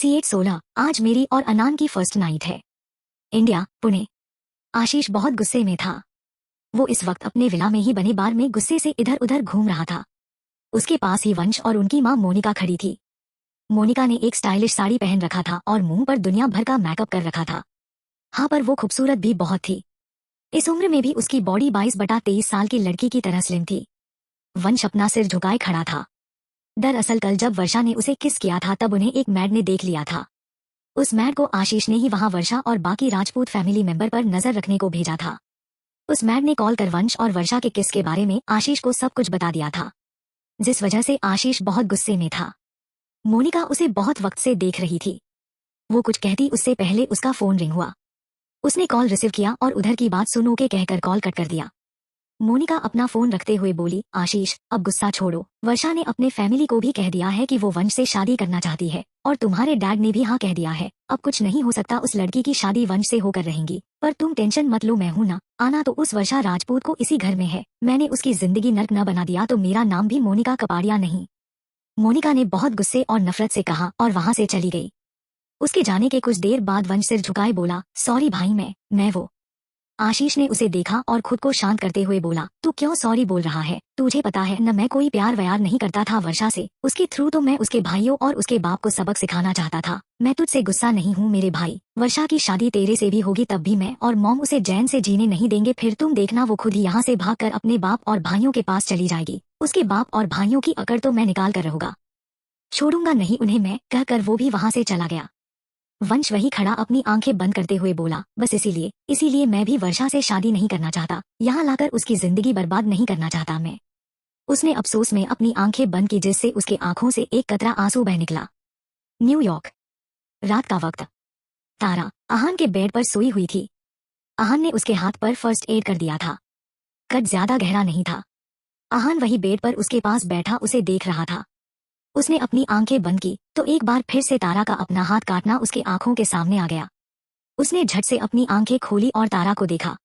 C8-16 आज मेरी और अनान की फर्स्ट नाइट है। इंडिया, पुणे। आशीष बहुत गुस्से में था। वो इस वक्त अपने विला में ही बने बार में गुस्से से इधर उधर घूम रहा था। उसके पास ही वंश और उनकी माँ मोनिका खड़ी थी। मोनिका ने एक स्टाइलिश साड़ी पहन रखा था और मुंह पर दुनिया भर का मेकअप कर रखा था। हाँ, पर वो खूबसूरत भी बहुत थी। इस उम्र में भी उसकी बॉडी 22/23 साल की लड़की की तरह स्लिम थी। वंश अपना सिर झुकाए खड़ा था। दरअसल कल जब वर्षा ने उसे किस किया था तब उन्हें एक मैड ने देख लिया था। उस मैड को आशीष ने ही वहां वर्षा और बाकी राजपूत फैमिली मेंबर पर नजर रखने को भेजा था। उस मैड ने कॉल कर वंश और वर्षा के किस के बारे में आशीष को सब कुछ बता दिया था, जिस वजह से आशीष बहुत गुस्से में था। मोनिका उसे बहुत वक्त से देख रही थी। वो कुछ कहती उससे पहले उसका फोन रिंग हुआ। उसने कॉल रिसीव किया और उधर की बात सुनो के कहकर कॉल कट कर दिया। मोनिका अपना फोन रखते हुए बोली, आशीष अब गुस्सा छोड़ो। वर्षा ने अपने फैमिली को भी कह दिया है कि वो वंश से शादी करना चाहती है और तुम्हारे डैड ने भी हाँ कह दिया है। अब कुछ नहीं हो सकता, उस लड़की की शादी वंश से होकर रहेगी। पर तुम टेंशन मत लो, मैं हूं ना। आना तो उस वर्षा राजपूत को इसी घर में है। मैंने उसकी जिंदगी नर्क न बना दिया तो मेरा नाम भी मोनिका कपाड़िया नहीं। मोनिका ने बहुत गुस्से और नफरत से कहा और वहां से चली गई। उसके जाने के कुछ देर बाद वंश सिर झुकाए बोला, सॉरी भाई, मैं वो। आशीष ने उसे देखा और खुद को शांत करते हुए बोला, तू क्यों सॉरी बोल रहा है? तुझे पता है न, मैं कोई प्यार व्यार नहीं करता था वर्षा से। उसके थ्रू तो मैं उसके भाइयों और उसके बाप को सबक सिखाना चाहता था। मैं तुझसे गुस्सा नहीं हूँ मेरे भाई। वर्षा की शादी तेरे से भी होगी तब भी मैं और मॉम उसे चैन से जीने नहीं देंगे। फिर तुम देखना, वो खुद ही यहाँ से भाग कर अपने बाप और भाइयों के पास चली जाएगी। उसके बाप और भाइयों की अकड़ तो मैं निकाल कर रहूंगा, छोड़ूंगा नहीं उन्हें मैं, कहकर वो भी वहां से चला गया। वंश वही खड़ा अपनी आंखें बंद करते हुए बोला, बस इसीलिए मैं भी वर्षा से शादी नहीं करना चाहता। यहाँ लाकर उसकी जिंदगी बर्बाद नहीं करना चाहता मैं। उसने अफसोस में अपनी आंखें बंद की, जिससे उसके आंखों से एक कतरा आंसू बह निकला। न्यूयॉर्क, रात का वक्त। तारा आहान के बेड पर सोई हुई थी। आहान ने उसके हाथ पर फर्स्ट एड कर दिया था। कट ज्यादा गहरा नहीं था। आहान वही बेड पर उसके पास बैठा उसे देख रहा था। उसने अपनी आंखें बंद की तो एक बार फिर से तारा का अपना हाथ काटना उसके आंखों के सामने आ गया। उसने झट से अपनी आंखें खोली और तारा को देखा।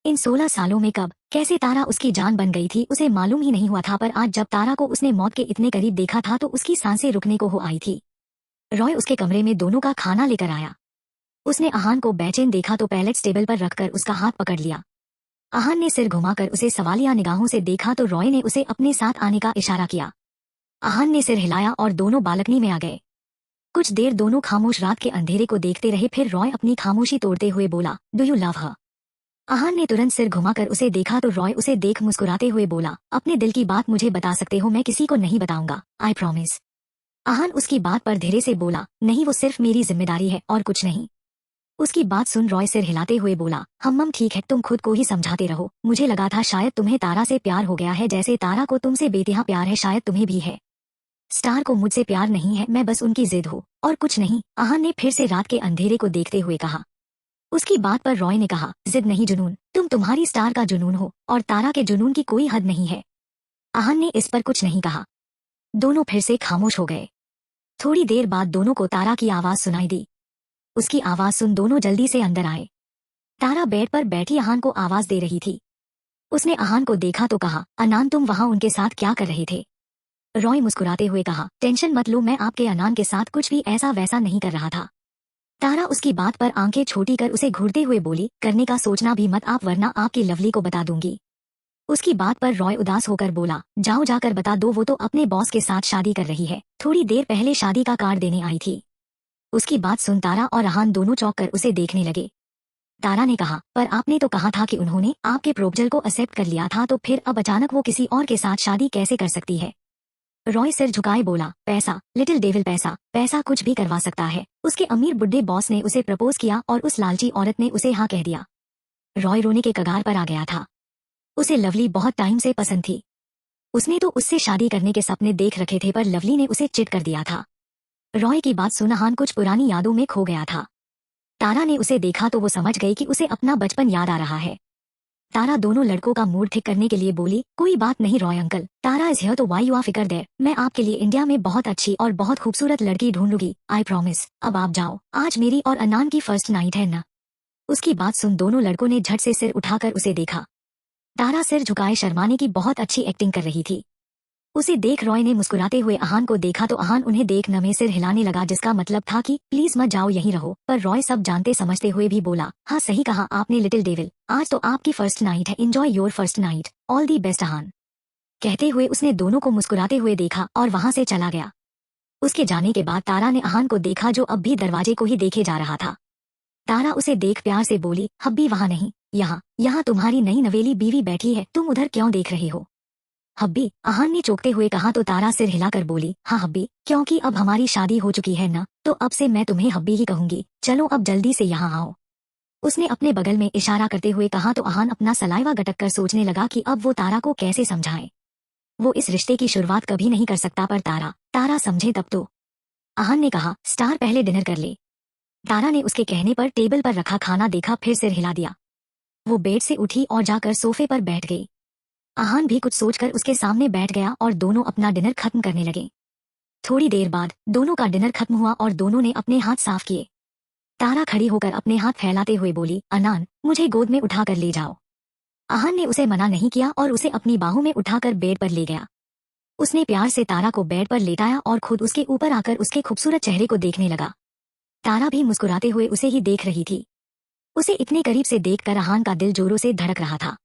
इन 16 सालों में कब कैसे तारा उसकी जान बन गई थी उसे मालूम ही नहीं हुआ था। पर आज जब तारा को उसने मौत के इतने करीब देखा था तो उसकी सांसें रुकने को हो आई थी। रॉय उसके कमरे में दोनों का खाना लेकर आया। उसने आहान को बेचैन देखा तो पैलेट्स टेबल पर रखकर उसका हाथ पकड़ लिया। आहान ने सिर घुमाकर उसे सवालिया निगाहों से देखा तो रॉय ने उसे अपने साथ आने का इशारा किया। आहान ने सिर हिलाया और दोनों बालकनी में आ गए। कुछ देर दोनों खामोश रात के अंधेरे को देखते रहे। फिर रॉय अपनी खामोशी तोड़ते हुए बोला, डू यू लव हर? आहान ने तुरंत सिर घुमाकर उसे देखा तो रॉय उसे देख मुस्कुराते हुए बोला, अपने दिल की बात मुझे बता सकते हो, मैं किसी को नहीं बताऊंगा, आई प्रॉमिस। आहान उसकी बात पर धीरे से बोला, नहीं, वो सिर्फ मेरी जिम्मेदारी है और कुछ नहीं। उसकी बात सुन रॉय सिर हिलाते हुए बोला, हम ठीक है, तुम खुद को ही समझाते रहो। मुझे लगा था शायद तुम्हें तारा से प्यार हो गया है, जैसे तारा को तुमसे बेतिहा प्यार है, शायद तुम्हें भी है। स्टार को मुझसे प्यार नहीं है, मैं बस उनकी जिद हूँ और कुछ नहीं, आहान ने फिर से रात के अंधेरे को देखते हुए कहा। उसकी बात पर रॉय ने कहा, जिद नहीं जुनून, तुम्हारी स्टार का जुनून हो और तारा के जुनून की कोई हद नहीं है। आहान ने इस पर कुछ नहीं कहा। दोनों फिर से खामोश हो गए। थोड़ी देर बाद दोनों को तारा की आवाज सुनाई दी। उसकी आवाज सुन दोनों जल्दी से अंदर आए। तारा बेड पर बैठी आहान को आवाज दे रही थी। उसने आहान को देखा तो कहा, अनान तुम वहाँ उनके साथ क्या कर रहे थे? रॉय मुस्कुराते हुए कहा, टेंशन मत लो, मैं आपके अनान के साथ कुछ भी ऐसा वैसा नहीं कर रहा था। तारा उसकी बात पर आंखें छोटी कर उसे घूरते हुए बोली, करने का सोचना भी मत आप, वरना आपकी लवली को बता दूंगी। उसकी बात पर रॉय उदास होकर बोला, जाओ जाकर बता दो, वो तो अपने बॉस के साथ शादी कर रही है, थोड़ी देर पहले शादी का कार्ड देने आई थी। उसकी बात सुन तारा और आहान दोनों चौंक कर उसे देखने लगे। तारा ने कहा, पर आपने तो कहा था कि उन्होंने आपके प्रोपोजल को एक्सेप्ट कर लिया था, तो फिर अब अचानक वो किसी और के साथ शादी कैसे कर सकती है? रॉय सिर झुकाए बोला, पैसा, लिटिल डेविल, पैसा, पैसा कुछ भी करवा सकता है। उसके अमीर बुड्ढे बॉस ने उसे प्रपोज किया और उस लालची औरत ने उसे हाँ कह दिया। रॉय रोने के कगार पर आ गया था। उसे लवली बहुत टाइम से पसंद थी। उसने तो उससे शादी करने के सपने देख रखे थे, पर लवली ने उसे चिट कर दिया था। रॉय की बात सुन आहान कुछ पुरानी यादों में खो गया था। तारा ने उसे देखा तो वो समझ गई कि उसे अपना बचपन याद आ रहा है। तारा दोनों लड़कों का मूड ठीक करने के लिए बोली, कोई बात नहीं Roy uncle, Tara is here तो व्हाई यू आर फिकर देयर, मैं आपके लिए इंडिया में बहुत अच्छी और बहुत खूबसूरत लड़की ढूंढूंगी, आई प्रॉमिस। अब आप जाओ, आज मेरी और अनान की फर्स्ट नाइट है ना। उसकी बात सुन दोनों लड़कों ने झट से सिर उठाकर उसे देखा। तारा सिर झुकाए शर्माने की बहुत अच्छी एक्टिंग कर रही थी। उसे देख रॉय ने मुस्कुराते हुए आहान को देखा तो आहान उन्हें देख नमे सिर हिलाने लगा, जिसका मतलब था कि प्लीज मत जाओ, यहीं रहो। पर रॉय सब जानते समझते हुए भी बोला, हाँ सही कहा आपने लिटिल डेविल, आज तो आपकी फर्स्ट नाइट है, enjoy your first night, all the best Ahaan. कहते हुए उसने दोनों को मुस्कुराते हुए देखा और वहां से चला गया। उसके जाने के बाद तारा ने आहान को देखा जो अब भी दरवाजे को ही देखे जा रहा था। तारा उसे देख प्यार से बोली, हब्बी वहाँ नहीं, यहाँ यहाँ तुम्हारी नई नवेली बीवी बैठी है, तुम उधर क्यों देख रहे हो? हब्बी, आहान ने चौंकते हुए कहा तो तारा सिर हिलाकर बोली, हाँ हब्बी, क्योंकि अब हमारी शादी हो चुकी है ना, तो अब से मैं तुम्हें हब्बी ही कहूंगी, चलो अब जल्दी से यहाँ आओ। उसने अपने बगल में इशारा करते हुए कहा तो आहान अपना सलाइवा गटक कर सोचने लगा कि अब वो तारा को कैसे समझाए। वो इस रिश्ते की शुरुआत कभी नहीं कर सकता, पर तारा समझे तब तो। आहान ने कहा, स्टार पहले डिनर कर ले। तारा ने उसके कहने पर टेबल पर रखा खाना देखा, फिर सिर हिला दिया। वो बेड से उठी और जाकर सोफे पर बैठ गई। आहान भी कुछ सोचकर उसके सामने बैठ गया और दोनों अपना डिनर खत्म करने लगे। थोड़ी देर बाद दोनों का डिनर खत्म हुआ और दोनों ने अपने हाथ साफ किए। तारा खड़ी होकर अपने हाथ फैलाते हुए बोली, अनान, मुझे गोद में उठाकर ले जाओ। आहान ने उसे मना नहीं किया और उसे अपनी बाहों में उठाकर बेड पर ले गया। उसने प्यार से तारा को बेड पर लेटाया और खुद उसके ऊपर आकर उसके खूबसूरत चेहरे को देखने लगा। तारा भी मुस्कुराते हुए उसे ही देख रही थी। उसे इतने करीब से देखकर आहान का दिल जोरों से धड़क रहा था।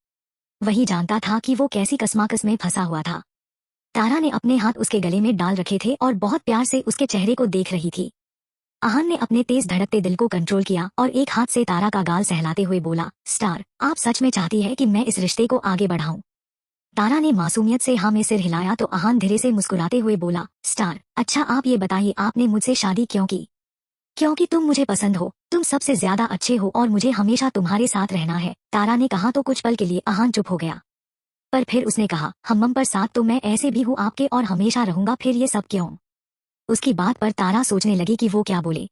वही जानता था कि वो कैसी कस्माकस में फंसा हुआ था। तारा ने अपने हाथ उसके गले में डाल रखे थे और बहुत प्यार से उसके चेहरे को देख रही थी। आहान ने अपने तेज धड़कते दिल को कंट्रोल किया और एक हाथ से तारा का गाल सहलाते हुए बोला, स्टार, आप सच में चाहती है कि मैं इस रिश्ते को आगे बढ़ाऊं? तारा ने मासूमियत से हाँ में सिर हिलाया तो आहान धीरे से मुस्कुराते हुए बोला, स्टार, अच्छा आप ये बताइए आपने मुझसे शादी क्यों की? क्योंकि तुम मुझे पसंद हो, तुम सबसे ज्यादा अच्छे हो और मुझे हमेशा तुम्हारे साथ रहना है। तारा ने कहा तो कुछ पल के लिए आहान चुप हो गया, पर फिर उसने कहा, हम पर साथ तो मैं ऐसे भी हूँ आपके और हमेशा रहूंगा, फिर ये सब क्यों? उसकी बात पर तारा सोचने लगी कि वो क्या बोले।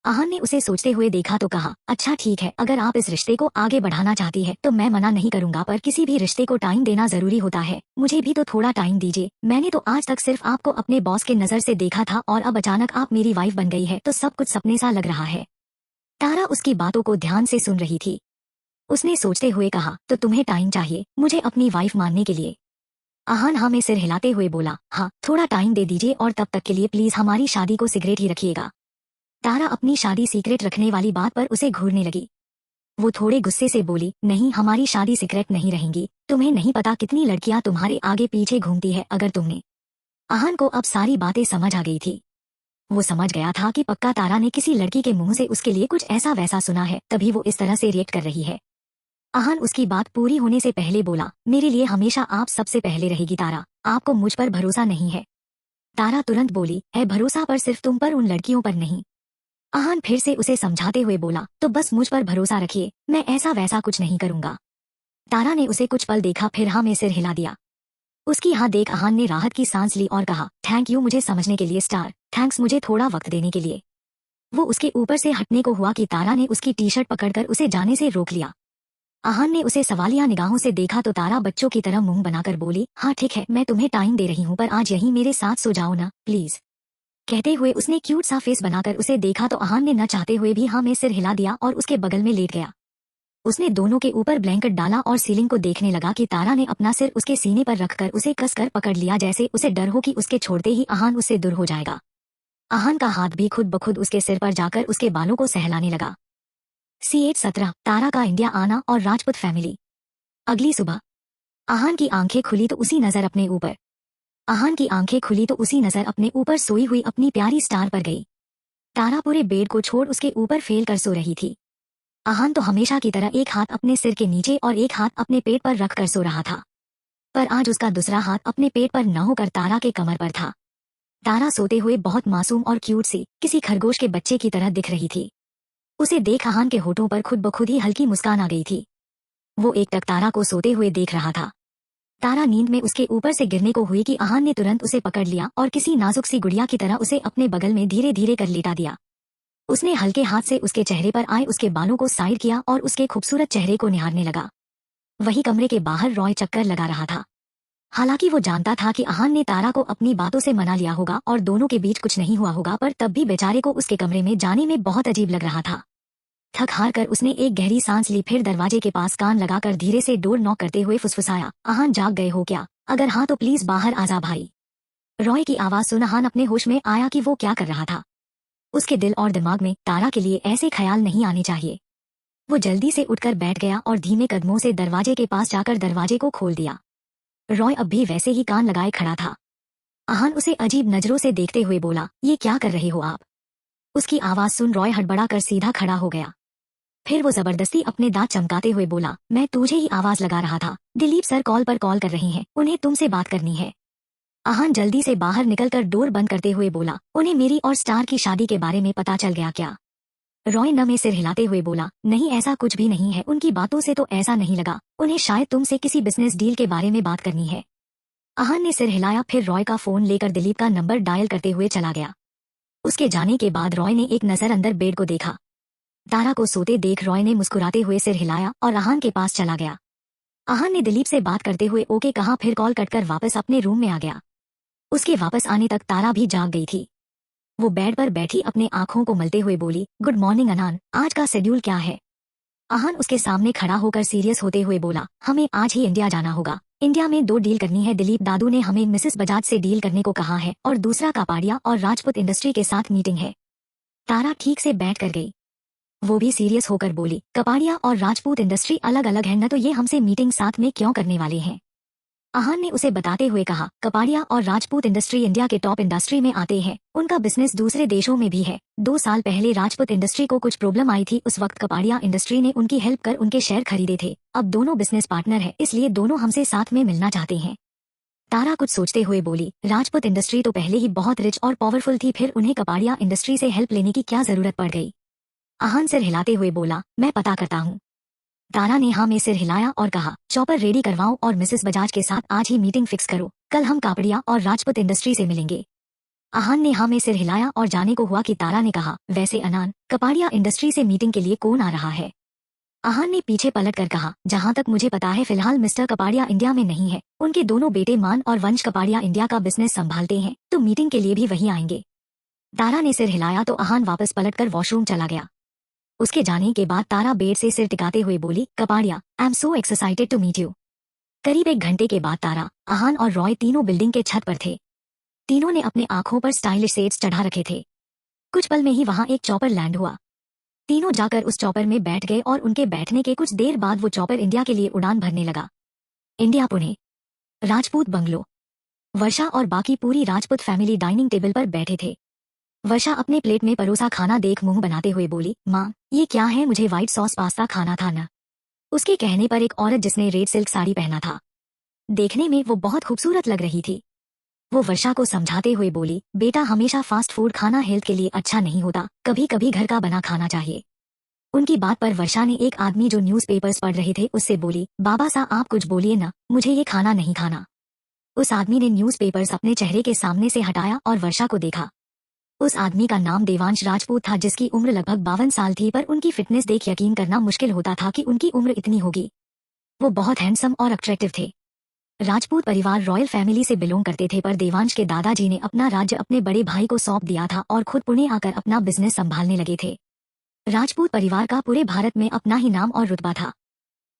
आहान ने उसे सोचते हुए देखा तो कहा, अच्छा ठीक है, अगर आप इस रिश्ते को आगे बढ़ाना चाहती है तो मैं मना नहीं करूंगा, पर किसी भी रिश्ते को टाइम देना जरूरी होता है, मुझे भी तो थोड़ा टाइम दीजिए। मैंने तो आज तक सिर्फ आपको अपने बॉस के नजर से देखा था और अब अचानक आप मेरी वाइफ बन गई है तो सब कुछ सपने सा लग रहा है। तारा उसकी बातों को ध्यान से सुन रही थी। उसने सोचते हुए कहा, तो तुम्हें टाइम चाहिए मुझे अपनी वाइफ मानने के लिए? आहान हाँ में सिर हिलाते हुए बोला, हाँ थोड़ा टाइम दे दीजिए और तब तक के लिए प्लीज हमारी शादी को सीक्रेट ही रखिएगा। तारा अपनी शादी सीक्रेट रखने वाली बात पर उसे घूरने लगी। वो थोड़े गुस्से से बोली, नहीं हमारी शादी सीक्रेट नहीं रहेंगी, तुम्हें नहीं पता कितनी लड़कियां तुम्हारे आगे पीछे घूमती है अगर तुमने। आहान को अब सारी बातें समझ आ गई थी। वो समझ गया था कि पक्का तारा ने किसी लड़की के मुंह से उसके लिए कुछ ऐसा वैसा सुना है, तभी वो इस तरह से रिएक्ट कर रही है। आहान उसकी बात पूरी होने से पहले बोला, मेरे लिए हमेशा आप सबसे पहले रहेगी तारा, आपको मुझ पर भरोसा नहीं है? तारा तुरंत बोली, है भरोसा, पर सिर्फ तुम पर, उन लड़कियों पर नहीं। आहान फिर से उसे समझाते हुए बोला, तो बस मुझ पर भरोसा रखिए, मैं ऐसा वैसा कुछ नहीं करूंगा। तारा ने उसे कुछ पल देखा, फिर हाँ में सिर हिला दिया। उसकी हाँ देख आहान ने राहत की सांस ली और कहा, थैंक यू मुझे समझने के लिए स्टार, थैंक्स मुझे थोड़ा वक्त देने के लिए। वो उसके ऊपर से हटने को हुआ कि तारा ने उसकी टी शर्ट पकड़कर उसे जाने से रोक लिया। आहान ने उसे सवालिया निगाहों से देखा तो तारा बच्चों की तरह मुंह बनाकर बोली, हाँ ठीक है, मैं तुम्हें टाइम दे रही हूँ, पर आज यहीं मेरे साथ सो जाओ ना प्लीज। कहते हुए उसने क्यूट सा फेस बनाकर उसे देखा तो आहान ने न चाहते हुए भी हाँ में सिर हिला दिया और उसके बगल में लेट गया। उसने दोनों के ऊपर ब्लैंकेट डाला और सीलिंग को देखने लगा कि तारा ने अपना सिर उसके सीने पर रखकर उसे कसकर पकड़ लिया, जैसे उसे डर हो कि उसके छोड़ते ही आहान उससे दूर हो जाएगा। आहान का हाथ भी खुद ब खुद उसके सिर पर जाकर उसके बालों को सहलाने लगा। C8-17 तारा का इंडिया आना और राजपूत फैमिली। अगली सुबह आहान की आंखें खुली तो उसी नजर अपने ऊपर सोई हुई अपनी प्यारी स्टार पर गई। तारा पूरे बेड को छोड़ उसके ऊपर फेल कर सो रही थी। आहान तो हमेशा की तरह एक हाथ अपने सिर के नीचे और एक हाथ अपने पेट पर रख कर सो रहा था, पर आज उसका दूसरा हाथ अपने पेट पर न होकर तारा के कमर पर था। तारा सोते हुए बहुत मासूम और क्यूट सी किसी खरगोश के बच्चे की तरह दिख रही थी। उसे देख आहान के होठों पर खुद ब खुद ही हल्की मुस्कान आ गई थी। वो एकटक तारा को सोते हुए देख रहा था। तारा नींद में उसके ऊपर से गिरने को हुई कि आहान ने तुरंत उसे पकड़ लिया और किसी नाजुक सी गुड़िया की तरह उसे अपने बगल में धीरे धीरे कर लेटा दिया। उसने हल्के हाथ से उसके चेहरे पर आए उसके बालों को साइड किया और उसके खूबसूरत चेहरे को निहारने लगा। वही कमरे के बाहर रॉय चक्कर लगा रहा था। हालांकि वो जानता था कि आहान ने तारा को अपनी बातों से मना लिया होगा और दोनों के बीच कुछ नहीं हुआ होगा, पर तब भी बेचारे को उसके कमरे में जाने में बहुत अजीब लग रहा था। थक हार कर उसने एक गहरी सांस ली, फिर दरवाजे के पास कान लगाकर धीरे से डोर नॉक करते हुए फुसफुसाया, आहान जाग गए हो क्या? अगर हाँ तो प्लीज बाहर आ जा भाई। रॉय की आवाज सुन अहान अपने होश में आया कि वो क्या कर रहा था। उसके दिल और दिमाग में तारा के लिए ऐसे ख्याल नहीं आने चाहिए। वो जल्दी से उठकर बैठ गया और धीमे कदमों से दरवाजे के पास जाकर दरवाजे को खोल दिया। रॉय अब भी वैसे ही कान लगाए खड़ा था। अहान उसे अजीब नजरों से देखते हुए बोला, ये क्या कर रहे हो आप? उसकी आवाज सुन रॉय हड़बड़ा कर सीधा खड़ा हो गया। फिर वो जबरदस्ती अपने दांत चमकाते हुए बोला, मैं तुझे ही आवाज लगा रहा था। दिलीप सर कॉल पर कॉल कर रही हैं, उन्हें तुमसे बात करनी है। अहान जल्दी से बाहर निकलकर डोर बंद करते हुए बोला, उन्हें मेरी और स्टार की शादी के बारे में पता चल गया क्या? रॉय न में सिर हिलाते हुए बोला, नहीं ऐसा कुछ भी नहीं है, उनकी बातों से तो ऐसा नहीं लगा। उन्हें शायद तुमसे किसी बिजनेस डील के बारे में बात करनी है। अहान ने सिर हिलाया, फिर रॉय का फोन लेकर दिलीप का नंबर डायल करते हुए चला गया। उसके जाने के बाद रॉय ने एक नजर अंदर बेड को देखा। तारा को सोते देख रॉय ने मुस्कुराते हुए सिर हिलाया और अहान के पास चला गया। अहान ने दिलीप से बात करते हुए ओके कहा, फिर कॉल कटकर वापस अपने रूम में आ गया। उसके वापस आने तक तारा भी जाग गई थी। वो बेड पर बैठी अपने आंखों को मलते हुए बोली, गुड मॉर्निंग अनान, आज का शेड्यूल क्या है? अहान उसके सामने खड़ा होकर सीरियस होते हुए बोला, हमें आज ही इंडिया जाना होगा। इंडिया में 2 डील करनी है। दिलीप दादू ने हमें मिसेस बजाज से डील करने को कहा है और दूसरा कापाड़िया और राजपूत इंडस्ट्री के साथ मीटिंग है। तारा ठीक से बैठ कर गई। वो भी सीरियस होकर बोली, कपाड़िया और राजपूत इंडस्ट्री अलग अलग है न, तो ये हमसे मीटिंग साथ में क्यों करने वाले हैं? अहान ने उसे बताते हुए कहा, कपाड़िया और राजपूत इंडस्ट्री इंडिया के टॉप इंडस्ट्री में आते हैं। उनका बिजनेस दूसरे देशों में भी है। 2 साल पहले राजपूत इंडस्ट्री को कुछ प्रॉब्लम आई थी, उस वक्त कपाड़िया इंडस्ट्री ने उनकी हेल्प कर उनके शेयर खरीदे थे। अब दोनों बिजनेस पार्टनर है, इसलिए दोनों हमसे साथ में मिलना चाहते हैं। तारा कुछ सोचते हुए बोली, राजपूत इंडस्ट्री तो पहले ही बहुत रिच और पावरफुल थी, फिर उन्हें कपाड़िया इंडस्ट्री से हेल्प लेने की क्या जरूरत पड़ गई? अहान सिर हिलाते हुए बोला, मैं पता करता हूँ। तारा ने हाँ में सिर हिलाया और कहा, चॉपर रेडी करवाओ और मिसेस बजाज के साथ आज ही मीटिंग फिक्स करो। कल हम कापड़िया और राजपूत इंडस्ट्री से मिलेंगे। अहान ने हाँ में सिर हिलाया और जाने को हुआ कि तारा ने कहा, वैसे अनान, कपाड़िया इंडस्ट्री से मीटिंग के लिए कौन आ रहा है? अहान ने पीछे पलट कर कहा, जहाँ तक मुझे पता है फिलहाल मिस्टर कपाड़िया इंडिया में नहीं है। उनके दोनों बेटे मान और वंश कपाड़िया इंडिया का बिजनेस संभालते हैं, तो मीटिंग के लिए भी वही आएंगे। तारा ने सिर हिलाया तो अहान वापस पलटकर वॉशरूम चला गया। उसके जाने के बाद तारा बेड से सिर टिकाते हुए बोली, Kapadia, I am so excited to meet you. करीब 1 घंटे के बाद तारा, अहान और रॉय तीनों बिल्डिंग के छत पर थे। तीनों ने अपने आंखों पर स्टाइलिश सेट्स चढ़ा रखे थे। कुछ पल में ही वहां एक चॉपर लैंड हुआ। तीनों जाकर उस चॉपर में बैठ गए और उनके बैठने के कुछ देर बाद वो चॉपर इंडिया के लिए उड़ान भरने लगा। India, Pune, Rajput bungalow. वर्षा और बाकी पूरी राजपूत फैमिली डाइनिंग टेबल पर बैठे थे। वर्षा अपने प्लेट में परोसा खाना देख मुंह बनाते हुए बोली, माँ ये क्या है? मुझे व्हाइट सॉस पास्ता खाना था ना। उसके कहने पर एक औरत जिसने रेड सिल्क साड़ी पहना था, देखने में वो बहुत खूबसूरत लग रही थी। वो वर्षा को समझाते हुए बोली, बेटा हमेशा फास्ट फूड खाना हेल्थ के लिए अच्छा नहीं होता, कभी कभी घर का बना खाना चाहिए। उनकी बात पर वर्षा ने एक आदमी जो न्यूज़पेपर्स पढ़ रहे थे उससे बोली, बाबा साहब आप कुछ बोलिए ना, मुझे ये खाना नहीं खाना। उस आदमी ने न्यूज़पेपर्स अपने चेहरे के सामने से हटाया और वर्षा को देखा। उस आदमी का नाम देवांश राजपूत था, जिसकी उम्र लगभग 52 साल थी, पर उनकी फिटनेस देख यकीन करना मुश्किल होता था कि उनकी उम्र इतनी होगी। वो बहुत हैंडसम और अट्रैक्टिव थे। राजपूत परिवार रॉयल फैमिली से बिलोंग करते थे, पर देवांश के दादाजी ने अपना राज्य अपने बड़े भाई को सौंप दिया था और खुद पुणे आकर अपना बिजनेस संभालने लगे थे। राजपूत परिवार का पूरे भारत में अपना ही नाम और रुतबा था।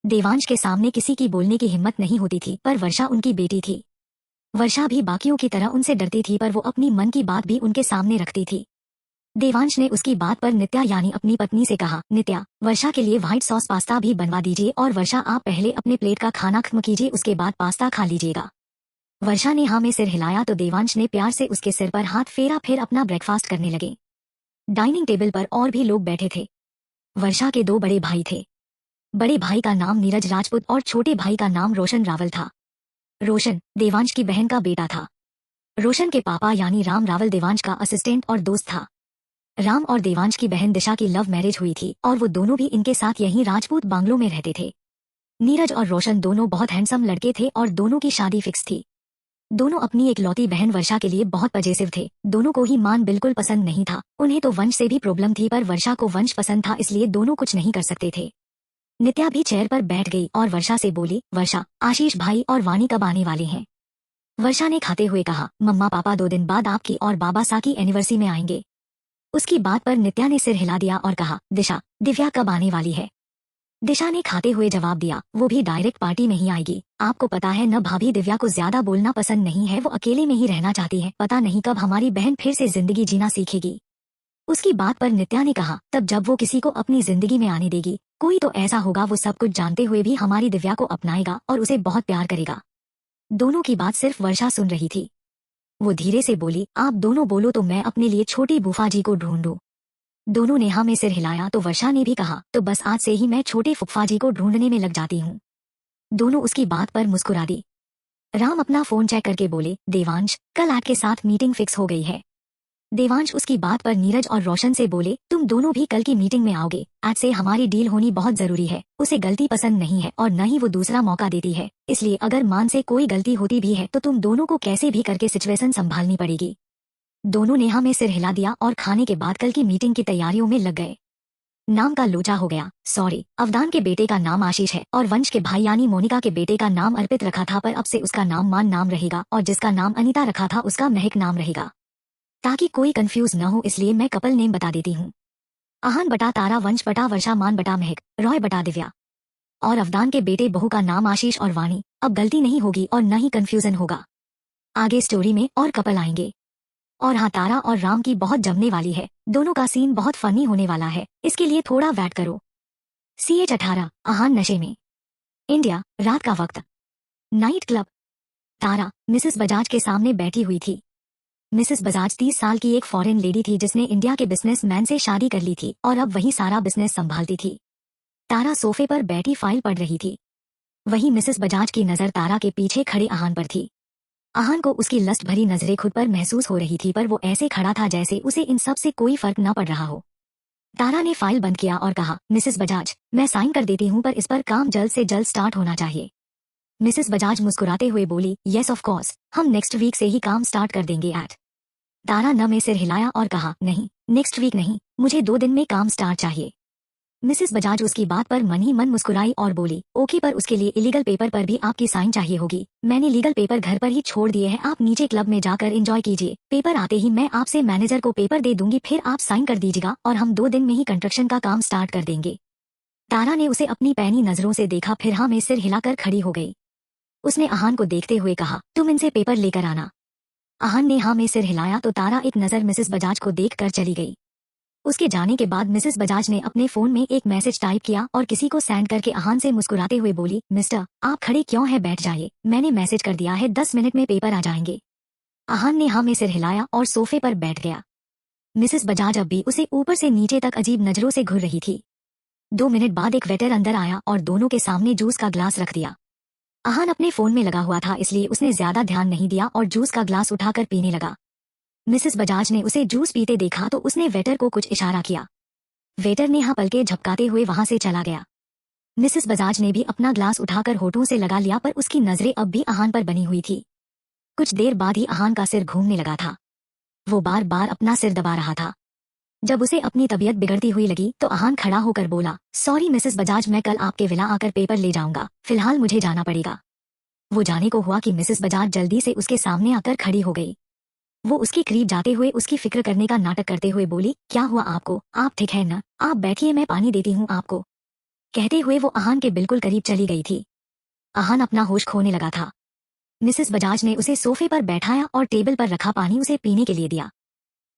देवांश के सामने किसी की बोलने की हिम्मत नहीं होती थी, पर वर्षा उनकी बेटी थी। वर्षा भी बाकियों की तरह उनसे डरती थी, पर वो अपनी मन की बात भी उनके सामने रखती थी। देवांश ने उसकी बात पर नित्या यानी अपनी पत्नी से कहा, नित्या, वर्षा के लिए व्हाइट सॉस पास्ता भी बनवा दीजिए और वर्षा आप पहले अपने प्लेट का खाना खत्म कीजिए, उसके बाद पास्ता खा लीजिएगा। वर्षा ने हाँ में सिर हिलाया तो देवांश ने प्यार से उसके सिर पर हाथ फेरा, फिर अपना ब्रेकफास्ट करने लगे। डाइनिंग टेबल पर और भी लोग बैठे थे। वर्षा के 2 बड़े भाई थे। बड़े भाई का नाम नीरज राजपूत और छोटे भाई का नाम रोशन रावल था। रोशन देवांश की बहन का बेटा था। रोशन के पापा यानी राम रावल देवांश का असिस्टेंट और दोस्त था। राम और देवांश की बहन दिशा की लव मैरिज हुई थी और वो दोनों भी इनके साथ यहीं राजपूत बांग्लो में रहते थे। नीरज और रोशन दोनों बहुत हैंडसम लड़के थे और दोनों की शादी फिक्स थी। दोनों अपनी इकलौती बहन वर्षा के लिए बहुत पजेसिव थे। दोनों को ही मान बिल्कुल पसंद नहीं था। उन्हें तो वंश से भी प्रॉब्लम थी, पर वर्षा को वंश पसंद था, इसलिए दोनों कुछ नहीं कर सकते थे। नित्या भी चेयर पर बैठ गई और वर्षा से बोली, वर्षा, आशीष भाई और वाणी कब आने वाले हैं? वर्षा ने खाते हुए कहा, मम्मा पापा 2 दिन बाद आपकी और बाबा सा की एनिवर्सरी में आएंगे। उसकी बात पर नित्या ने सिर हिला दिया और कहा, दिशा, दिव्या कब आने वाली है? दिशा ने खाते हुए जवाब दिया, वो भी डायरेक्ट पार्टी में ही आएगी। आपको पता है न, भाभी दिव्या को ज्यादा बोलना पसंद नहीं है, वो अकेले में ही रहना चाहती है। पता नहीं कब हमारी बहन फिर से जिंदगी जीना सीखेगी। उसकी बात पर नित्या ने कहा, तब जब वो किसी को अपनी जिंदगी में आने देगी, कोई तो ऐसा होगा वो सब कुछ जानते हुए भी हमारी दिव्या को अपनाएगा और उसे बहुत प्यार करेगा। दोनों की बात सिर्फ वर्षा सुन रही थी। वो धीरे से बोली, आप दोनों बोलो तो मैं अपने लिए छोटी बुफा जी को ढूंढूं। दोनों ने हाँ में सिर हिलाया तो वर्षा ने भी कहा, तो बस आज से ही मैं छोटे फुफा जी को ढूंढने में लग जाती हूँ। दोनों उसकी बात पर मुस्कुरा दी। राम अपना फोन चेक करके बोले, देवांश, कल ऐड के साथ मीटिंग फिक्स हो गई है। देवांश उसकी बात पर नीरज और रोशन से बोले, तुम दोनों भी कल की मीटिंग में आओगे। आज से हमारी डील होनी बहुत जरूरी है। उसे गलती पसंद नहीं है और न ही वो दूसरा मौका देती है, इसलिए अगर मान से कोई गलती होती भी है तो तुम दोनों को कैसे भी करके सिचुएशन संभालनी पड़ेगी। दोनों ने हाँ में सिर हिला दिया और खाने के बाद कल की मीटिंग की तैयारियों में लग गए। नाम का लोचा हो गया। सॉरी, अवदान के बेटे का नाम आशीष है और वंश के भाई यानी मोनिका के बेटे का नाम अर्पित रखा था, पर अब से उसका नाम मान नाम रहेगा और जिसका नाम अनीता रखा था उसका महक नाम रहेगा, ताकि कोई कंफ्यूज न हो, इसलिए मैं कपल नेम बता देती हूँ। आहान बटा तारा, वंश बटा वर्षा, मान बटा महक, रॉय बटा दिव्या। और अवदान के बेटे बहू का नाम आशीष और वाणी। अब गलती नहीं होगी और न ही कंफ्यूजन होगा। आगे स्टोरी में और कपल आएंगे। और हाँ, तारा और राम की बहुत जमने वाली है। दोनों का सीन बहुत फनी होने वाला है, इसके लिए थोड़ा वेट करो। CH18 आहान नशे में। इंडिया, रात का वक्त। Night club. Tara Mrs Bajaj के सामने बैठी हुई थी। मिसेस बजाज 30 साल की एक फॉरेन लेडी थी जिसने इंडिया के बिजनेसमैन से शादी कर ली थी और अब वही सारा बिजनेस संभालती थी। तारा सोफे पर बैठी फाइल पढ़ रही थी। वहीं मिसेस बजाज की नजर तारा के पीछे खड़े आहान पर थी। आहान को उसकी लस्ट भरी नजरें खुद पर महसूस हो रही थी, पर वो ऐसे खड़ा था जैसे उसे इन सब से कोई फर्क न पड़ रहा हो। तारा ने फाइल बंद किया और कहा, मिसेस बजाज, मैं साइन कर देती हूँ, पर इस पर काम जल्द से जल्द स्टार्ट होना चाहिए। मिसेस बजाज मुस्कुराते हुए बोली, यस ऑफ कोर्स, हम नेक्स्ट वीक से ही काम स्टार्ट कर देंगे। तारा न में सिर हिलाया और कहा, नहीं, नेक्स्ट वीक नहीं, मुझे 2 दिन में काम स्टार्ट चाहिए। मिसेस बजाज उसकी बात पर मन ही मन मुस्कुराई और बोली, ओके, पर उसके लिए इलीगल पेपर पर भी आपकी साइन चाहिए होगी। मैंने लीगल पेपर घर पर ही छोड़ दिए हैं, आप नीचे क्लब में जाकर एंजॉय कीजिए। पेपर आते ही मैं आपसे मैनेजर को पेपर दे दूंगी, फिर आप साइन कर दीजिएगा और हम 2 दिन में ही कंस्ट्रक्शन का काम स्टार्ट कर देंगे। तारा ने उसे अपनी पैनी नजरों से देखा, फिर हाँ में सिर हिलाकर खड़ी हो गई। उसने आहान को देखते हुए कहा, तुम इनसे पेपर लेकर आना। आहान ने हाँ में सिर हिलाया तो तारा एक नजर मिसेस बजाज को देखकर चली गई। उसके जाने के बाद मिसेस बजाज ने अपने फोन में एक मैसेज टाइप किया और किसी को सेंड करके आहान से मुस्कुराते हुए बोली, मिस्टर, आप खड़े क्यों हैं, बैठ जाइए, मैंने मैसेज कर दिया है, 10 मिनट में पेपर आ जाएंगे। आहान ने हाँ में सिर हिलाया और सोफे पर बैठ गया। मिसेस बजाज अब भी उसे ऊपर से नीचे तक अजीब नजरों से घूर रही थी। 2 मिनट बाद एक वेटर अंदर आया और दोनों के सामने जूस का ग्लास रख दिया। आहान अपने फोन में लगा हुआ था, इसलिए उसने ज्यादा ध्यान नहीं दिया और जूस का ग्लास उठाकर पीने लगा। मिसेस बजाज ने उसे जूस पीते देखा तो उसने वेटर को कुछ इशारा किया। वेटर ने हाँ पलके झपकाते हुए वहां से चला गया। मिसेस बजाज ने भी अपना ग्लास उठाकर होठों से लगा लिया, पर उसकी नजरें अब भी आहान पर बनी हुई थी। कुछ देर बाद ही आहान का सिर घूमने लगा था। वो बार बार अपना सिर दबा रहा था। जब उसे अपनी तबीयत बिगड़ती हुई लगी तो आहान खड़ा होकर बोला, सॉरी मिसेस बजाज, मैं कल आपके विला आकर पेपर ले जाऊंगा, फिलहाल मुझे जाना पड़ेगा। वो जाने को हुआ कि मिसेस बजाज जल्दी से उसके सामने आकर खड़ी हो गई। वो उसके करीब जाते हुए उसकी फिक्र करने का नाटक करते हुए बोली, क्या हुआ आपको, आप ठीक है ना, आप बैठिए, मैं पानी देती हूँ आपको। कहते हुए वो आहान के बिल्कुल करीब चली गई थी। आहान अपना होश खोने लगा था। मिसेस बजाज ने उसे सोफे पर बैठाया और टेबल पर रखा पानी उसे पीने के लिए दिया।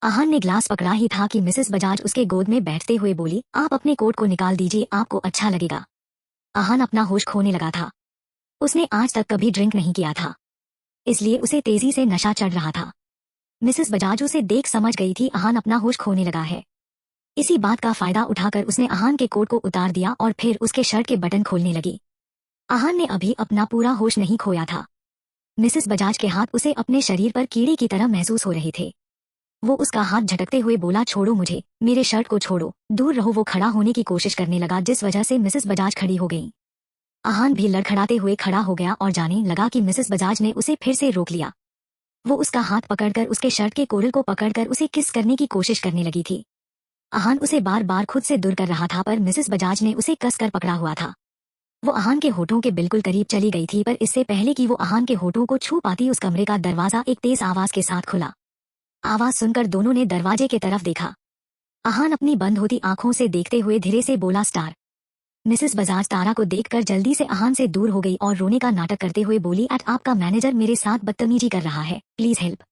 आहान ने ग्लास पकड़ा ही था कि मिसेस बजाज उसके गोद में बैठते हुए बोली, आप अपने कोट को निकाल दीजिए, आपको अच्छा लगेगा। आहान अपना होश खोने लगा था। उसने आज तक कभी ड्रिंक नहीं किया था, इसलिए उसे तेजी से नशा चढ़ रहा था। मिसेस बजाज उसे देख समझ गई थी आहान अपना होश खोने लगा है। इसी बात का फायदा उठाकर उसने आहान के कोट को उतार दिया और फिर उसके शर्ट के बटन खोलने लगी। आहान ने अभी अपना पूरा होश नहीं खोया था। मिसेस बजाज के हाथ उसे अपने शरीर पर कीड़े की तरह महसूस हो रहे थे। वो उसका हाथ झटकते हुए बोला, छोड़ो मुझे, मेरे शर्ट को छोड़ो, दूर रहो। वो खड़ा होने की कोशिश करने लगा, जिस वजह से मिसेस बजाज खड़ी हो गई। आहान भी लड़खड़ाते हुए खड़ा हो गया और जाने लगा कि मिसेस बजाज ने उसे फिर से रोक लिया। वो उसका हाथ पकड़कर उसके शर्ट के कोरल को पकड़कर उसे किस करने की कोशिश करने लगी थी। आहान उसे बार बार खुद से दूर कर रहा था, पर मिसेस बजाज ने उसे कसकर पकड़ा हुआ था। वो आहान के होठों के बिल्कुल करीब चली गई थी, पर इससे पहले कि वो आहान के होठों को छू पाती उस कमरे का दरवाजा एक तेज आवाज के साथ खुला। आवाज सुनकर दोनों ने दरवाजे की तरफ देखा। आहान अपनी बंद होती आंखों से देखते हुए धीरे से बोला, स्टार। मिसेस बजाज तारा को देखकर जल्दी से अहान से दूर हो गई और रोने का नाटक करते हुए बोली, एट आपका मैनेजर मेरे साथ बदतमीजी कर रहा है, प्लीज हेल्प।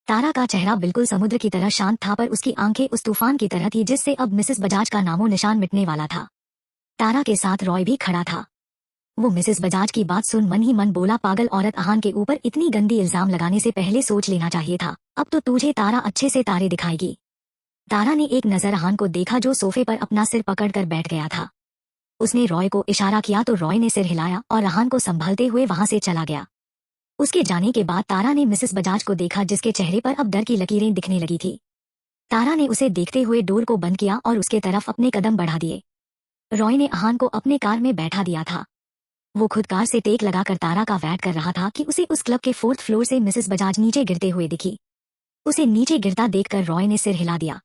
तारा का चेहरा बिल्कुल समुद्र की तरह शांत था, पर उसकी आंखें उस तूफान की तरह थी जिससे अब मिसेस बजाज का नामो निशान मिटने वाला था। तारा के साथ रॉय भी खड़ा था। वो मिसेस बजाज की बात सुन मन ही मन बोला, पागल औरत, अहान के ऊपर इतनी गंदी इल्जाम लगाने से पहले सोच लेना चाहिए था। अब तो तुझे तारा अच्छे से तारे दिखाएगी। तारा ने एक नजर अहान को देखा जो सोफे पर अपना सिर पकड़कर बैठ गया था। उसने रॉय को इशारा किया तो रॉय ने सिर हिलाया और अहान को संभालते हुए वहां से चला गया। उसके जाने के बाद तारा ने मिसेस बजाज को देखा जिसके चेहरे पर अब डर की लकीरें दिखने लगी थी। तारा ने उसे देखते हुए डोर को बंद किया और उसके तरफ अपने कदम बढ़ा दिए। रॉय ने अहान को अपने कार में बैठा दिया था। वो खुद कार से टेक लगाकर तारा का वेट कर रहा था कि उसे उस क्लब के 4th फ्लोर से मिसेस बजाज नीचे गिरते हुए दिखी। उसे नीचे गिरता देखकर रॉय ने सिर हिला दिया।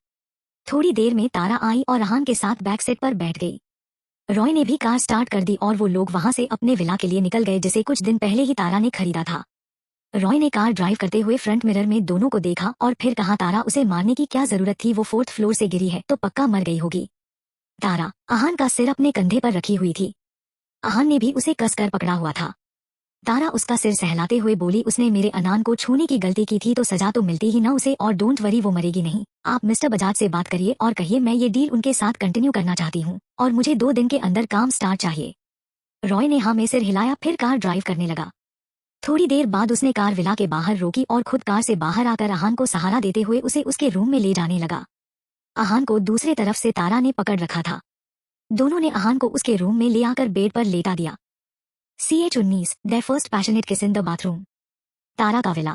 थोड़ी देर में तारा आई और अहान के साथ बैक सीट पर बैठ गई। रॉय ने भी कार स्टार्ट कर दी और वो लोग वहां से अपने विला के लिए निकल गए जिसे कुछ दिन पहले ही तारा ने खरीदा था। रॉय ने कार ड्राइव करते हुए फ्रंट मिरर में दोनों को देखा और फिर कहा, तारा उसे मारने की क्या जरूरत थी, वो 4th फ्लोर से गिरी है तो पक्का मर गई होगी। तारा अहान का सिर अपने कंधे पर रखी हुई थी। अहान ने भी उसे कसकर पकड़ा हुआ था। तारा उसका सिर सहलाते हुए बोली, उसने मेरे अनान को छूने की गलती की थी तो सजा तो मिलती ही ना उसे, और डोंट वरी वो मरेगी नहीं। आप मिस्टर बजाज से बात करिए और कहिए मैं ये डील उनके साथ कंटिन्यू करना चाहती हूँ और मुझे 2 दिन के अंदर काम स्टार्ट चाहिए। रॉय ने हाँ में सिर हिलाया, फिर कार ड्राइव करने लगा। थोड़ी देर बाद उसने कार विला के बाहर रोकी और खुद कार से बाहर आकर अहान को सहारा देते हुए उसे उसके रूम में ले जाने लगा। अहान को दूसरे तरफ से तारा ने पकड़ रखा था। दोनों ने अहान को उसके रूम में ले आकर बेड पर लेटा दिया। CH-19 द फर्स्ट पैशनेट किस इन द बाथरूम। तारा का विला।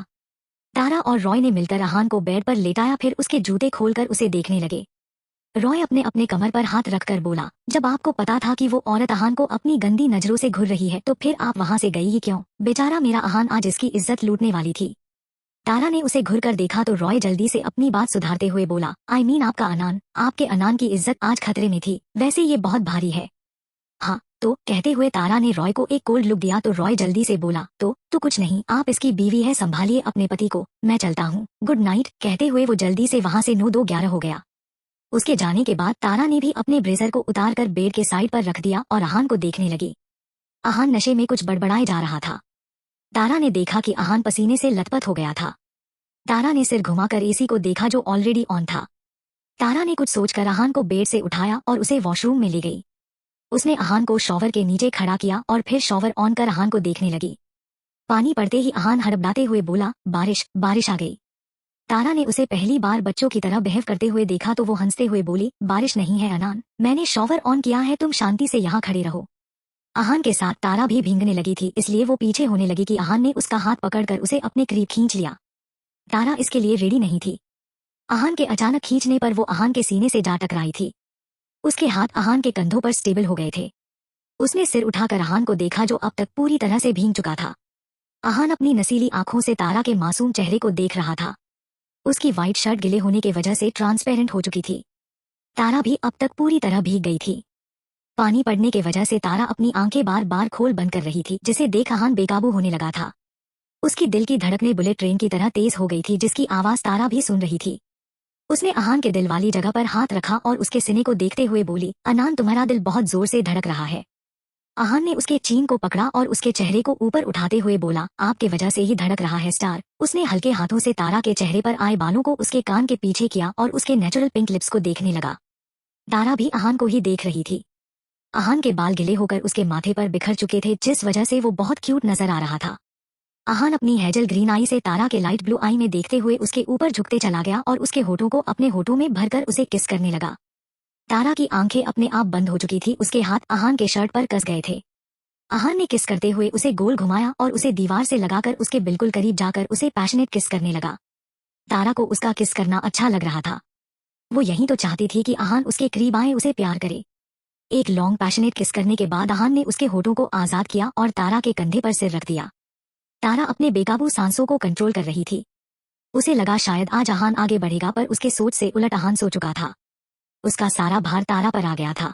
तारा और रॉय ने मिलकर अहान को बेड पर लेटाया, फिर उसके जूते खोलकर उसे देखने लगे। रॉय अपने अपने कमर पर हाथ रखकर बोला, जब आपको पता था कि वो औरत अहान को अपनी गंदी नजरों से घूर रही है तो फिर आप वहां से गई ही क्यों? बेचारा मेरा अहान आज इसकी इज्जत लूटने वाली थी। तारा ने उसे घुर कर देखा तो रॉय जल्दी से अपनी बात सुधारते हुए बोला, आई मीन आपका अनान, आपके अनान की इज्जत आज खतरे में थी, वैसे ये बहुत भारी है। हाँ तो, कहते हुए तारा ने रॉय को एक कोल्ड लुक दिया तो रॉय जल्दी से बोला, तो कुछ नहीं, आप इसकी बीवी है, संभालिए अपने पति को, मैं चलता हूँ, गुड नाइट। कहते हुए वो जल्दी से वहां से 9-2-11 हो गया। उसके जाने के बाद तारा ने भी अपने ब्रेजर को उतार कर बेड के साइड पर रख दिया और अहान को देखने लगी। अहान नशे में कुछ बड़बड़ाए जा रहा था। तारा ने देखा कि अहान पसीने से लथपथ हो गया था। तारा ने सिर घुमाकर एसी को देखा जो ऑलरेडी ऑन था। तारा ने कुछ सोचकर अहान को बेड से उठाया और उसे वॉशरूम में ले गई। उसने अहान को शॉवर के नीचे खड़ा किया और फिर शॉवर ऑन कर अहान को देखने लगी। पानी पड़ते ही अहान हड़बड़ाते हुए बोला, बारिश आ गई। तारा ने उसे पहली बार बच्चों की तरह बिहेव करते हुए देखा तो वो हंसते हुए बोली, बारिश नहीं है अनान, मैंने शॉवर ऑन किया है, तुम शांति से यहाँ खड़े रहो। अहान के साथ तारा भी भींगने लगी थी, इसलिए वो पीछे होने लगी कि अहान ने उसका हाथ पकड़कर उसे अपने करीब खींच लिया। तारा इसके लिए रेडी नहीं थी। अहान के अचानक खींचने पर वो अहान के सीने से जा टकराई थी। उसके हाथ अहान के कंधों पर स्टेबल हो गए थे। उसने सिर उठाकर अहान को देखा जो अब तक पूरी तरह से भीग चुका था। अहान अपनी नसीली आंखों से तारा के मासूम चेहरे को देख रहा था। उसकी व्हाइट शर्ट गिले होने की वजह से ट्रांसपेरेंट हो चुकी थी। तारा भी अब तक पूरी तरह भीग गई थी। पानी पड़ने की वजह से तारा अपनी आंखें बार बार खोल बंद कर रही थी, जिसे देख अहान बेकाबू होने लगा था। उसकी दिल की धड़कनें बुलेट ट्रेन की तरह तेज हो गई थी, जिसकी आवाज तारा भी सुन रही थी। उसने अहान के दिल वाली जगह पर हाथ रखा और उसके सीने को देखते हुए बोली, अनान तुम्हारा दिल बहुत जोर से धड़क रहा है। अहान ने उसके चीन को पकड़ा और उसके चेहरे को ऊपर उठाते हुए बोला, आपके वजह से ही धड़क रहा है स्टार। उसने हल्के हाथों से तारा के चेहरे पर आए बालों को उसके कान के पीछे किया और उसके नेचुरल पिंक लिप्स को देखने लगा। तारा भी अहान को ही देख रही थी। अहान के बाल गिले होकर उसके माथे पर बिखर चुके थे, जिस वजह से वो बहुत क्यूट नजर आ रहा था। अहान अपनी हेजल ग्रीन आई से तारा के लाइट ब्लू आई में देखते हुए उसके ऊपर झुकते चला गया और उसके होठों को अपने होठों में भरकर उसे किस करने लगा। तारा की आंखें अपने आप बंद हो चुकी थी, उसके हाथ अहान के शर्ट पर कस गए थे। अहान ने किस करते हुए उसे गोल घुमाया और उसे दीवार से लगाकर उसके बिल्कुल करीब जाकर उसे पैशनेट किस करने लगा। तारा को उसका किस करना अच्छा लग रहा था। वो यही तो चाहती थी कि अहान उसके करीब आए, उसे प्यार करे। एक लॉन्ग पैशनेट किस करने के बाद अहान ने उसके होठों को आजाद किया और तारा के कंधे पर सिर रख दिया। तारा अपने बेकाबू सांसों को कंट्रोल कर रही थी। उसे लगा शायद आज अहान आगे बढ़ेगा, पर उसके सोच से उलट अहान सो चुका था। उसका सारा भार तारा पर आ गया था।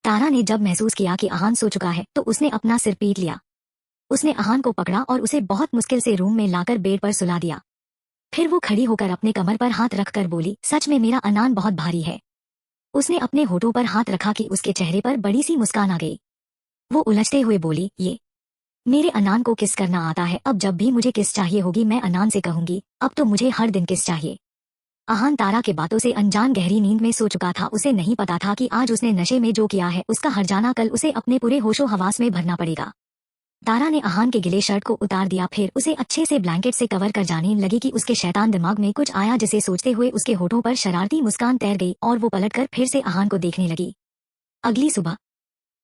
तारा ने जब महसूस किया कि अहान सो चुका है तो उसने अपना सिर पीट लिया। उसने अहान को पकड़ा और उसे बहुत मुश्किल से रूम में लाकर बेड पर सुला दिया। फिर वो खड़ी होकर अपने कमर पर हाथ रखकर बोली, सच में मेरा अनान बहुत भारी है। उसने अपने होठों पर हाथ रखा कि उसके चेहरे पर बड़ी सी मुस्कान आ गई। वो उलझते हुए बोली, ये मेरे अनान को किस करना आता है। अब जब भी मुझे किस चाहिए होगी मैं अनान से कहूंगी, अब तो मुझे हर दिन किस चाहिए। अहान तारा के बातों से अनजान गहरी नींद में सो चुका था। उसे नहीं पता था कि आज उसने नशे में जो किया है उसका हर्जाना कल उसे अपने पूरे होशो हवास में भरना पड़ेगा। तारा ने अहान के गिले शर्ट को उतार दिया, फिर उसे अच्छे से ब्लैंकेट से कवर कर जाने लगी कि उसके शैतान दिमाग में कुछ आया, जिसे सोचते हुए उसके होठों पर शरारती मुस्कान तैर गई और वो पलटकर फिर से अहान को देखने लगी। अगली सुबह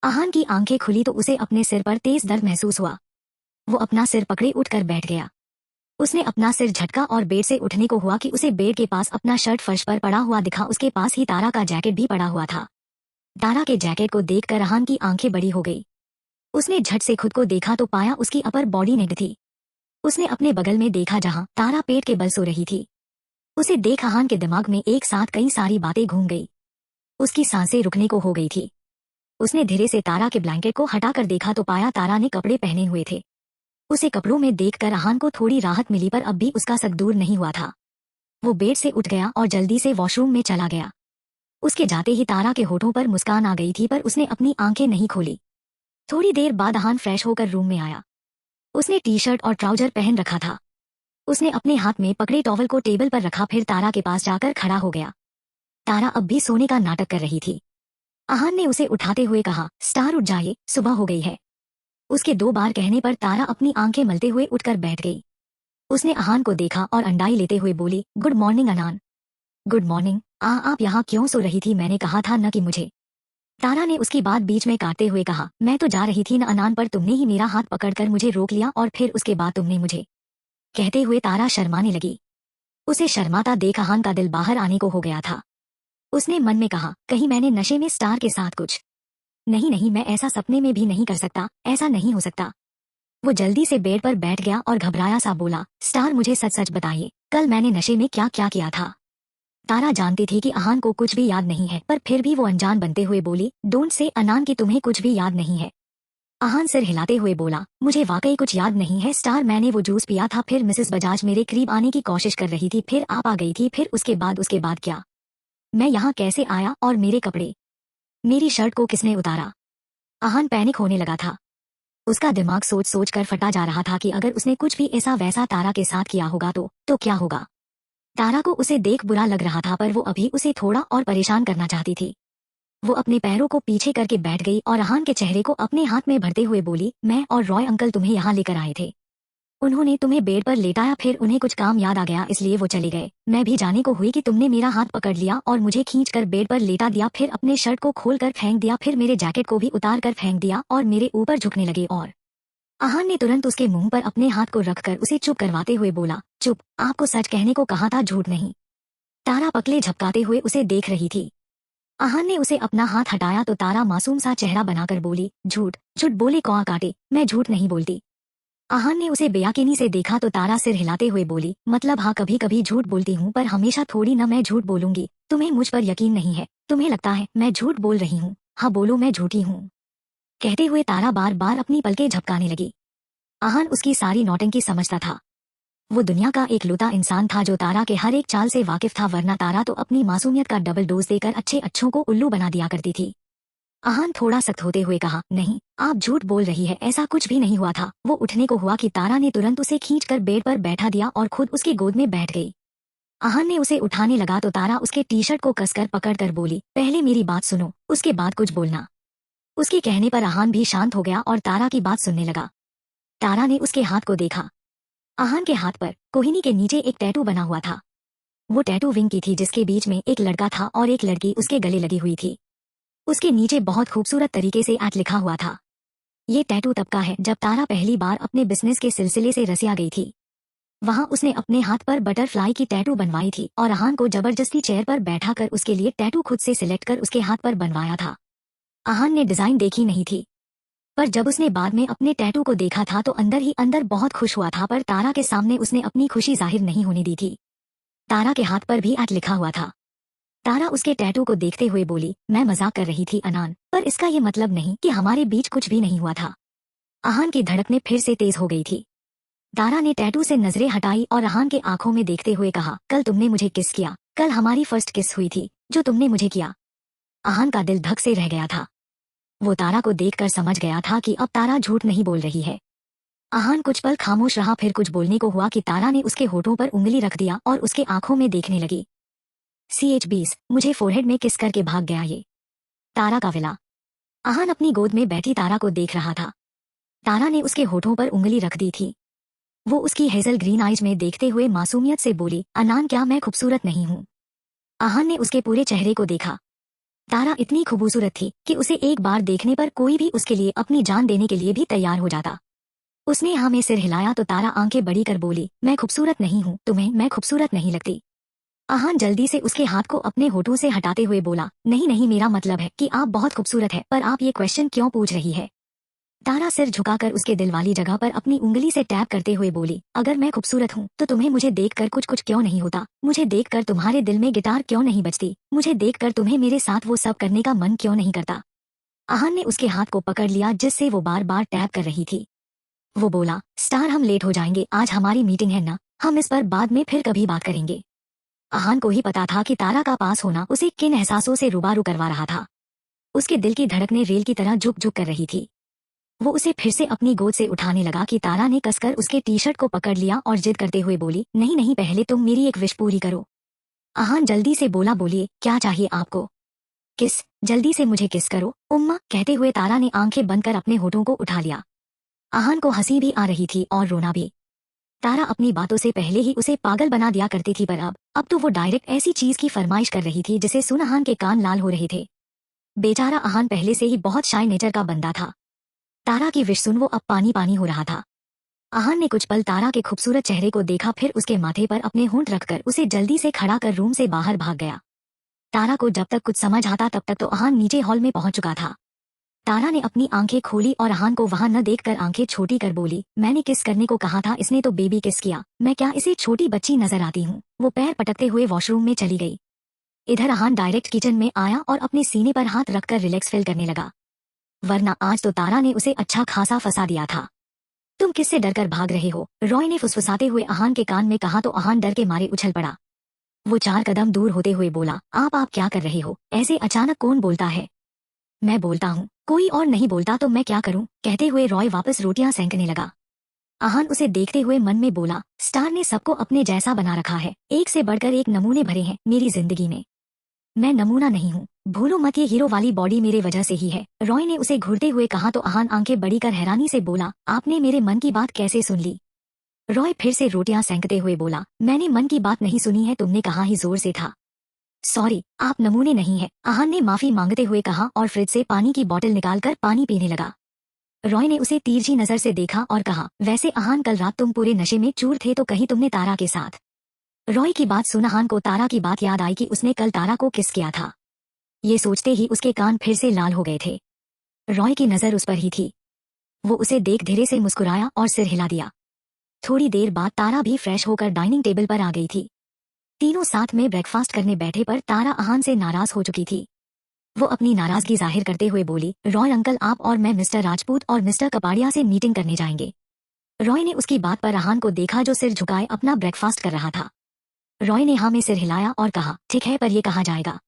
अहान की आंखें खुली तो उसे अपने सिर पर तेज दर्द महसूस हुआ। वो अपना सिर पकड़े उठकर बैठ गया। उसने अपना सिर झटका और बेड से उठने को हुआ कि उसे बेड के पास अपना शर्ट फर्श पर पड़ा हुआ दिखा। उसके पास ही तारा का जैकेट भी पड़ा हुआ था। तारा के जैकेट को देखकर अहान की आंखें बड़ी हो गई। उसने झट से खुद को देखा तो पाया उसकी अपर बॉडी नेड थी। उसने अपने बगल में देखा जहां तारा पेट के बल सो रही थी। उसे देख अहान के दिमाग में एक साथ कई सारी बातें घूम गई। उसकी सांसें रुकने को हो गई थी। उसने धीरे से तारा के ब्लैंकेट को हटाकर देखा तो पाया तारा ने कपड़े पहने हुए थे। उसे कपड़ों में देखकर अहान को थोड़ी राहत मिली, पर अब भी उसका शक दूर नहीं हुआ था। वो बेड से उठ गया और जल्दी से वॉशरूम में चला गया। उसके जाते ही तारा के होठों पर मुस्कान आ गई थी, पर उसने अपनी आंखें नहीं खोली। थोड़ी देर बाद अहान फ्रेश होकर रूम में आया। उसने टी शर्ट और ट्राउजर पहन रखा था। उसने अपने हाथ में पकड़े टॉवल को टेबल पर रखा, फिर तारा के पास जाकर खड़ा हो गया। तारा अब भी सोने का नाटक कर रही थी। अहान ने उसे उठाते हुए कहा, स्टार उठ जाइए, सुबह हो गई है। उसके 2 बार कहने पर तारा अपनी आंखें मलते हुए उठकर बैठ गई। उसने अहान को देखा और अंडाई लेते हुए बोली, good morning Ahaan. Good morning. आप यहाँ क्यों सो रही थी? मैंने कहा था न कि मुझे। तारा ने उसकी बात बीच में काटते हुए कहा, मैं तो जा रही थी न अनान, पर तुमने ही मेरा हाथ पकड़कर मुझे रोक लिया और फिर उसके बाद तुमने मुझे। कहते हुए तारा शर्माने लगी। उसे शर्माता देख अहान का दिल बाहर आने को हो गया था। उसने मन में कहा, कहीं मैंने नशे में स्टार के साथ कुछ। नहीं नहीं, मैं ऐसा सपने में भी नहीं कर सकता, ऐसा नहीं हो सकता। वो जल्दी से बेड पर बैठ गया और घबराया सा बोला, स्टार मुझे सच सच बताइए, कल मैंने नशे में क्या क्या किया था। तारा जानती थी कि अहान को कुछ भी याद नहीं है, पर फिर भी वो अनजान बनते हुए बोली, डोंट से अनान कि तुम्हें कुछ भी याद नहीं है। अहान सिर हिलाते हुए बोला, मुझे वाकई कुछ याद नहीं है स्टार। मैंने वो जूस पिया था, फिर मिसेस बजाज मेरे करीब आने की कोशिश कर रही थी, फिर आप आ गई थी, फिर उसके बाद क्या? मैं यहाँ कैसे आया? और मेरे कपड़े, मेरी शर्ट को किसने उतारा? अहान पैनिक होने लगा था। उसका दिमाग सोच सोच कर फटा जा रहा था कि अगर उसने कुछ भी ऐसा वैसा तारा के साथ किया होगा तो क्या होगा। तारा को उसे देख बुरा लग रहा था, पर वो अभी उसे थोड़ा और परेशान करना चाहती थी। वो अपने पैरों को पीछे करके बैठ गई और अहान के चेहरे को अपने हाथ में भरते हुए बोली, मैं और रॉय अंकल तुम्हें यहाँ लेकर आए थे। उन्होंने तुम्हें बेड पर लेटाया, फिर उन्हें कुछ काम याद आ गया इसलिए वो चले गए। मैं भी जाने को हुई कि तुमने मेरा हाथ पकड़ लिया और मुझे खींचकर बेड पर लेटा दिया, फिर अपने शर्ट को खोलकर फेंक दिया, फिर मेरे जैकेट को भी उतार कर फेंक दिया और मेरे ऊपर झुकने लगे। और अहान ने तुरंत उसके मुंह पर अपने हाथ को रखकर उसे चुप करवाते हुए बोला, चुप, आपको सच कहने को कहा था, झूठ नहीं। तारा पकले झपकाते हुए उसे देख रही थी। अहान ने उसे अपना हाथ हटाया तो तारा मासूम सा चेहरा बनाकर बोली, झूठ झूठ बोले कौआ काटे, मैं झूठ नहीं बोलती। अहान ने उसे बेयकीनी से देखा तो तारा सिर हिलाते हुए बोली, मतलब हाँ, कभी कभी झूठ बोलती हूँ, पर हमेशा थोड़ी न मैं झूठ बोलूंगी। तुम्हें मुझ पर यकीन नहीं है, तुम्हें लगता है मैं झूठ बोल रही हूँ। हाँ बोलो, मैं झूठी हूँ। कहते हुए तारा बार बार अपनी पलकें झपकाने लगी। अहान उसकी सारी नौटंकी समझता था। वो दुनिया का एक लूता इंसान था जो तारा के हर एक चाल से वाकिफ था, वरना तारा तो अपनी मासूमियत का डबल डोज देकर अच्छे अच्छों को उल्लू बना दिया करती थी। अहान थोड़ा सख्त होते हुए कहा, नहीं, आप झूठ बोल रही है, ऐसा कुछ भी नहीं हुआ था। वो उठने को हुआ कि तारा ने तुरंत उसे खींचकर बेड पर बैठा दिया और खुद उसकी गोद में बैठ गई। अहान ने उसे उठाने लगा तो तारा उसके टी शर्ट को कसकर पकड़कर बोली, पहले मेरी बात सुनो, उसके बाद कुछ बोलना। उसके कहने पर अहान भी शांत हो गया और तारा की बात सुनने लगा। तारा ने उसके हाथ को देखा। अहान के हाथ पर कोहिनी के नीचे एक टैटू बना हुआ था। वो टैटू विंग की थी, जिसके बीच में एक लड़का था और एक लड़की उसके गले लगी हुई थी। उसके नीचे बहुत खूबसूरत तरीके से एट लिखा हुआ था। ये टैटू तब का है जब तारा पहली बार अपने बिजनेस के सिलसिले से रसिया गई थी। वहां उसने अपने हाथ पर बटरफ्लाई की टैटू बनवाई थी और अहान को जबरदस्ती चेयर पर बैठाकर उसके लिए टैटू खुद से सिलेक्ट कर उसके हाथ पर बनवाया था। अहान ने डिजाइन देखी नहीं थी, पर जब उसने बाद में अपने टैटू को देखा था तो अंदर ही अंदर बहुत खुश हुआ था, पर तारा के सामने उसने अपनी खुशी जाहिर नहीं होने दी थी। तारा के हाथ पर भी एट लिखा हुआ था। तारा उसके टैटू को देखते हुए बोली, मैं मजाक कर रही थी अनान, पर इसका ये मतलब नहीं कि हमारे बीच कुछ भी नहीं हुआ था। अहान की धड़कनें फिर से तेज हो गई थी। तारा ने टैटू से नजरें हटाई और अहान के आंखों में देखते हुए कहा, कल तुमने मुझे किस किया, कल हमारी फर्स्ट किस हुई थी जो तुमने मुझे किया। आहान का दिल धक से रह गया था। वो तारा को देखकर समझ गया था कि अब तारा झूठ नहीं बोल रही है। आहान कुछ पल खामोश रहा, फिर कुछ बोलने को हुआ कि तारा ने उसके होठों पर उंगली रख दिया और उसके आंखों में देखने लगी। CH20 मुझे फोरहेड में किस करके भाग गया ये। तारा का विला। आहान अपनी गोद में बैठी तारा को देख रहा था। तारा ने उसके होठों पर उंगली रख दी थी। वो उसकी हेजल ग्रीन आइज में देखते हुए मासूमियत से बोली, अनान क्या मैं खूबसूरत नहीं हूँ? आहान ने उसके पूरे चेहरे को देखा। तारा इतनी खूबसूरत थी कि उसे एक बार देखने पर कोई भी उसके लिए अपनी जान देने के लिए भी तैयार हो जाता। उसने हाँ में सिर हिलाया तो तारा आंखें बड़ी कर बोली, मैं खूबसूरत नहीं हूँ, तुम्हें मैं खूबसूरत नहीं लगती। आहान जल्दी से उसके हाथ को अपने होठों से हटाते हुए बोला, नहीं नहीं, मेरा मतलब है कि आप बहुत खूबसूरत है, पर आप ये क्वेश्चन क्यों पूछ रही है? तारा सिर झुकाकर उसके दिल वाली जगह पर अपनी उंगली से टैप करते हुए बोली, अगर मैं खूबसूरत हूँ तो तुम्हें मुझे देखकर कुछ कुछ क्यों नहीं होता? मुझे देखकर तुम्हारे दिल में गिटार क्यों नहीं बजती? मुझे देखकर तुम्हें मेरे साथ वो सब करने का मन क्यों नहीं करता? आहान ने उसके हाथ को पकड़ लिया जिससे वो बार बार टैप कर रही थी। वो बोला, स्टार हम लेट हो जाएंगे, आज हमारी मीटिंग है ना, हम इस पर बाद में फिर कभी बात करेंगे। आहान को ही पता था कि तारा का पास होना उसे किन एहसासों से रूबरू करवा रहा था। उसके दिल की धड़कनें रेल की तरह झुक झुक कर रही थी। वो उसे फिर से अपनी गोद से उठाने लगा कि तारा ने कसकर उसके टी शर्ट को पकड़ लिया और जिद करते हुए बोली, नहीं नहीं, पहले तुम मेरी एक विश पूरी करो। आहान जल्दी से बोला, बोलिए क्या चाहिए आपको? किस, जल्दी से मुझे किस करो उम्मा, कहते हुए तारा ने आंखें बंद कर अपने होठों को उठा लिया। आहान को हंसी भी आ रही थी और रोना भी। तारा अपनी बातों से पहले ही उसे पागल बना दिया करती थी, पर अब तो वो डायरेक्ट ऐसी चीज की फरमाइश कर रही थी जिसे सुन आहान के कान लाल हो रहे थे। बेचारा आहान पहले से ही बहुत शाय नेचर का बंदा था। तारा की विश सुन वो अब पानी पानी हो रहा था। आहान ने कुछ पल तारा के खूबसूरत चेहरे को देखा, फिर उसके माथे पर अपने होंठ रखकर उसे जल्दी से खड़ा कर रूम से बाहर भाग गया। तारा को जब तक कुछ समझ आता तब तक तो आहान नीचे हॉल में पहुंच चुका था। तारा ने अपनी आंखें खोली और आहान को वहां न देखकर आंखें छोटी कर बोली, मैंने किस करने को कहा था, इसने तो बेबी किस किया, मैं क्या इसे छोटी बच्ची नजर आती हूँ? वो पैर पटकते हुए वॉशरूम में चली गई। इधर आहान डायरेक्ट किचन में आया और अपने सीने पर हाथ रखकर रिलैक्स फील करने लगा, वरना आज तो तारा ने उसे अच्छा खासा फंसा दिया था। तुम किससे डरकर भाग रहे हो? रॉय ने फुसफुसाते हुए आहान के कान में कहा तो आहान डर के मारे उछल पड़ा। वो 4 कदम दूर होते हुए बोला, आप क्या कर रहे हो? ऐसे अचानक कौन बोलता है? मैं बोलता हूँ, कोई और नहीं बोलता तो मैं क्या करूँ? कहते हुए रॉय वापस रोटियां सेंकने लगा। आहान उसे देखते हुए मन में बोला, स्टार ने सबको अपने जैसा बना रखा है, एक से बढ़कर एक नमूने भरे हैं मेरी जिंदगी में। मैं नमूना नहीं हूँ, भूलो मत, ये हीरो वाली बॉडी मेरे वजह से ही है। रॉय ने उसे घूरते हुए कहा तो आहान आंखें बड़ी कर हैरानी से बोला, आपने मेरे मन की बात कैसे सुन ली? रॉय फिर से रोटियां सेंकते हुए बोला, मैंने मन की बात नहीं सुनी है, तुमने कहा ही जोर से था। सॉरी, आप नमूने नहीं है, आहान ने माफी मांगते हुए कहा और फ्रिज से पानी की बोतल निकालकर पानी पीने लगा। रॉय ने उसे तिरछी नजर से देखा और कहा, वैसे आहान कल रात तुम पूरे नशे में चूर थे तो कहीं तुमने तारा के साथ? रॉय की बात सुन आहान को तारा की बात याद आई कि उसने कल तारा को किस किया था। ये सोचते ही उसके कान फिर से लाल हो गए थे। रॉय की नजर उस पर ही थी। वो उसे देख धीरे से मुस्कुराया और सिर हिला दिया। थोड़ी देर बाद तारा भी फ्रेश होकर डाइनिंग टेबल पर आ गई थी। तीनों साथ में ब्रेकफास्ट करने बैठे पर तारा आहान से नाराज हो चुकी थी। वो अपनी नाराजगी जाहिर करते हुए बोली, रॉय अंकल, आप और मैं मिस्टर राजपूत और मिस्टर कपाड़िया से मीटिंग करने जाएंगे। रॉय ने उसकी बात पर आहान को देखा जो सिर झुकाए अपना ब्रेकफास्ट कर रहा था। रॉय ने हाँ में सिर हिलाया और कहा, ठीक है, पर ये कहाँ जाएगा?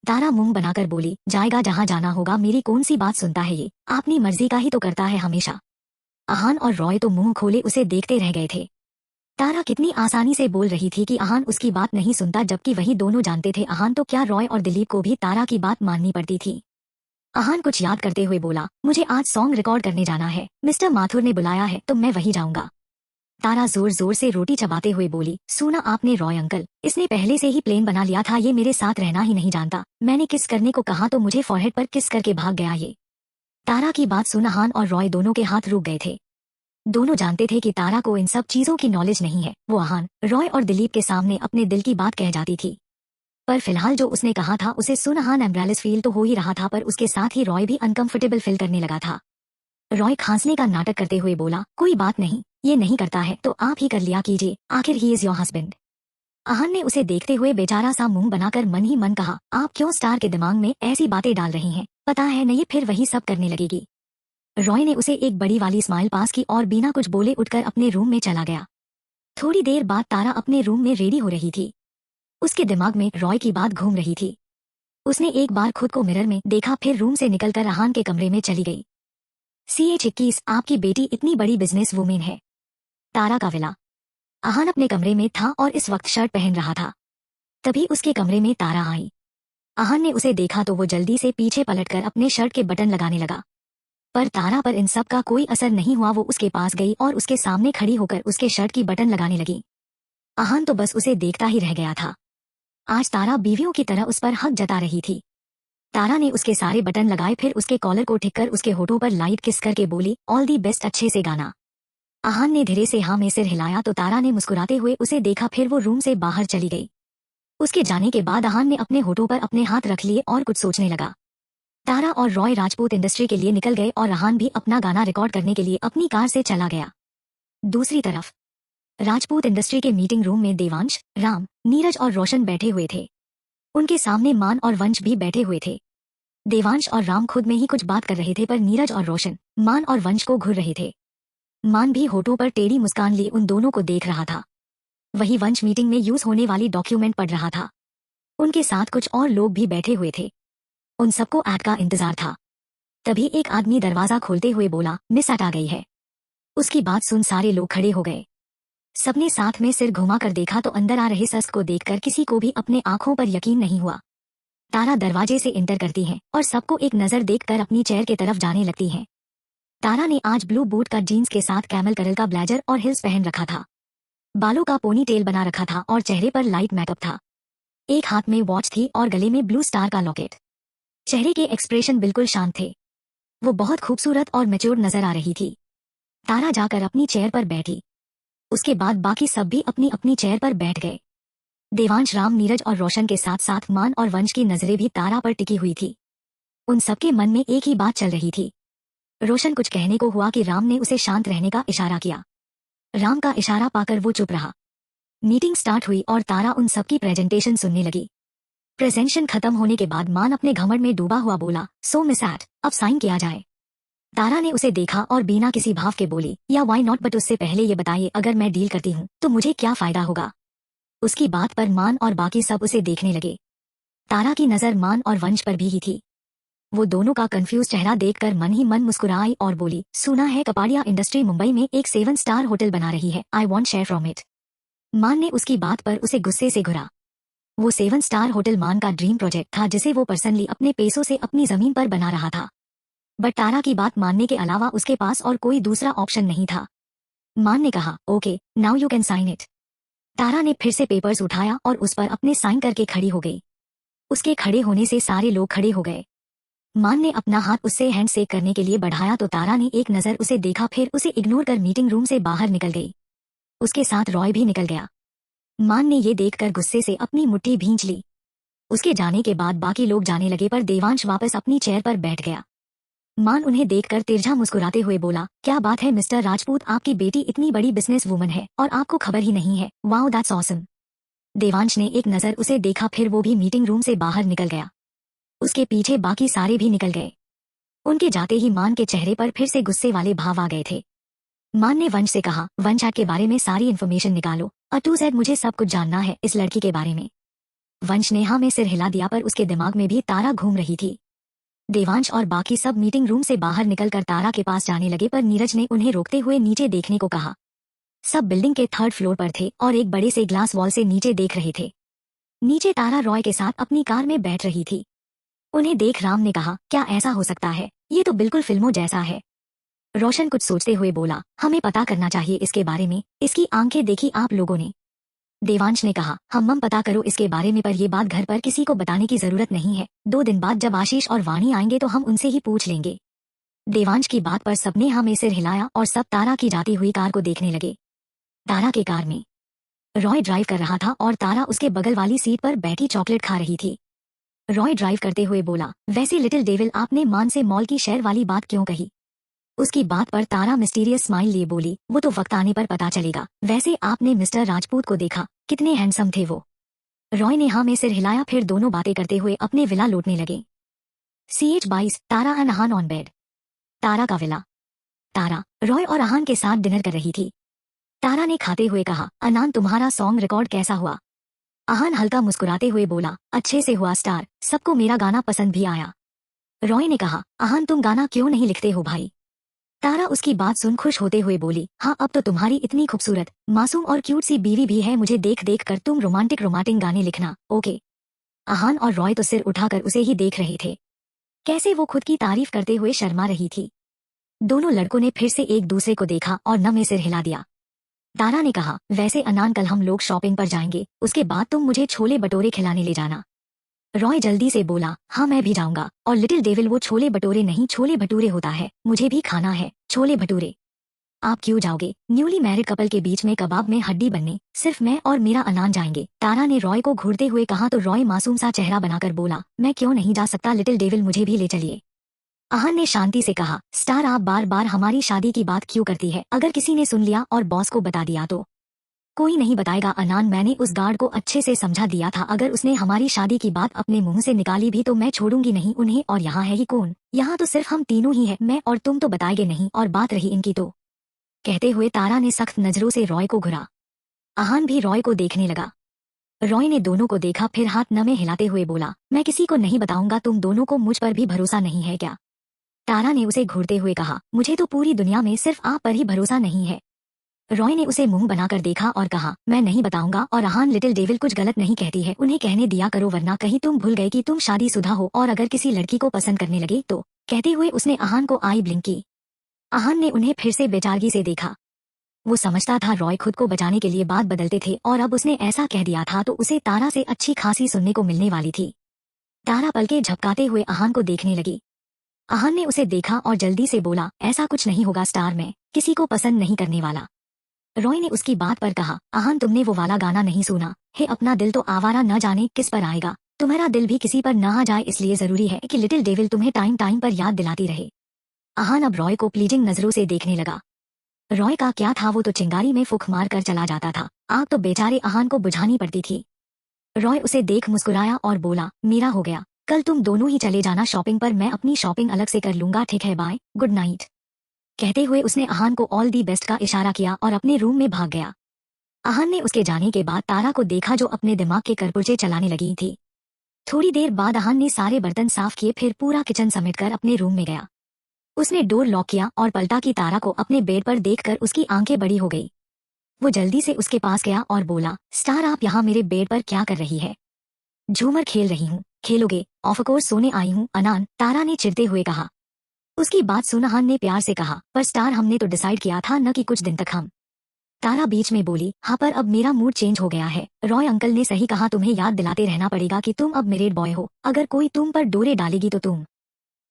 तारा मुंह बनाकर बोली, जाएगा जहाँ जाना होगा, मेरी कौन सी बात सुनता है ये, अपनी मर्जी का ही तो करता है हमेशा। आहान और रॉय तो मुंह खोले उसे देखते रह गए थे। तारा कितनी आसानी से बोल रही थी कि आहान उसकी बात नहीं सुनता, जबकि वही दोनों जानते थे आहान तो क्या, रॉय और दिलीप को भी तारा की बात माननी पड़ती थी। आहान कुछ याद करते हुए बोला, मुझे आज सॉन्ग रिकॉर्ड करने जाना है, मिस्टर माथुर ने बुलाया है तो मैं वही जाऊंगा। तारा जोर जोर से रोटी चबाते हुए बोली, सुना आपने रॉय अंकल, इसने पहले से ही प्लान बना लिया था, ये मेरे साथ रहना ही नहीं जानता। मैंने किस करने को कहा तो मुझे फॉरहेड पर किस करके भाग गया ये। तारा की बात सुन आहान और रॉय दोनों के हाथ रुक गए थे। दोनों जानते थे कि तारा को इन सब चीजों की नॉलेज नहीं है। वो आहान, रॉय और दिलीप के सामने अपने दिल की बात कह जाती थी, पर फिलहाल जो उसने कहा था उसे सुन आहान एम्ब्रेलिस फील तो हो ही रहा था, पर उसके साथ ही रॉय भी अनकंफर्टेबल फील करने लगा था। रॉय खांसने का नाटक करते हुए बोला, कोई बात नहीं, ये नहीं करता है तो आप ही कर लिया कीजिए, आखिर ही इज योर हस्बैंड। आहान ने उसे देखते हुए बेचारा सा मुंह बनाकर मन ही मन कहा, आप क्यों स्टार के दिमाग में ऐसी बातें डाल रही हैं, पता है न ये फिर वही सब करने लगेगी। रॉय ने उसे एक बड़ी वाली स्माइल पास की और बिना कुछ बोले उठकर अपने रूम में चला गया। थोड़ी देर बाद तारा अपने रूम में रेडी हो रही थी। उसके दिमाग में रॉय की बात घूम रही थी। उसने एक बार खुद को मिरर में देखा, फिर रूम से निकलकर अहान के कमरे में चली गई। CH21, आपकी बेटी इतनी बड़ी बिजनेस वुमेन है। तारा का विला। अहान अपने कमरे में था और इस वक्त शर्ट पहन रहा था। तभी उसके कमरे में तारा आई। अहान ने उसे देखा तो वो जल्दी से पीछे पलटकर अपने शर्ट के बटन लगाने लगा, पर तारा पर इन सब का कोई असर नहीं हुआ। वो उसके पास गई और उसके सामने खड़ी होकर उसके शर्ट की बटन लगाने लगी। अहान तो बस उसे देखता ही रह गया था। आज तारा बीवियों की तरह उस पर हक जता रही थी। तारा ने उसके सारे बटन लगाए, फिर उसके कॉलर को ठीक कर उसके होठों पर लाइट किस करके बोली, ऑल दी बेस्ट, अच्छे से गाना। अहान ने धीरे से हाँ में सिर हिलाया तो तारा ने मुस्कुराते हुए उसे देखा, फिर वो रूम से बाहर चली गई। उसके जाने के बाद अहान ने अपने होठों पर अपने हाथ रख लिए और कुछ सोचने लगा। तारा और रॉय राजपूत इंडस्ट्री के लिए निकल गए और अहान भी अपना गाना रिकॉर्ड करने के लिए अपनी कार से चला गया। दूसरी तरफ राजपूत इंडस्ट्री के मीटिंग रूम में देवांश, राम, नीरज और रोशन बैठे हुए थे। उनके सामने मान और वंश भी बैठे हुए थे। देवांश और राम खुद में ही कुछ बात कर रहे थे, पर नीरज और रोशन मान और वंश को घूर रहे थे। मान भी होठों पर टेढ़ी मुस्कान लिए उन दोनों को देख रहा था। वही वंश मीटिंग में यूज होने वाली डॉक्यूमेंट पढ़ रहा था। उनके साथ कुछ और लोग भी बैठे हुए थे। उन सबको ऐड का इंतजार था। तभी एक आदमी दरवाजा खोलते हुए बोला, मिस ऐड आ गई है। उसकी बात सुन सारे लोग खड़े हो गए। सबने साथ में सिर घुमा कर देखा तो अंदर आ रहे सस को देखकर किसी को भी अपने आंखों पर यकीन नहीं हुआ। तारा दरवाजे से इंटर करती है और सबको एक नजर देखकर अपनी चेयर के तरफ जाने लगती है। तारा ने आज ब्लू बूट का जीन्स के साथ कैमल करल का ब्लेजर और हिल्स पहन रखा था। बालों का पोनी टेल बना रखा था और चेहरे पर लाइट मेकअप था। एक हाथ में वॉच थी और गले में ब्लू स्टार का लॉकेट। चेहरे के एक्सप्रेशन बिल्कुल शांत थे। वो बहुत खूबसूरत और मैच्योर नजर आ रही थी। तारा जाकर अपनी चेयर पर बैठी। उसके बाद बाकी सब भी अपनी अपनी चेयर पर बैठ गए। देवांश, राम, नीरज और रोशन के साथ साथ मान और वंश की नजरें भी तारा पर टिकी हुई थी। उन सबके मन में एक ही बात चल रही थी। रोशन कुछ कहने को हुआ कि राम ने उसे शांत रहने का इशारा किया। राम का इशारा पाकर वो चुप रहा। मीटिंग स्टार्ट हुई और तारा उन सबकी प्रेजेंटेशन सुनने लगी। प्रेजेंटेशन खत्म होने के बाद मान अपने घमंड में डूबा हुआ बोला, सो मिस ऐड, अब साइन किया जाए। तारा ने उसे देखा और बिना किसी भाव के बोली, या वाई नॉट, बट उससे पहले ये बताइए, अगर मैं डील करती हूँ तो मुझे क्या फायदा होगा। उसकी बात पर मान और बाकी सब उसे देखने लगे। तारा की नजर मान और वंश पर भी ही थी। वो दोनों का कंफ्यूज चेहरा देखकर मन ही मन मुस्कुराई और बोली, सुना है कपाड़िया इंडस्ट्री मुंबई में एक 7 स्टार होटल बना रही है, I want share from it. मान ने उसकी बात पर उसे गुस्से से घुरा। वो 7 स्टार होटल मान का ड्रीम प्रोजेक्ट था जिसे वो पर्सनली अपने पैसों से अपनी जमीन पर बना रहा था। बट तारा की बात मानने के अलावा उसके पास और कोई दूसरा ऑप्शन नहीं था। मान ने कहा, okay now you can sign it. Tara ने फिर से पेपर्स उठाया और उस पर अपने साइन करके खड़ी हो गई। उसके खड़े होने से सारे लोग खड़े हो गए। मान ने अपना हाथ उससे हैंड शेक करने के लिए बढ़ाया तो तारा ने एक नजर उसे देखा, फिर उसे इग्नोर कर मीटिंग रूम से बाहर निकल गई। उसके साथ रॉय भी निकल गया। मान ने ये देखकर गुस्से से अपनी मुट्ठी भींच ली। उसके जाने के बाद बाकी लोग जाने लगे, पर देवांश वापस अपनी चेयर पर बैठ गया। मान उन्हें देखकर तिरछा मुस्कुराते हुए बोला, क्या बात है मिस्टर राजपूत, आपकी बेटी इतनी बड़ी बिजनेस वुमन है और आपको खबर ही नहीं है, वाओ दैट्स ऑसम। देवांश ने एक नजर उसे देखा, फिर वो भी मीटिंग रूम से बाहर निकल गया। उसके पीछे बाकी सारे भी निकल गए। उनके जाते ही मान के चेहरे पर फिर से गुस्से वाले भाव आ गए थे। मान ने वंश से कहा, वंश ऐड के बारे में सारी इन्फॉर्मेशन निकालो, A to Z मुझे सब कुछ जानना है इस लड़की के बारे में। वंश ने हाँ में सिर हिला दिया, पर उसके दिमाग में भी तारा घूम रही थी। देवांश और बाकी सब मीटिंग रूम से बाहर निकलकर तारा के पास जाने लगे, पर नीरज ने उन्हें रोकते हुए नीचे देखने को कहा। सब बिल्डिंग के 3rd फ्लोर पर थे और एक बड़े से ग्लास वॉल से नीचे देख रहे थे। नीचे तारा रॉय के साथ अपनी कार में बैठ रही थी। उन्हें देख राम ने कहा, क्या ऐसा हो सकता है, ये तो बिल्कुल फिल्मों जैसा है। रोशन कुछ सोचते हुए बोला, हमें पता करना चाहिए इसके बारे में, इसकी आंखें देखी आप लोगों ने। देवांश ने कहा, हम पता करो इसके बारे में, पर ये बात घर पर किसी को बताने की जरूरत नहीं है। 2 दिन बाद जब आशीष और वाणी आएंगे तो हम उनसे ही पूछ लेंगे। देवांश की बात पर सबने हाँ में सिर हिलाया और सब तारा की जाती हुई कार को देखने लगे। तारा के कार में रॉय ड्राइव कर रहा था और तारा उसके बगल वाली सीट पर बैठी चॉकलेट खा रही थी। रॉय ड्राइव करते हुए बोला, वैसे लिटिल डेविल, आपने मान से मॉल की शेयर वाली बात क्यों कही। उसकी बात पर तारा मिस्टीरियस स्माइल लिए बोली, वो तो वक्त आने पर पता चलेगा। वैसे आपने मिस्टर राजपूत को देखा, कितने हैंडसम थे वो। रॉय ने हाँ में सिर हिलाया, फिर दोनों बातें करते हुए अपने विला लौटने लगे। CH22, Tara and Ahaan on bed. Tara का विला। तारा रॉय और अहान के साथ डिनर कर रही थी। तारा ने खाते हुए कहा, अनान तुम्हारा सॉन्ग रिकॉर्ड कैसा हुआ। आहान हल्का मुस्कुराते हुए बोला, अच्छे से हुआ स्टार, सबको मेरा गाना पसंद भी आया। रॉय ने कहा, आहान तुम गाना क्यों नहीं लिखते हो भाई? तारा उसकी बात सुन खुश होते हुए बोली, हाँ अब तो तुम्हारी इतनी खूबसूरत, मासूम और क्यूट सी बीवी भी है, मुझे देख देख कर तुम रोमांटिक रोमांटिक गाने लिखना, ओके। आहान और रॉय तो सिर उठाकर उसे ही देख रहे थे। कैसे वो खुद की तारीफ करते हुए शर्मा रही थी। दोनों लड़कों ने फिर से एक दूसरे को देखा और न में सिर हिला दिया। तारा ने कहा, वैसे अनान कल हम लोग शॉपिंग पर जाएंगे, उसके बाद तुम मुझे छोले भटूरे खिलाने ले जाना। रॉय जल्दी से बोला, हाँ मैं भी जाऊंगा, और लिटिल डेविल वो छोले भटूरे नहीं छोले भटूरे होता है, मुझे भी खाना है छोले भटूरे। आप क्यों जाओगे? न्यूली मैरिड कपल के बीच में कबाब में हड्डी बनने सिर्फ मैं और मेरा अनान जाएंगे, तारा ने रॉय को घूरते हुए कहा तो रॉय मासूम सा चेहरा बनाकर बोला, मैं क्यों नहीं जा सकता लिटिल डेविल, मुझे भी ले चलिए। आहान ने शांति से कहा, स्टार आप बार बार हमारी शादी की बात क्यों करती है? अगर किसी ने सुन लिया और बॉस को बता दिया तो? कोई नहीं बताएगा अनान, मैंने उस गार्ड को अच्छे से समझा दिया था, अगर उसने हमारी शादी की बात अपने मुंह से निकाली भी तो मैं छोड़ूंगी नहीं उन्हें, और यहाँ है ही कौन? यहाँ तो सिर्फ हम तीनों ही है, मैं और तुम तो बताएंगे नहीं, और बात रही इनकी तो। कहते हुए तारा ने सख्त नजरों से रॉय को घुरा। आहान भी रॉय को देखने लगा। रॉय ने दोनों को देखा, फिर हाथ न में हिलाते हुए बोला, मैं किसी को नहीं बताऊंगा, तुम दोनों को मुझ पर भी भरोसा नहीं है क्या? तारा ने उसे घूरते हुए कहा, मुझे तो पूरी दुनिया में सिर्फ आप पर ही भरोसा नहीं है। रॉय ने उसे मुंह बनाकर देखा और कहा, मैं नहीं बताऊंगा, और आहान लिटिल डेविल कुछ गलत नहीं कहती है, उन्हें कहने दिया करो, वरना कहीं तुम भूल गए कि तुम शादीशुदा हो, और अगर किसी लड़की को पसंद करने लगे तो। कहते हुए उसने आहान को आई ब्लिंक की। आहान ने उन्हें फिर से बेचारगी से देखा। वो समझता था रॉय खुद को बचाने के लिए बात बदलते थे, और अब उसने ऐसा कह दिया था तो उसे तारा से अच्छी खासी सुनने को मिलने वाली थी। तारा पलके झपकाते हुए आहान को देखने लगी। आहान ने उसे देखा और जल्दी से बोला, ऐसा कुछ नहीं होगा स्टार, मैं किसी को पसंद नहीं करने वाला। रॉय ने उसकी बात पर कहा, आहान तुमने वो वाला गाना नहीं सुना है, अपना दिल तो आवारा न जाने किस पर आएगा, तुम्हारा दिल भी किसी पर न आ जाए, इसलिए जरूरी है कि लिटिल डेविल तुम्हें टाइम टाइम पर याद दिलाती रहे। आहान अब रॉय को प्लीजिंग नजरों से देखने लगा। रॉय का क्या था, वो तो चिंगारी में फूंक मार कर चला जाता था, आग तो बेचारे आहान को बुझानी पड़ती थी। रॉय उसे देख मुस्कुराया और बोला, मेरा हो गया, कल तुम दोनों ही चले जाना शॉपिंग पर, मैं अपनी शॉपिंग अलग से कर लूंगा, ठीक है, बाय, गुड नाइट। कहते हुए उसने आहान को ऑल दी बेस्ट का इशारा किया और अपने रूम में भाग गया। आहान ने उसके जाने के बाद तारा को देखा जो अपने दिमाग के करपुर्जे चलाने लगी थी। थोड़ी देर बाद आहान ने सारे बर्तन साफ किए, फिर पूरा किचन समेटकर अपने रूम में गया। उसने डोर लॉक किया और पलटा की तारा को अपने बेड पर देखकर उसकी आंखें बड़ी हो गई। वो जल्दी से उसके पास गया और बोला, स्टार आप यहाँ मेरे बेड पर क्या कर रही है? झूमर खेल रही हूँ। खेलोगे? ऑफ कोर्स सोने आई हूँ अनान, तारा ने चिढ़ते हुए कहा। उसकी बात सुन आहान ने प्यार से कहा, पर स्टार हमने तो डिसाइड किया था न कि कुछ दिन तक हम। तारा बीच में बोली, हाँ पर अब मेरा मूड चेंज हो गया है, रॉय अंकल ने सही कहा, तुम्हें याद दिलाते रहना पड़ेगा कि तुम अब मेरिड बॉय हो, अगर कोई तुम पर डोरे डालेगी तो तुम।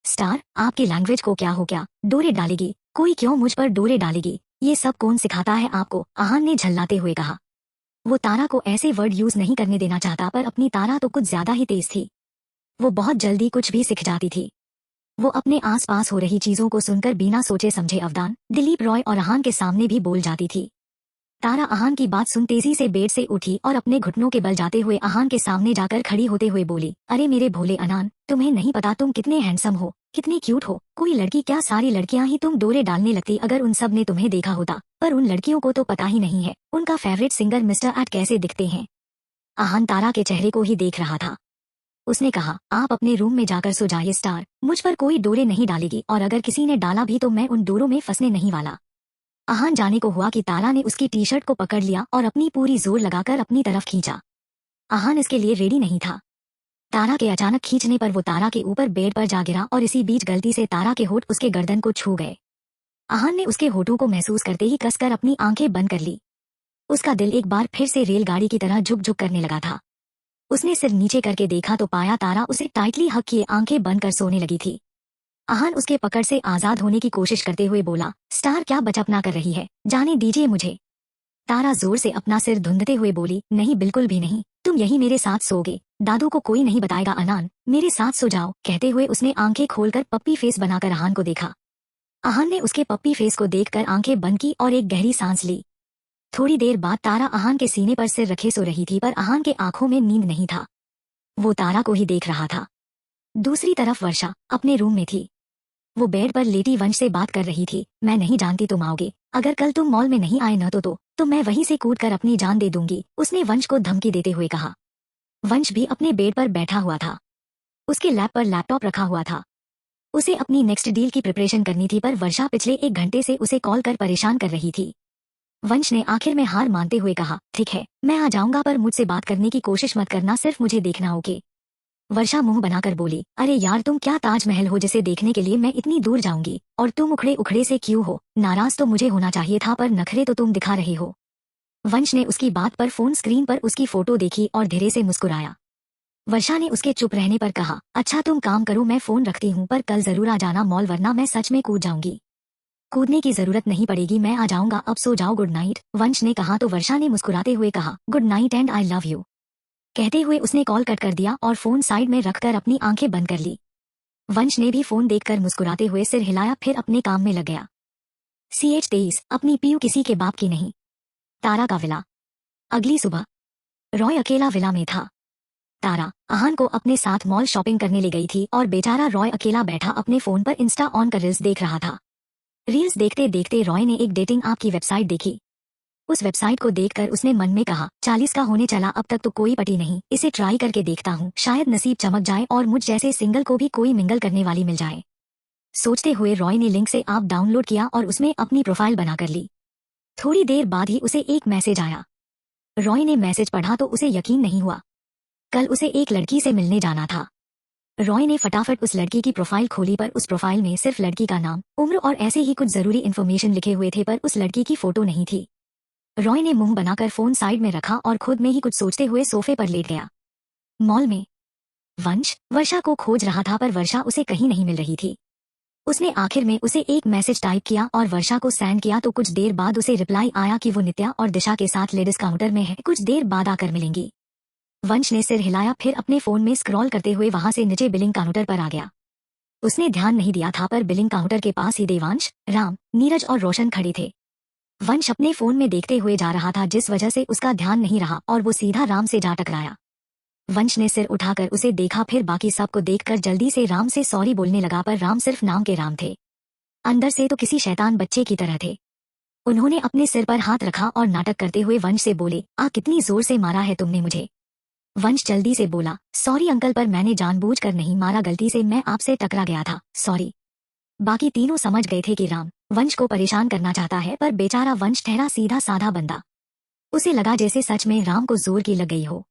स्टार आपकी लैंग्वेज को क्या हो क्या? डोरे डालेगी? कोई क्यों मुझ पर डोरे डालेगी? ये सब कौन सिखाता है आपको? आहान ने झल्लाते हुए कहा। वो तारा को ऐसे वर्ड यूज नहीं करने देना चाहता, पर अपनी तारा तो कुछ ज्यादा ही तेज थी। वो बहुत जल्दी कुछ भी सीख जाती थी। वो अपने आसपास हो रही चीजों को सुनकर बिना सोचे समझे अवदान, दिलीप, रॉय और आहान के सामने भी बोल जाती थी। तारा आहान की बात सुन तेजी से बेड से उठी और अपने घुटनों के बल जाते हुए आहान के सामने जाकर खड़ी होते हुए बोली, अरे मेरे भोले अनान, तुम्हें नहीं पता तुम कितने हैंडसम हो, कितनी क्यूट हो, कोई लड़की क्या सारी लड़कियां ही तुम डोरे डालने लगती अगर उन सब ने तुम्हें देखा होता, पर उन लड़कियों को तो पता ही नहीं है उनका फेवरेट सिंगर मिस्टर एट कैसे दिखते हैं। आहान तारा के चेहरे को ही देख रहा था। उसने कहा, आप अपने रूम में जाकर सो जाइए स्टार, मुझ पर कोई डोरे नहीं डालेगी, और अगर किसी ने डाला भी तो मैं उन डोरों में फंसने नहीं वाला। आहान जाने को हुआ कि तारा ने उसकी टी शर्ट को पकड़ लिया और अपनी पूरी जोर लगाकर अपनी तरफ खींचा। आहान इसके लिए रेडी नहीं था। तारा के अचानक खींचने पर वो तारा के ऊपर बेड पर जा गिरा और इसी बीच गलती से तारा के होठ उसके गर्दन को छू गए। आहान ने उसके होठों को महसूस करते ही कसकर अपनी आंखें बंद कर ली। उसका दिल एक बार फिर से रेलगाड़ी की तरह झुक झुक करने लगा था। उसने सिर नीचे करके देखा तो पाया तारा उसे टाइटली हक किए आंखें बंद कर सोने लगी थी। आहान उसके पकड़ से आजाद होने की कोशिश करते हुए बोला, स्टार क्या बचपना कर रही है, जाने दीजिए मुझे। तारा जोर से अपना सिर धुंधते हुए बोली, नहीं बिल्कुल भी नहीं, तुम यही मेरे साथ सोओगे, दादू को कोई नहीं बताएगा अनान, मेरे साथ सो जाओ। कहते हुए उसने आंखें खोलकर पप्पी फेस बनाकर आहान को देखा। आहान ने उसके पप्पी फेस को देखकर आंखें बंद की और एक गहरी सांस ली। थोड़ी देर बाद तारा आहान के सीने पर सिर रखे सो रही थी, पर आहान के आंखों में नींद नहीं था। वो तारा को ही देख रहा था। दूसरी तरफ वर्षा अपने रूम में थी। वो बेड पर लेटी वंश से बात कर रही थी, मैं नहीं जानती तुम आओगे, अगर कल तुम मॉल में नहीं आए न तो मैं वहीं से कूद कर अपनी जान दे दूंगी, उसने वंश को धमकी देते हुए कहा। वंश भी अपने बेड पर बैठा हुआ था। उसके लैप पर लैपटॉप रखा हुआ था। उसे अपनी नेक्स्ट डील की प्रिपरेशन करनी थी, पर वर्षा पिछले 1 घंटे से उसे कॉल कर परेशान कर रही थी। वंश ने आखिर में हार मानते हुए कहा, ठीक है, मैं आ जाऊंगा, पर मुझसे बात करने की कोशिश मत करना, सिर्फ मुझे देखना ओके। वर्षा मुंह बनाकर बोली, अरे यार, तुम क्या ताजमहल हो जिसे देखने के लिए मैं इतनी दूर जाऊंगी? और तुम उखड़े उखड़े से क्यों हो? नाराज तो मुझे होना चाहिए था, पर नखरे तो तुम दिखा रहे हो। वंश ने उसकी बात पर फोन स्क्रीन पर उसकी फोटो देखी और धीरे से मुस्कुराया। वर्षा ने उसके चुप रहने पर कहा, अच्छा तुम काम करो, मैं फोन रखती हूँ, पर कल जरूर आ जाना मॉल, वरना मैं सच में कूद जाऊंगी। कूदने की जरूरत नहीं पड़ेगी, मैं आ जाऊंगा, अब सो जाओ, गुड नाइट। वंश ने कहा तो वर्षा ने मुस्कुराते हुए कहा, good night and I love you. कहते हुए उसने कॉल कट कर दिया और फोन साइड में रखकर अपनी आंखें बंद कर ली। वंश ने भी फोन देखकर मुस्कुराते हुए सिर हिलाया, फिर अपने काम में लग गया। CH23 अपनी पीयू किसी के बाप की नहीं। तारा का विला। अगली सुबह रॉय अकेला विला में था। तारा आहान को अपने साथ मॉल शॉपिंग करने ले गई थी और बेचारा रॉय अकेला बैठा अपने फोन पर इंस्टा ऑन कर रील्स देख रहा था। रील्स देखते देखते रॉय ने एक डेटिंग ऐप की वेबसाइट देखी। उस वेबसाइट को देखकर उसने मन में कहा, 40 का होने चला, अब तक तो कोई पटी नहीं, इसे ट्राई करके देखता हूँ, शायद नसीब चमक जाए और मुझ जैसे सिंगल को भी कोई मिंगल करने वाली मिल जाए। सोचते हुए रॉय ने लिंक से ऐप डाउनलोड किया और उसमें अपनी प्रोफाइल बनाकर ली। थोड़ी देर बाद ही उसे एक मैसेज आया। रॉय ने मैसेज पढ़ा तो उसे यकीन नहीं हुआ। कल उसे एक लड़की से मिलने जाना था। रॉय ने फटाफट उस लड़की की प्रोफाइल खोली, पर उस प्रोफाइल में सिर्फ लड़की का नाम, उम्र और ऐसे ही कुछ जरूरी इन्फॉर्मेशन लिखे हुए थे, पर उस लड़की की फोटो नहीं थी। रॉय ने मुंह बनाकर फोन साइड में रखा और खुद में ही कुछ सोचते हुए सोफे पर लेट गया। मॉल में वंश वर्षा को खोज रहा था, पर वर्षा उसे कहीं नहीं मिल रही थी। उसने आखिर में उसे एक मैसेज टाइप किया और वर्षा को सेंड किया तो कुछ देर बाद उसे रिप्लाई आया कि वो नित्या और दिशा के साथ लेडीज काउंटर में है, कुछ देर बाद आकर मिलेंगी। वंश ने सिर हिलाया, फिर अपने फोन में स्क्रॉल करते हुए वहां से नीचे बिलिंग काउंटर पर आ गया। उसने ध्यान नहीं दिया था, पर बिलिंग काउंटर के पास ही देवांश, राम, नीरज और रोशन खड़े थे। वंश अपने फोन में देखते हुए जा रहा था, जिस वजह से उसका ध्यान नहीं रहा और वो सीधा राम से जा टकराया। वंश ने सिर उठाकर उसे देखा, फिर बाकी सबको देखकर जल्दी से राम से सॉरी बोलने लगा, पर राम सिर्फ नाम के राम थे, अंदर से तो किसी शैतान बच्चे की तरह थे। उन्होंने अपने सिर पर हाथ रखा और नाटक करते हुए वंश से बोले, कितनी जोर से मारा है तुमने मुझे? वंश जल्दी से बोला, सॉरी अंकल, पर मैंने जानबूझकर नहीं मारा, गलती से मैं आपसे टकरा गया था, सॉरी। बाकी तीनों समझ गए थे कि राम वंश को परेशान करना चाहता है, पर बेचारा वंश ठहरा सीधा साधा बंदा। उसे लगा जैसे सच में राम को जोर की लग गई हो,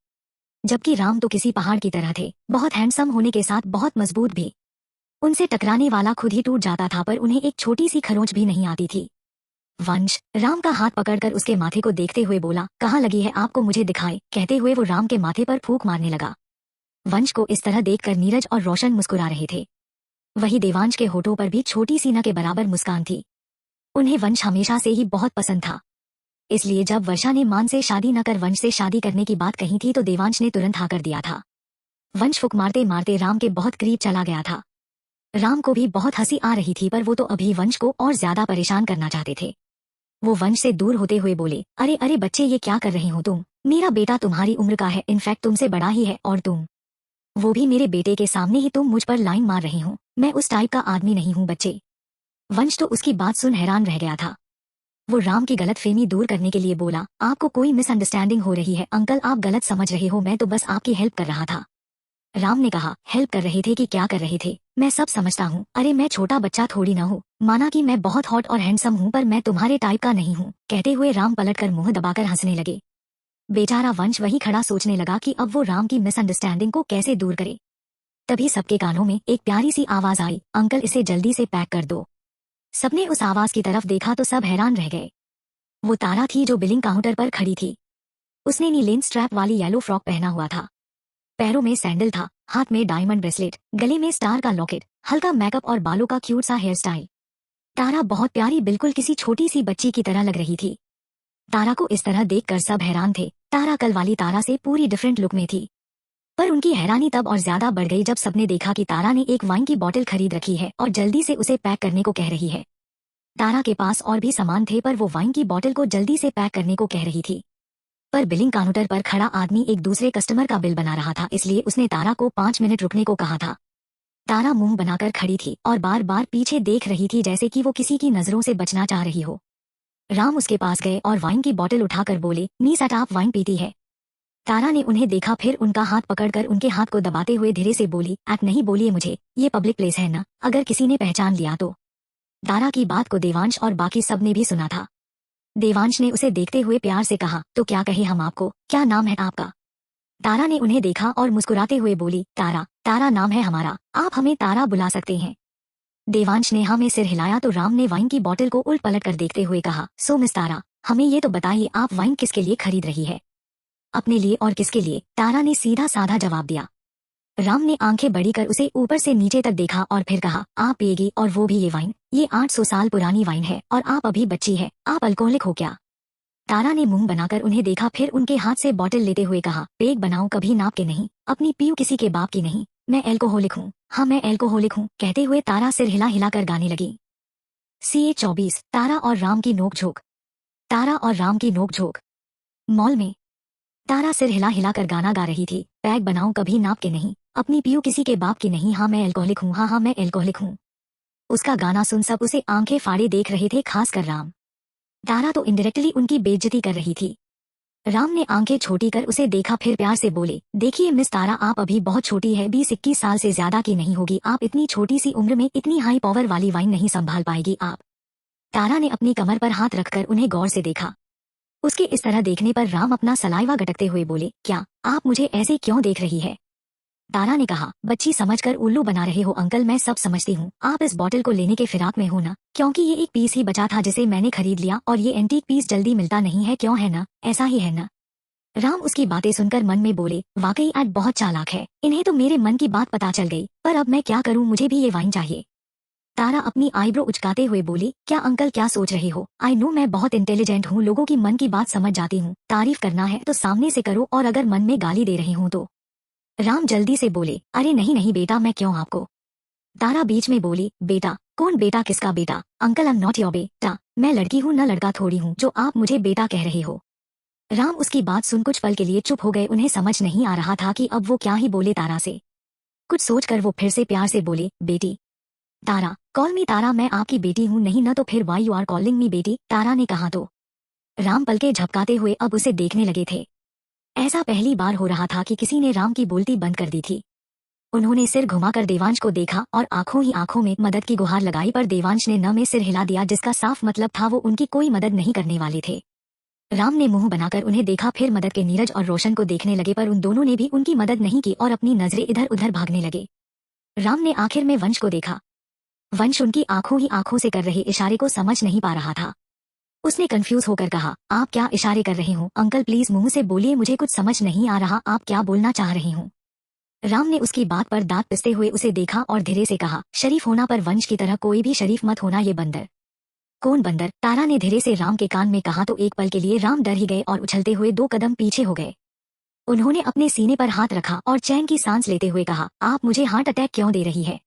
जबकि राम तो किसी पहाड़ की तरह थे, बहुत हैंडसम होने के साथ बहुत मजबूत भी। उनसे टकराने वाला खुद ही टूट जाता था, पर उन्हें एक छोटी सी खरोंच भी नहीं आती थी। वंश राम का हाथ पकड़कर उसके माथे को देखते हुए बोला, कहाँ लगी है आपको, मुझे दिखाए। कहते हुए वो राम के माथे पर फूंक मारने लगा। वंश को इस तरह देखकर नीरज और रोशन मुस्कुरा रहे थे। वही देवांश के होठों पर भी छोटी सी न के बराबर मुस्कान थी। उन्हें वंश हमेशा से ही बहुत पसंद था, इसलिए जब वर्षा ने मान से शादी न कर वंश से शादी करने की बात कही थी तो देवांश ने तुरंत हाँ कर दिया था। वंश फुक मारते मारते राम के बहुत करीब चला गया था। राम को भी बहुत हंसी आ रही थी, पर वो तो अभी वंश को और ज्यादा परेशान करना चाहते थे। वो वंश से दूर होते हुए बोले, अरे अरे बच्चे, ये क्या कर रहे हो तुम? मेरा बेटा तुम्हारी उम्र का है, इनफैक्ट तुमसे बड़ा ही है, और तुम, वो भी मेरे बेटे के सामने ही तुम मुझ पर लाइन मार रहे हो। मैं उस टाइप का आदमी नहीं हूँ बच्चे। वंश तो उसकी बात सुन हैरान रह गया था। वो राम की गलतफहमी दूर करने के लिए बोला, आपको कोई मिसअंडरस्टैंडिंग हो रही है अंकल, आप गलत समझ रहे हो, मैं तो बस आपकी हेल्प कर रहा था। राम ने कहा, हेल्प कर रहे थे कि क्या कर रहे थे? मैं सब समझता हूँ, अरे मैं छोटा बच्चा थोड़ी ना हूँ। माना कि मैं बहुत हॉट और हैंडसम हूँ, पर मैं तुम्हारे टाइप का नहीं हूँ। कहते हुए राम पलटकर मुंह दबाकर हंसने लगे। बेचारा वंश वही खड़ा सोचने लगा कि अब वो राम की मिसअंडरस्टैंडिंग को कैसे दूर करे। तभी सबके कानों में एक प्यारी सी आवाज आई, अंकल इसे जल्दी से पैक कर दो। सबने उस आवाज की तरफ देखा तो सब हैरान रह गए। वो तारा थी जो बिलिंग काउंटर पर खड़ी थी। उसने नीलेन स्ट्रैप वाली येलो फ्रॉक पहना हुआ था, पैरों में सैंडल था, हाथ में डायमंड ब्रेसलेट, गले में स्टार का लॉकेट, हल्का मेकअप और बालों का क्यूट सा हेयर स्टाइल। तारा बहुत प्यारी, बिल्कुल किसी छोटी सी बच्ची की तरह लग रही थी। तारा को इस तरह देखकर सब हैरान थे। तारा कल वाली तारा से पूरी डिफरेंट लुक में थी। पर उनकी हैरानी तब और ज्यादा बढ़ गई जब सबने देखा कि तारा ने एक वाइन की बोतल खरीद रखी है और जल्दी से उसे पैक करने को कह रही है। तारा के पास और भी सामान थे, पर वो वाइन की बोतल को जल्दी से पैक करने को कह रही थी। पर बिलिंग काउंटर पर खड़ा आदमी एक दूसरे कस्टमर का बिल बना रहा था, इसलिए उसने तारा को 5 मिनट रुकने को कहा था। तारा मुंह बनाकर खड़ी थी और बार बार पीछे देख रही थी, जैसे कि वो किसी की नजरों से बचना चाह रही हो। राम उसके पास गए और वाइन की बोतल उठाकर बोले, मीस आप वाइन पीती है? तारा ने उन्हें देखा, फिर उनका हाथ पकड़कर उनके हाथ को दबाते हुए धीरे से बोली, "ऐट नहीं बोलिए मुझे, ये पब्लिक प्लेस है ना, अगर किसी ने पहचान लिया तो।" तारा की बात को देवांश और बाकी सब ने भी सुना था। देवांश ने उसे देखते हुए प्यार से कहा, "तो क्या कहे हम आपको, क्या नाम है आपका?" तारा ने उन्हें देखा और मुस्कुराते हुए बोली, "तारा, तारा नाम है हमारा, आप हमें तारा बुला सकते हैं।" देवांश ने हाँ में सिर हिलाया तो राम ने वाइन की बोतल को उल्ट पलट कर देखते हुए कहा, "सो मिस तारा, हमें ये तो बताइए आप वाइन किसके लिए खरीद रही है?" "अपने लिए और किसके लिए?" तारा ने सीधा साधा जवाब दिया। राम ने आंखें बड़ी कर उसे ऊपर से नीचे तक देखा और फिर कहा, "आप पिएगी और वो भी ये वाइन? ये 800 साल पुरानी वाइन है और आप अभी बच्ची है, आप अल्कोहलिक हो क्या?" तारा ने मुंह बनाकर उन्हें देखा, फिर उनके हाथ से बोतल लेते हुए कहा, "पेग बनाऊं कभी नाप के नहीं, अपनी पीऊ किसी के बाप की नहीं, मैं एल्कोहलिक हूँ, हाँ मैं एल्कोहलिक हूँ।" कहते हुए तारा सिर हिला हिला कर गाने लगी। CA 24 तारा और राम की नोकझोंक। तारा और राम की नोकझोंक। मॉल में तारा सिर हिला हिला कर गाना गा रही थी, "पैग बनाऊं कभी नाप के नहीं, अपनी पीऊ किसी के बाप की नहीं, हाँ मैं एल्कोहलिक हूँ, हाँ हाँ मैं एल्कोहलिक हूँ।" उसका गाना सुन सब उसे आंखें फाड़े देख रहे थे, खासकर राम। तारा तो इनडायरेक्टली उनकी बेइज्जती कर रही थी। राम ने आंखें छोटी कर उसे देखा, फिर प्यार से बोले, "देखिए मिस तारा, आप अभी बहुत छोटी है, 20-21 साल से ज्यादा की नहीं होगी, आप इतनी छोटी सी उम्र में इतनी हाई पावर वाली वाइन नहीं संभाल पाएगी आप।" तारा ने अपनी कमर पर हाथ रखकर उन्हें गौर से देखा। उसके इस तरह देखने पर राम अपना सलाइवा गटकते हुए बोले, "क्या आप मुझे ऐसे क्यों देख रही है?" तारा ने कहा, "बच्ची समझकर उल्लू बना रहे हो अंकल, मैं सब समझती हूँ, आप इस बॉटल को लेने के फिराक में हो ना, क्योंकि ये एक पीस ही बचा था जिसे मैंने खरीद लिया और ये एंटीक पीस जल्दी मिलता नहीं है, क्यों है ना, ऐसा ही है ना?" राम उसकी बातें सुनकर मन में बोले, "वाकई आज बहुत चालाक है, इन्हें तो मेरे मन की बात पता चल गई, पर अब मैं क्या करूँ, मुझे भी ये वाइन चाहिए।" तारा अपनी आईब्रो उचकाते हुए बोली, "क्या अंकल क्या सोच रहे हो, आई नो मैं बहुत इंटेलिजेंट हूँ, लोगों की मन की बात समझ जाती हूँ, तारीफ करना है तो सामने से करो और अगर मन में गाली दे रही हूँ तो।" राम जल्दी से बोले, "अरे नहीं नहीं बेटा, मैं क्यों आपको।" तारा बीच में बोली, "बेटा, कौन बेटा, किसका बेटा, uncle I am not your बेटा, मैं लड़की हूँ न लड़का थोड़ी हूँ जो आप मुझे बेटा कह रहे हो।" राम उसकी बात सुन कुछ पल के लिए चुप हो गए, उन्हें समझ नहीं आ रहा था कि अब वो क्या ही बोले तारा से। कुछ सोचकर वो फिर से प्यार से बोले, "बेटी तारा, कॉल मी तारा, मैं आपकी बेटी हूँ, नहीं न तो फिर why you are calling me बेटी?" तारा ने कहा तो। राम पलके झपकाते हुए अब उसे देखने लगे थे। ऐसा पहली बार हो रहा था कि किसी ने राम की बोलती बंद कर दी थी। उन्होंने सिर घुमाकर देवांश को देखा और आंखों ही आंखों में मदद की गुहार लगाई, पर देवांश ने न में सिर हिला दिया, जिसका साफ मतलब था वो उनकी कोई मदद नहीं करने वाले थे। राम ने मुंह बनाकर उन्हें देखा, फिर मदद के नीरज और रोशन को देखने लगे, पर उन दोनों ने भी उनकी मदद नहीं की और अपनी नजरें इधर उधर भागने लगे। राम ने आखिर में वंश को देखा। वंश उनकी आंखों ही आंखों से कर रहे इशारे को समझ नहीं पा रहा था। उसने कंफ्यूज होकर कहा, "आप क्या इशारे कर रहे हो अंकल, प्लीज मुंह से बोलिए, मुझे कुछ समझ नहीं आ रहा, आप क्या बोलना चाह रहे हो?" राम ने उसकी बात पर दांत पिसते हुए उसे देखा और धीरे से कहा, "शरीफ होना पर वंश की तरह कोई भी शरीफ मत होना, ये बंदर।" "कौन बंदर?" तारा ने धीरे से राम के कान में कहा तो एक पल के लिए राम डर ही गए और उछलते हुए 2 कदम पीछे हो गए। उन्होंने अपने सीने पर हाथ रखा और चैन की सांस लेते हुए कहा, "आप मुझे हार्ट अटैक क्यों दे रही है?"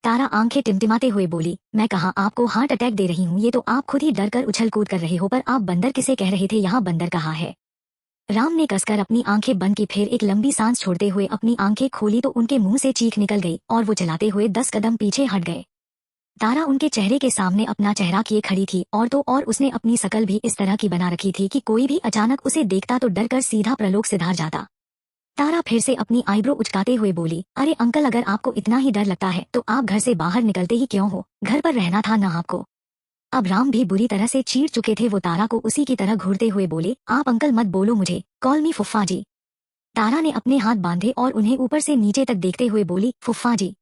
तारा आंखें टिमटिमाते हुए बोली, "मैं कहाँ आपको हार्ट अटैक दे रही हूँ, ये तो आप खुद ही डर कर उछल कूद कर रहे हो, पर आप बंदर किसे कह रहे थे, यहाँ बंदर कहाँ है?" राम ने कसकर अपनी आंखें बंद की, फिर एक लंबी सांस छोड़ते हुए अपनी आंखें खोली तो उनके मुंह से चीख निकल गई और वो चलाते हुए 10 कदम पीछे हट गए। तारा उनके चेहरे के सामने अपना चेहरा किए खड़ी थी और तो और उसने अपनी शकल भी इस तरह की बना रखी थी कि कोई भी अचानक उसे देखता तो डर कर सीधा प्रलोक सिधार जाता। तारा फिर से अपनी आईब्रो उचकाते हुए बोली, "अरे अंकल, अगर आपको इतना ही डर लगता है तो आप घर से बाहर निकलते ही क्यों हो, घर पर रहना था ना आपको?" अब राम भी बुरी तरह से चीड़ चुके थे, वो तारा को उसी की तरह घूरते हुए बोले, "आप अंकल मत बोलो मुझे, कॉल मी फुफ्फा जी।" तारा ने अपने हाथ बांधे और उन्हें ऊपर से नीचे तक देखते हुए बोली, "फुफ्फा जी।"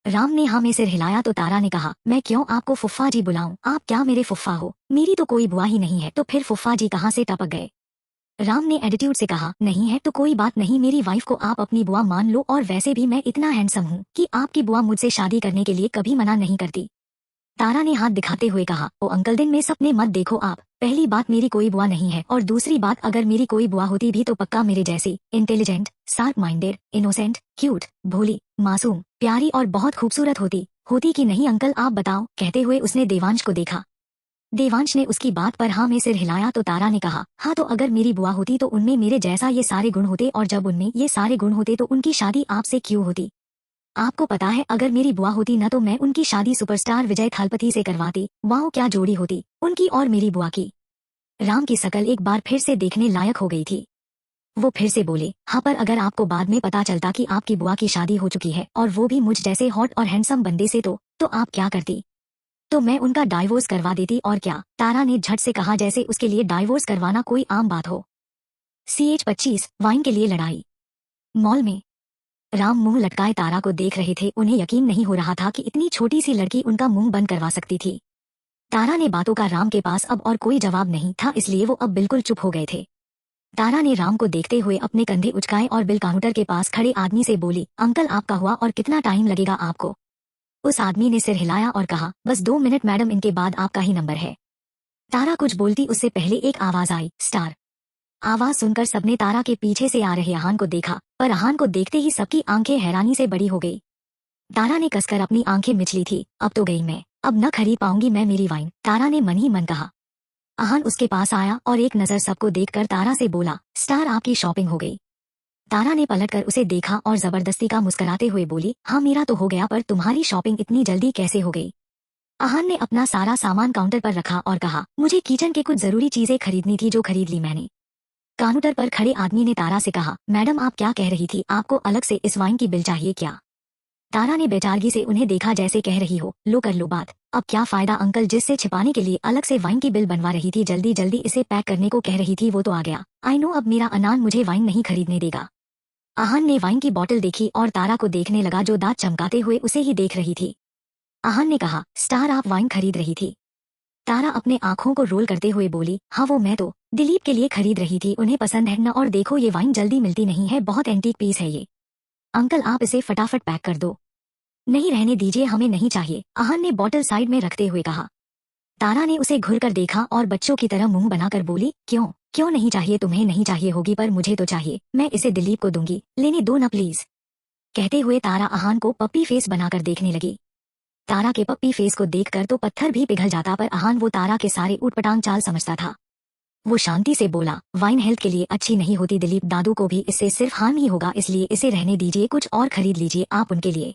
राम ने हाँ में सिर हिलाया तो तारा ने कहा, "मैं क्यों आपको फुफ्फा जी बुलाऊं, आप क्या मेरे फुफ्फा हो, मेरी तो कोई बुआ ही नहीं है, तो फिर फुफ्फा जी कहाँ से टपक गए?" राम ने एटीट्यूड से कहा, "नहीं है तो कोई बात नहीं, मेरी वाइफ को आप अपनी बुआ मान लो, और वैसे भी मैं इतना हैंडसम हूँ कि आपकी बुआ मुझसे शादी करने के लिए कभी मना नहीं करती।" तारा ने हाथ दिखाते हुए कहा, "ओ अंकल, दिन में सपने मत देखो आप, पहली बात मेरी कोई बुआ नहीं है, और दूसरी बात अगर मेरी कोई बुआ होती भी तो पक्का मेरे जैसी intelligent, sharp minded, innocent, cute, भोली, मासूम, प्यारी और बहुत खूबसूरत होती। होती कि नहीं अंकल, आप बताओ?" कहते हुए उसने देवांश को देखा। देवांश ने उसकी बात पर हाँ में सिर हिलाया तो तारा ने कहा, "हाँ तो अगर मेरी बुआ होती तो उनमें मेरे जैसा ये सारे गुण होते, और जब उनमें ये सारे गुण होते तो उनकी शादी आपसे क्यों होती? आपको पता है अगर मेरी बुआ होती न तो मैं उनकी शादी सुपरस्टार विजय थालपति से करवाती। वाओ, क्या जोड़ी होती उनकी और मेरी बुआ की।" राम की शकल एक बार फिर से देखने लायक हो गई थी। वो फिर से बोले, हाँ पर अगर आपको बाद में पता चलता कि आपकी बुआ की शादी हो चुकी है और वो भी मुझ जैसे हॉट और हैंडसम बंदे से तो आप क्या करती? तो मैं उनका डाइवोर्स करवा देती और क्या, तारा ने झट से कहा जैसे उसके लिए डाइवोर्स करवाना कोई आम बात हो। CH-25 वाइन के लिए लड़ाई। मॉल में राम मुंह लटकाए तारा को देख रहे थे। उन्हें यकीन नहीं हो रहा था कि इतनी छोटी सी लड़की उनका मुंह बंद करवा सकती थी। तारा ने बातों का राम के पास अब और कोई जवाब नहीं था, इसलिए वो अब बिल्कुल चुप हो गए थे। तारा ने राम को देखते हुए अपने कंधे उचकाए और बिल काउंटर के पास खड़े आदमी से बोली, अंकल आपका हुआ और कितना टाइम लगेगा आपको? उस आदमी ने सिर हिलाया और कहा, बस 2 मिनट मैडम, इनके बाद आपका ही नंबर है। तारा कुछ बोलती उससे पहले एक आवाज आई, स्टार। आवाज सुनकर सबने तारा के पीछे से आ रहे अहान को देखा, पर अहान को देखते ही सबकी आंखें हैरानी से बड़ी हो गई। तारा ने कसकर अपनी आंखें मिचली थी, अब तो गई मैं, अब न खरीद पाऊंगी मैं मेरी वाइन, तारा ने मन ही मन कहा। अहान उसके पास आया और एक नजर सबको देखकर तारा से बोला, स्टार आपकी शॉपिंग हो गई? तारा ने पलटकर उसे देखा और जबरदस्ती का मुस्कुराते हुए बोली, हाँ मेरा तो हो गया, पर तुम्हारी शॉपिंग इतनी जल्दी कैसे हो गई? अहान ने अपना सारा सामान काउंटर पर रखा और कहा, मुझे किचन के कुछ जरूरी चीजें खरीदनी थी जो खरीद ली मैंने। काउंटर पर खड़े आदमी ने तारा से कहा, मैडम आप क्या कह रही थी, आपको अलग से इस वाइन की बिल चाहिए क्या? तारा ने बेचारगी से उन्हें देखा जैसे कह रही हो, लो कर लो बात, अब क्या फायदा, अंकल जिससे छिपाने के लिए अलग से वाइन की बिल बनवा रही थी, जल्दी जल्दी इसे पैक करने को कह रही थी, वो तो आ गया। आई नो अब मेरा अनान मुझे वाइन नहीं खरीदने देगा। अहान ने वाइन की बोतल देखी और तारा को देखने लगा जो दांत चमकाते हुए उसे ही देख रही थी। अहान ने कहा, स्टार आप वाइन खरीद रही थी? तारा अपने आंखों को रोल करते हुए बोली, हाँ वो मैं तो दिलीप के लिए खरीद रही थी, उन्हें पसंद है न, और देखो ये वाइन जल्दी मिलती नहीं है, बहुत एंटीक पीस है ये। अंकल आप इसे फटाफट पैक कर दो। नहीं रहने दीजिए, हमें नहीं चाहिए, अहान ने बॉटल साइड में रखते हुए कहा। तारा ने उसे घुर कर देखा और बच्चों की तरह मुंह बनाकर बोली, क्यों क्यों नहीं चाहिए? तुम्हें नहीं चाहिए होगी पर मुझे तो चाहिए, मैं इसे दिलीप को दूंगी, लेने दो न प्लीज। कहते हुए तारा अहान को पप्पी फेस बनाकर देखने लगी। तारा के पप्पी फेस को देखकर तो पत्थर भी पिघल जाता, पर अहान वो तारा के सारे ऊटपटांग चाल समझता था। वो शांति से बोला, वाइन हेल्थ के लिए अच्छी नहीं होती दिलीप, दादू को भी इससे सिर्फ हार्म ही होगा, इसलिए इसे रहने दीजिए, कुछ और खरीद लीजिए आप उनके लिए।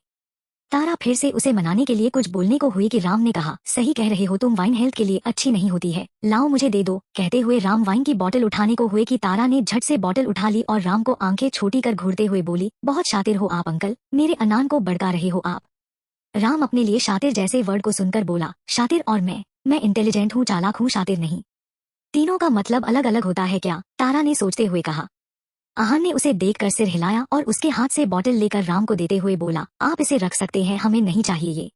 तारा फिर से उसे मनाने के लिए कुछ बोलने को हुई कि राम ने कहा, सही कह रहे हो तुम, वाइन हेल्थ के लिए अच्छी नहीं होती है, लाओ मुझे दे दो। कहते हुए राम वाइन की बोतल उठाने को हुए कि तारा ने झट से बोतल उठा ली और राम को आंखें छोटी कर घूरते हुए बोली, बहुत शातिर हो आप अंकल, मेरे अनान को भड़का रहे हो आप। राम अपने लिए शातिर जैसे वर्ड को सुनकर बोला, शातिर और मैं इंटेलिजेंट हूँ, चालाक हूँ, शातिर नहीं। तीनों का मतलब अलग अलग होता है क्या? तारा ने सोचते हुए कहा। अहान ने उसे देखकर सिर हिलाया और उसके हाथ से बोतल लेकर राम को देते हुए बोला, आप इसे रख सकते हैं, हमें नहीं चाहिए ये।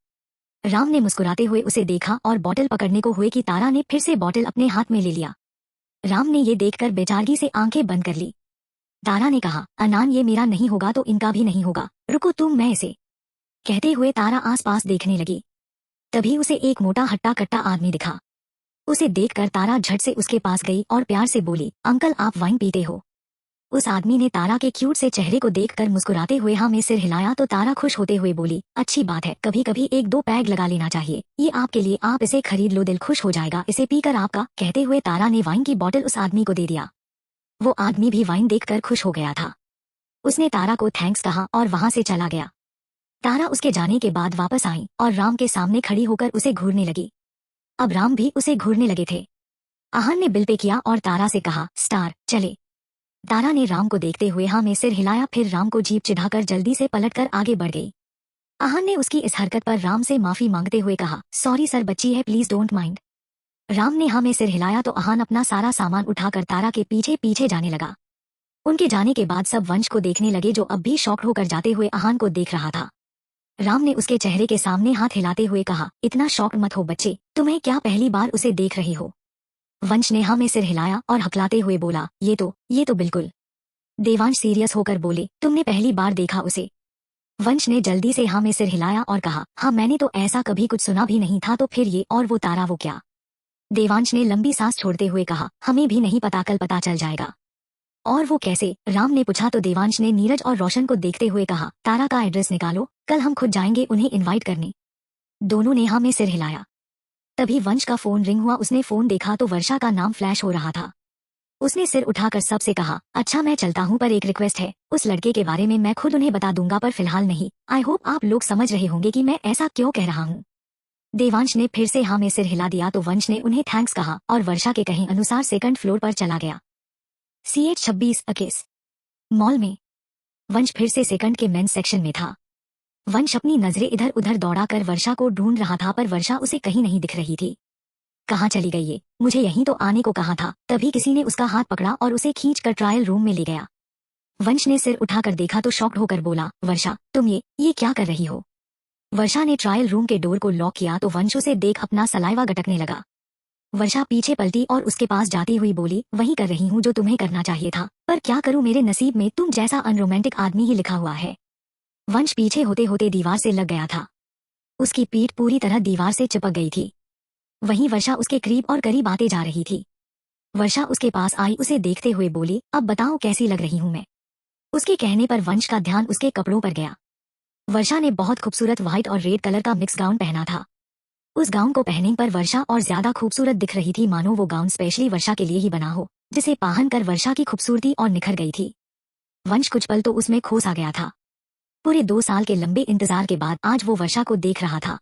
राम ने मुस्कुराते हुए उसे देखा और बोतल पकड़ने को हुए कि तारा ने फिर से बोतल अपने हाथ में ले लिया। राम ने ये देखकर बेचारगी से आंखें बंद कर ली। तारा ने कहा, अनान ये मेरा नहीं होगा तो इनका भी नहीं होगा, रुको तुम, मैं इसे। कहते हुए तारा आसपास देखने लगी। तभी उसे एक मोटा हट्टा कट्टा आदमी दिखा। उसे देखकर तारा झट से उसके पास गई और प्यार से बोली, अंकल आप वाइन पीते हो? उस आदमी ने तारा के क्यूट से चेहरे को देखकर मुस्कुराते हुए हाँ में सिर हिलाया तो तारा खुश होते हुए बोली, अच्छी बात है, कभी कभी एक दो पैग लगा लेना चाहिए, ये आपके लिए, आप इसे खरीद लो, दिल खुश हो जाएगा इसे पीकर आपका। कहते हुए तारा ने वाइन की बोतल उस आदमी को दे दिया। वो आदमी भी वाइन देखकर खुश हो गया था। उसने तारा को थैंक्स कहा और वहां से चला गया। तारा उसके जाने के बाद वापस आई और राम के सामने खड़ी होकर उसे घूरने लगी। अब राम भी उसे घूरने लगे थे। अहान ने बिल पे किया और तारा से कहा, स्टार चले। तारा ने राम को देखते हुए हाँ में सिर हिलाया, फिर राम को जीप चिढ़ाकर जल्दी से पलटकर आगे बढ़ गई। अहान ने उसकी इस हरकत पर राम से माफी मांगते हुए कहा, सॉरी सर, बच्ची है, प्लीज डोंट माइंड। राम ने हाँ में सिर हिलाया तो अहान अपना सारा सामान उठाकर तारा के पीछे पीछे जाने लगा। उनके जाने के बाद सब वंश को देखने लगे जो अब भी शॉक्ड होकर जाते हुए अहान को देख रहा था। राम ने उसके चेहरे के सामने हाथ हिलाते हुए कहा, इतना शॉक्ड मत हो बच्चे, तुम्हें क्या पहली बार उसे देख रहे हो? वंश ने हाँ में सिर हिलाया और हकलाते हुए बोला, ये तो बिल्कुल। देवांश सीरियस होकर बोले, तुमने पहली बार देखा उसे? वंश ने जल्दी से हाँ में सिर हिलाया और कहा, हाँ मैंने तो ऐसा कभी कुछ सुना भी नहीं था, तो फिर ये और वो तारा वो क्या? देवांश ने लंबी सांस छोड़ते हुए कहा, हमें भी नहीं पता, कल पता चल जाएगा। और वो कैसे? राम ने पूछा तो देवांश ने नीरज और रोशन को देखते हुए कहा, तारा का एड्रेस निकालो, कल हम खुद जाएंगे उन्हें इनवाइट करने। दोनों ने हाँ में सिर हिलाया। तभी वंश का फोन रिंग हुआ। उसने फोन देखा तो वर्षा का नाम फ्लैश हो रहा था। उसने सिर उठाकर सबसे कहा, अच्छा मैं चलता हूँ, पर एक रिक्वेस्ट है, उस लड़के के बारे में मैं खुद उन्हें बता दूंगा, पर फिलहाल नहीं। आई होप आप लोग समझ रहे होंगे कि मैं ऐसा क्यों कह रहा हूँ। देवांश ने फिर से हाँ में सिर हिला दिया तो वंश ने उन्हें थैंक्स कहा और वर्षा के कहे अनुसार सेकंड फ्लोर पर चला गया। CH-26 21। मॉल में वंश फिर से सेकंड के मेंस सेक्शन में था। वंश अपनी नजरें इधर उधर दौड़ाकर वर्षा को ढूंढ रहा था, पर वर्षा उसे कहीं नहीं दिख रही थी। कहाँ चली गई ये? मुझे यहीं तो आने को कहा था। तभी किसी ने उसका हाथ पकड़ा और उसे खींचकर ट्रायल रूम में ले गया। वंश ने सिर उठाकर देखा तो शॉक्ड होकर बोला, वर्षा तुम ये क्या कर रही हो? वर्षा ने ट्रायल रूम के डोर को लॉक किया तो वंश उसे देख अपना सलाइवा गटकने लगा। वर्षा पीछे पलटी और उसके पास जाती हुई बोली, वही कर रही हूँ जो तुम्हें करना चाहिए था, पर क्या करूँ, मेरे नसीब में तुम जैसा अनरोमांटिक आदमी ही लिखा हुआ है। वंश पीछे होते होते दीवार से लग गया था। उसकी पीठ पूरी तरह दीवार से चिपक गई थी। वहीं वर्षा उसके करीब और करीब आते जा रही थी। वर्षा उसके पास आई, उसे देखते हुए बोली, अब बताओ कैसी लग रही हूँ मैं? उसके कहने पर वंश का ध्यान उसके कपड़ों पर गया। वर्षा ने बहुत खूबसूरत व्हाइट और रेड कलर का मिक्स गाउन पहना था। उस गाउन को पहनने पर वर्षा और ज्यादा खूबसूरत दिख रही थी, मानो वो गाउन स्पेशली वर्षा के लिए ही बना हो, जिसे पहनकर वर्षा की खूबसूरती और निखर गई थी। वंश कुछ पल तो उसमें खो सा गया था। पूरे 2 साल के लंबे इंतजार के बाद आज वो वर्षा को देख रहा था।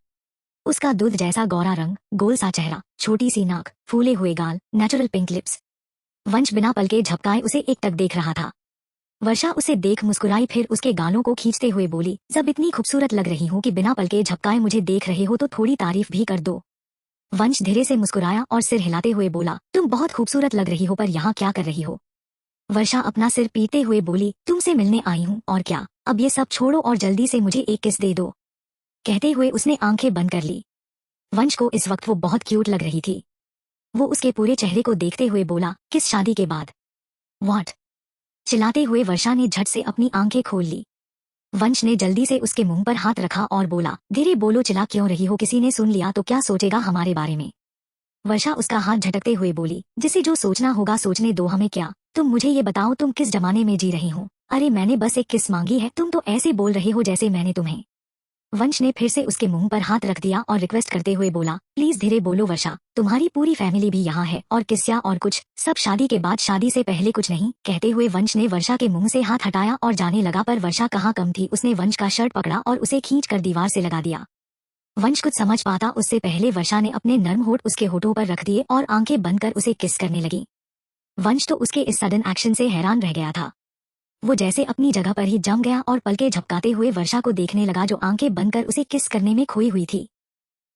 उसका दूध जैसा गौरा रंग, गोल सा चेहरा, छोटी सी नाक, फूले हुए गाल, नेचुरल पिंक लिप्स। वंश बिना पल के झपकाए उसे एकटक देख रहा था। वर्षा उसे देख मुस्कुराई, फिर उसके गालों को खींचते हुए बोली, जब इतनी खूबसूरत लग रही हूँ कि बिना पल के झपकाए मुझे देख रहे हो तो थोड़ी तारीफ भी कर दो। वंश धीरे से मुस्कुराया और सिर हिलाते हुए बोला, तुम बहुत खूबसूरत लग रही हो, पर यहाँ क्या कर रही हो? वर्षा अपना सिर पीटते हुए बोली, तुमसे मिलने आई हूँ और क्या, अब ये सब छोड़ो और जल्दी से मुझे एक किस दे दो। कहते हुए उसने आंखें बंद कर ली। वंश को इस वक्त वो बहुत क्यूट लग रही थी। वो उसके पूरे चेहरे को देखते हुए बोला, किस शादी के बाद? व्हाट? चिल्लाते हुए वर्षा ने झट से अपनी आंखें खोल ली। वंश ने जल्दी से उसके मुंह पर हाथ रखा और बोला, धीरे बोलो, चिल्ला क्यों रही हो? किसी ने सुन लिया तो क्या सोचेगा हमारे बारे में? वर्षा उसका हाथ झटकते हुए बोली, जिसे जो सोचना होगा सोचने दो, हमें क्या। तुम मुझे ये बताओ तुम किस जमाने में जी रही हो? अरे मैंने बस एक किस मांगी है, तुम तो ऐसे बोल रहे हो जैसे मैंने तुम्हें। वंश ने फिर से उसके मुंह पर हाथ रख दिया और रिक्वेस्ट करते हुए बोला, प्लीज धीरे बोलो वर्षा, तुम्हारी पूरी फैमिली भी यहाँ है और किस्सा और कुछ सब शादी के बाद, शादी से पहले कुछ नहीं। कहते हुए वंश ने वर्षा के मुंह से हाथ हटाया और जाने लगा, पर वर्षा कहाँ कम थी, उसने वंश का शर्ट पकड़ा और उसे खींचकर दीवार से लगा दिया। वंश कुछ समझ पाता उससे पहले वर्षा ने अपने नर्म होठ उसके होठों पर रख दिए और आंखें बंद कर उसे किस करने लगी। वंश तो उसके इस सडन एक्शन से हैरान रह गया था। वो जैसे अपनी जगह पर ही जम गया और पलके झपकाते हुए वर्षा को देखने लगा, जो आंखें बंद कर उसे किस करने में खोई हुई थी।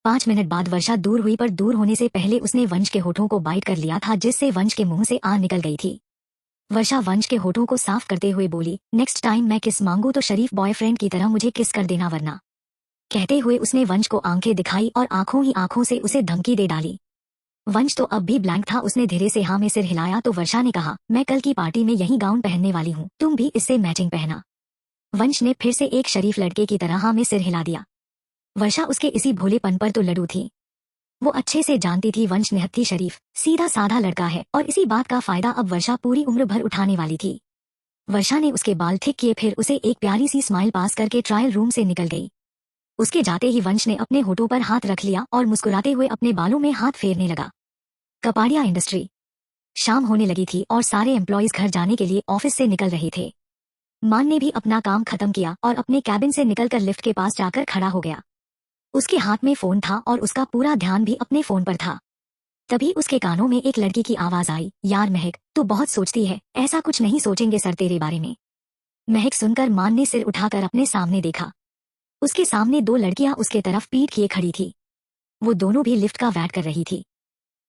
5 मिनट बाद वर्षा दूर हुई, पर दूर होने से पहले उसने वंश के होठों को बाइट कर लिया था, जिससे वंश के मुंह से आ निकल गई थी। वर्षा वंश के होठों को साफ करते हुए बोली, नेक्स्ट टाइम मैं किस मांगू तो शरीफ बॉयफ्रेंड की तरह मुझे किस कर देना, वरना। कहते हुए उसने वंश को आंखें दिखाई और आंखों ही आंखों से उसे धमकी दे डाली। वंश तो अब भी ब्लैंक था। उसने धीरे से हाँ में सिर हिलाया तो वर्षा ने कहा, मैं कल की पार्टी में यही गाउन पहनने वाली हूँ, तुम भी इससे मैचिंग पहना। वंश ने फिर से एक शरीफ लड़के की तरह हाँ में सिर हिला दिया। वर्षा उसके इसी भोलेपन पर तो लड़ू थी। वो अच्छे से जानती थी वंश निहत्थी शरीफ सीधा साधा लड़का है और इसी बात का फायदा अब वर्षा पूरी उम्र भर उठाने वाली थी। वर्षा ने उसके बाल ठीक किए, फिर उसे एक प्यारी सी स्माइल पास करके ट्रायल रूम से निकल गई। उसके जाते ही वंश ने अपने होठों पर हाथ रख लिया और मुस्कुराते हुए अपने बालों में हाथ फेरने लगा। कपाड़िया इंडस्ट्री। शाम होने लगी थी और सारे एम्प्लॉयज घर जाने के लिए ऑफिस से निकल रहे थे। मान ने भी अपना काम खत्म किया और अपने कैबिन से निकलकर लिफ्ट के पास जाकर खड़ा हो गया। उसके हाथ में फोन था और उसका पूरा ध्यान भी अपने फोन पर था। तभी उसके कानों में एक लड़की की आवाज आई, यार महक, तू बहुत सोचती है, ऐसा कुछ नहीं सोचेंगे सर तेरे बारे में। महक सुनकर मान ने सिर उठाकर अपने सामने देखा। उसके सामने 2 लड़कियां उसके तरफ पीठ किए खड़ी थी। वो दोनों भी लिफ्ट का वेट कर रही थी।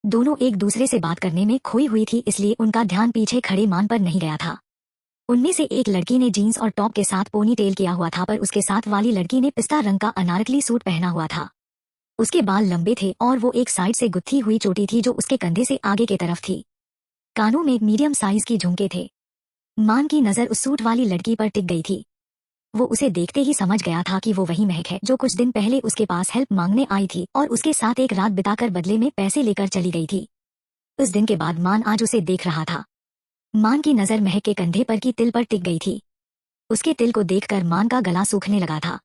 दोनों एक दूसरे से बात करने में खोई हुई थी, इसलिए उनका ध्यान पीछे खड़े मान पर नहीं गया था। उनमें से एक लड़की ने जीन्स और टॉप के साथ पोनी टेल किया हुआ था, पर उसके साथ वाली लड़की ने पिस्ता रंग का अनारकली सूट पहना हुआ था। उसके बाल लंबे थे और वो एक साइड से गुत्थी हुई चोटी थी जो उसके कंधे से आगे के तरफ थी। कानों में मीडियम साइज की झुमके थे। मान की नजर उस सूट वाली लड़की पर टिक गई थी। वो उसे देखते ही समझ गया था कि वो वही महक है जो कुछ दिन पहले उसके पास हेल्प मांगने आई थी और उसके साथ एक रात बिताकर बदले में पैसे लेकर चली गई थी। उस दिन के बाद मान आज उसे देख रहा था। मान की नजर महक के कंधे पर की तिल पर टिक गई थी। उसके तिल को देखकर मान का गला सूखने लगा था।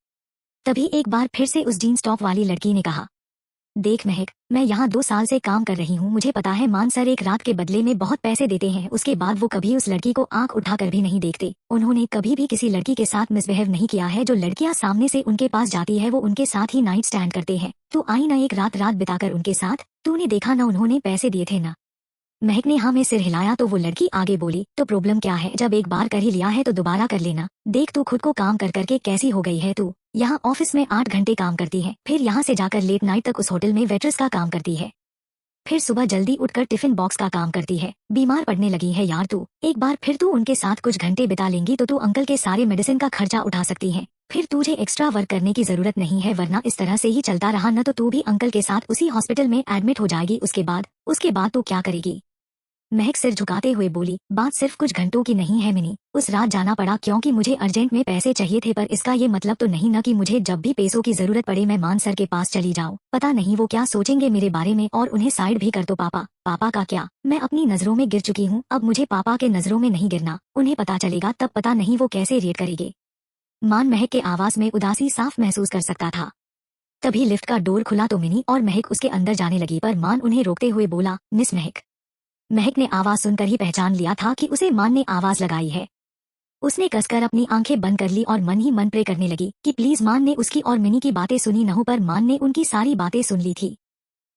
तभी एक बार फिर से उस जीन्स टॉप वाली लड़की ने कहा, देख महक, मैं यहाँ 2 साल से काम कर रही हूँ, मुझे पता है मान सर एक रात के बदले में बहुत पैसे देते हैं। उसके बाद वो कभी उस लड़की को आंख उठाकर भी नहीं देखते। उन्होंने कभी भी किसी लड़की के साथ मिसबिहेव नहीं किया है। जो लड़कियां सामने से उनके पास जाती है वो उनके साथ ही नाइट स्टैंड करते हैं। तो आई ना एक रात बिताकर उनके साथ, तूने देखा ना उन्होंने पैसे दिए थे ना। महक ने हाँ में सिर हिलाया तो वो लड़की आगे बोली, तो प्रॉब्लम क्या है, जब एक बार कर ही लिया है तो दोबारा कर लेना। देख तू खुद को काम कर करके कैसी हो गई है तू। यहाँ ऑफिस में 8 घंटे काम करती है, फिर यहाँ से जाकर लेट नाइट तक उस होटल में वेट्रेस का काम करती है, फिर सुबह जल्दी उठकर टिफिन बॉक्स का काम करती है। बीमार पड़ने लगी है यार तू। एक बार फिर तू उनके साथ कुछ घंटे बिता लेंगी तो तू अंकल के सारे मेडिसिन का खर्चा उठा सकती है। फिर तुझे एक्स्ट्रा वर्क करने की जरूरत नहीं है, वरना इस तरह से ही चलता रहा न तो तू भी अंकल के साथ उसी हॉस्पिटल में एडमिट हो जाएगी। उसके बाद तू क्या करेगी। महक सिर झुकाते हुए बोली, बात सिर्फ कुछ घंटों की नहीं है मिनी। उस रात जाना पड़ा क्योंकि मुझे अर्जेंट में पैसे चाहिए थे, पर इसका ये मतलब तो नहीं न कि मुझे जब भी पैसों की जरूरत पड़े मैं मान सर के पास चली जाऊँ। पता नहीं वो क्या सोचेंगे मेरे बारे में, और उन्हें साइड भी कर दो। पापा का क्या, मैं अपनी नजरों में गिर चुकी हूँ, अब मुझे पापा के नजरों में नहीं गिरना। उन्हें पता चलेगा तब पता नहीं वो कैसे रिएक्ट करेंगे। मान महक के आवाज में उदासी साफ महसूस कर सकता था। तभी लिफ्ट का डोर खुला तो मिनी और महक उसके अंदर जाने लगी, पर मान उन्हें रोकते हुए बोला, मिस महक। महक ने आवाज सुनकर ही पहचान लिया था कि उसे मान ने आवाज लगाई है। उसने कसकर अपनी आंखें बंद कर ली और मन ही मन प्रे करने लगी कि प्लीज मान ने उसकी और मिनी की बातें सुनी न हो, पर मान ने उनकी सारी बातें सुन ली थी।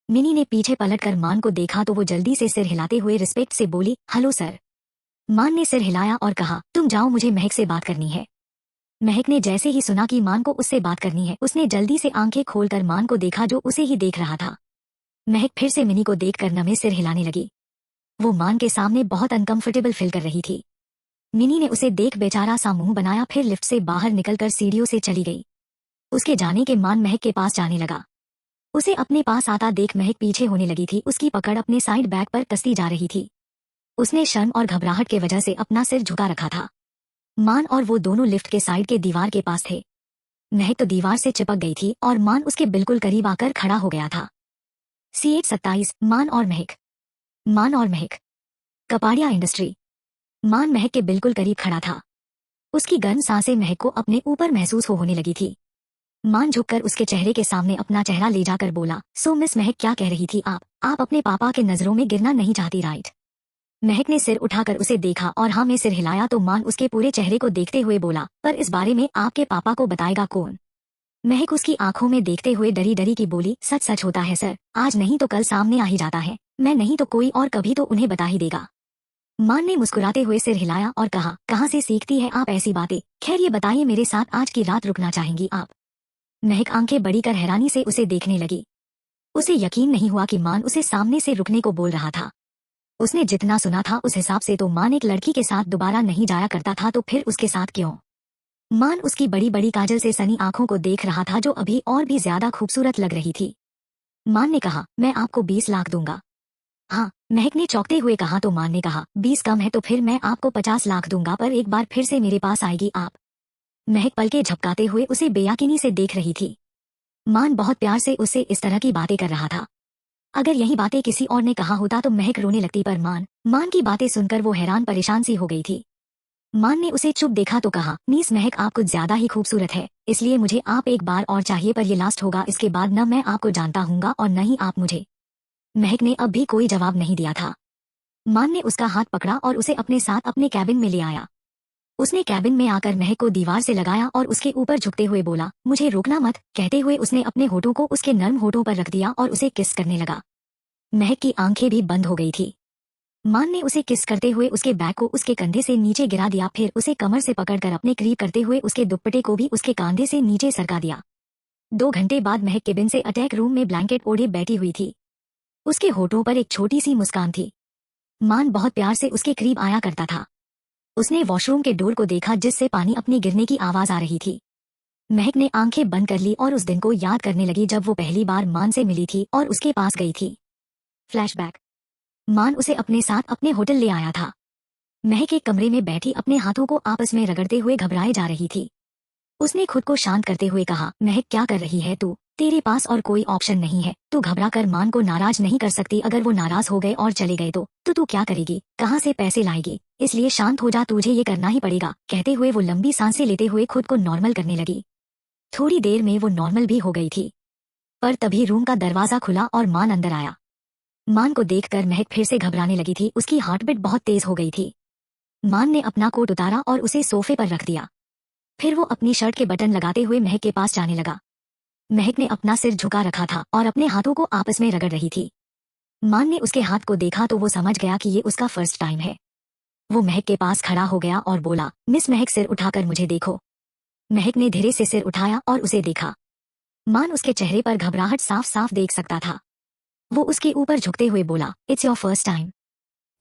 मिनी ने पीछे पलटकर मान को देखा तो वो जल्दी से सिर हिलाते हुए रिस्पेक्ट से बोली, हेलो सर। मान ने सिर हिलाया और कहा, तुम जाओ, मुझे महक से बात करनी है। महक ने जैसे ही सुना कि मान को उससे बात करनी है, उसने जल्दी से आंखें खोलकर मान को देखा जो उसे ही देख रहा था। महक फिर से मिनी को देखकर नमे सिर हिलाने लगी। वो मान के सामने बहुत अनकंफर्टेबल फील कर रही थी। मिनी ने उसे देख बेचारा सा मुंह बनाया, फिर लिफ्ट से बाहर निकलकर सीढ़ियों से चली गई। उसके जाने के मान महक के पास जाने लगा। उसे अपने पास आता देख महक पीछे होने लगी थी। उसकी पकड़ अपने साइड बैग पर कसती जा रही थी। उसने शर्म और घबराहट के वजह से अपना सिर झुका रखा था। मान और वो दोनों लिफ्ट के साइड के दीवार के पास थे। महक तो दीवार से चिपक गई थी और मान उसके बिल्कुल करीब आकर खड़ा हो गया था। C827 मान और महक कपाड़िया इंडस्ट्री। मान महक के बिल्कुल करीब खड़ा था। उसकी गर्म सांसें महक को अपने ऊपर महसूस होने लगी थी। मान झुककर उसके चेहरे के सामने अपना चेहरा ले जाकर बोला, सो मिस महक, क्या कह रही थी आप अपने पापा के नजरों में गिरना नहीं चाहती राइट। महक ने सिर उठाकर उसे देखा और हाँ में सिर हिलाया तो मान उसके पूरे चेहरे को देखते हुए बोला, पर इस बारे में आपके पापा को बताएगा कौन। महक उसकी आंखों में देखते हुए डरी डरी की बोली, सच सच होता है सर, आज नहीं तो कल सामने आ ही जाता है। मैं नहीं तो कोई और कभी तो उन्हें बता ही देगा। मान ने मुस्कुराते हुए सिर हिलाया और कहा, कहाँ से सीखती है आप ऐसी बातें। खैर ये बताइए, मेरे साथ आज की रात रुकना चाहेंगी आप। महक आंखें बड़ी कर हैरानी से उसे देखने लगी। उसे यकीन नहीं हुआ कि मान उसे सामने से रुकने को बोल रहा था। उसने जितना सुना था उस हिसाब से तो मान एक लड़की के साथ दोबारा नहीं जाया करता था, तो फिर उसके साथ क्यों। मान उसकी बड़ी बड़ी काजल से सनी आंखों को देख रहा था जो अभी और भी ज्यादा खूबसूरत लग रही थी। मान ने कहा, मैं आपको 20 लाख दूंगा। हाँ, महक ने चौंकते हुए कहा। तो मान ने कहा, 20 कम है तो फिर मैं आपको 50 लाख दूंगा, पर एक बार फिर से मेरे पास आएगी आप। महक पलके झपकाते हुए उसे बेयकीनी से देख रही थी। मान बहुत प्यार से उससे इस तरह की बातें कर रहा था। अगर यही बातें किसी और ने कहा होता तो महक रोने लगती, पर मान की बातें सुनकर वो हैरान परेशान सी हो गई थी। मान ने उसे चुप देखा तो कहा, मीस महक, आप कुछ ज्यादा ही खूबसूरत है, इसलिए मुझे आप एक बार और चाहिए, पर ये लास्ट होगा। इसके बाद न मैं आपको जानता हूँगा और न ही आप मुझे। महक ने अब भी कोई जवाब नहीं दिया था। मान ने उसका हाथ पकड़ा और उसे अपने साथ अपने कैबिन में ले आया। उसने कैबिन में आकर महक को दीवार से लगाया और उसके ऊपर झुकते हुए बोला, मुझे रोकना मत। कहते हुए उसने अपने होठों को उसके नर्म होठों पर रख दिया और उसे किस करने लगा। महक की आंखें भी बंद हो गई थी। मान ने उसे किस करते हुए उसके बैग को उसके कंधे से नीचे गिरा दिया, फिर उसे कमर से पकड़कर अपने करीब करते हुए उसके दुपट्टे को भी उसके कांधे से नीचे सरका दिया। 2 घंटे बाद महक केबिन से अटैक रूम में ब्लैंकेट ओढ़े बैठी हुई थी। उसके होठों पर एक छोटी सी मुस्कान थी। मान बहुत प्यार से उसके करीब आया करता था। उसने वॉशरूम के डोर को देखा जिससे पानी अपनी गिरने की आवाज आ रही थी। महक ने आंखें बंद कर ली और उस दिन को याद करने लगी जब वो पहली बार मान से मिली थी और उसके पास गई थी। फ्लैशबैक। मान उसे अपने साथ अपने होटल ले आया था। महक एक कमरे में बैठी अपने हाथों को आपस में रगड़ते हुए घबराए जा रही थी। उसने खुद को शांत करते हुए कहा, महक क्या कर रही है तू, तेरे पास और कोई ऑप्शन नहीं है। तू घबरा कर मान को नाराज नहीं कर सकती। अगर वो नाराज हो गए और चले गए तो तू क्या करेगी, कहाँ से पैसे लाएगी। इसलिए शांत हो जा, तुझे ये करना ही पड़ेगा। कहते हुए वो लंबी सांसें लेते हुए खुद को नॉर्मल करने लगी। थोड़ी देर में वो नॉर्मल भी हो गई थी, पर तभी रूम का दरवाजा खुला और मान अंदर आया। मान को देखकर महक फिर से घबराने लगी थी। उसकी हार्टबीट बहुत तेज हो गई थी। मान ने अपना कोट उतारा और उसे सोफे पर रख दिया। फिर वो अपनी शर्ट के बटन लगाते हुए महक के पास जाने लगा। महक ने अपना सिर झुका रखा था और अपने हाथों को आपस में रगड़ रही थी। मान ने उसके हाथ को देखा तो वो समझ गया कि ये उसका फर्स्ट टाइम है। वो महक के पास खड़ा हो गया और बोला, मिस महक, सिर उठाकर मुझे देखो। महक ने धीरे से सिर उठाया और उसे देखा। मान उसके चेहरे पर घबराहट साफ साफ देख सकता था। वो उसके ऊपर झुकते हुए बोला, इट्स योर फर्स्ट टाइम।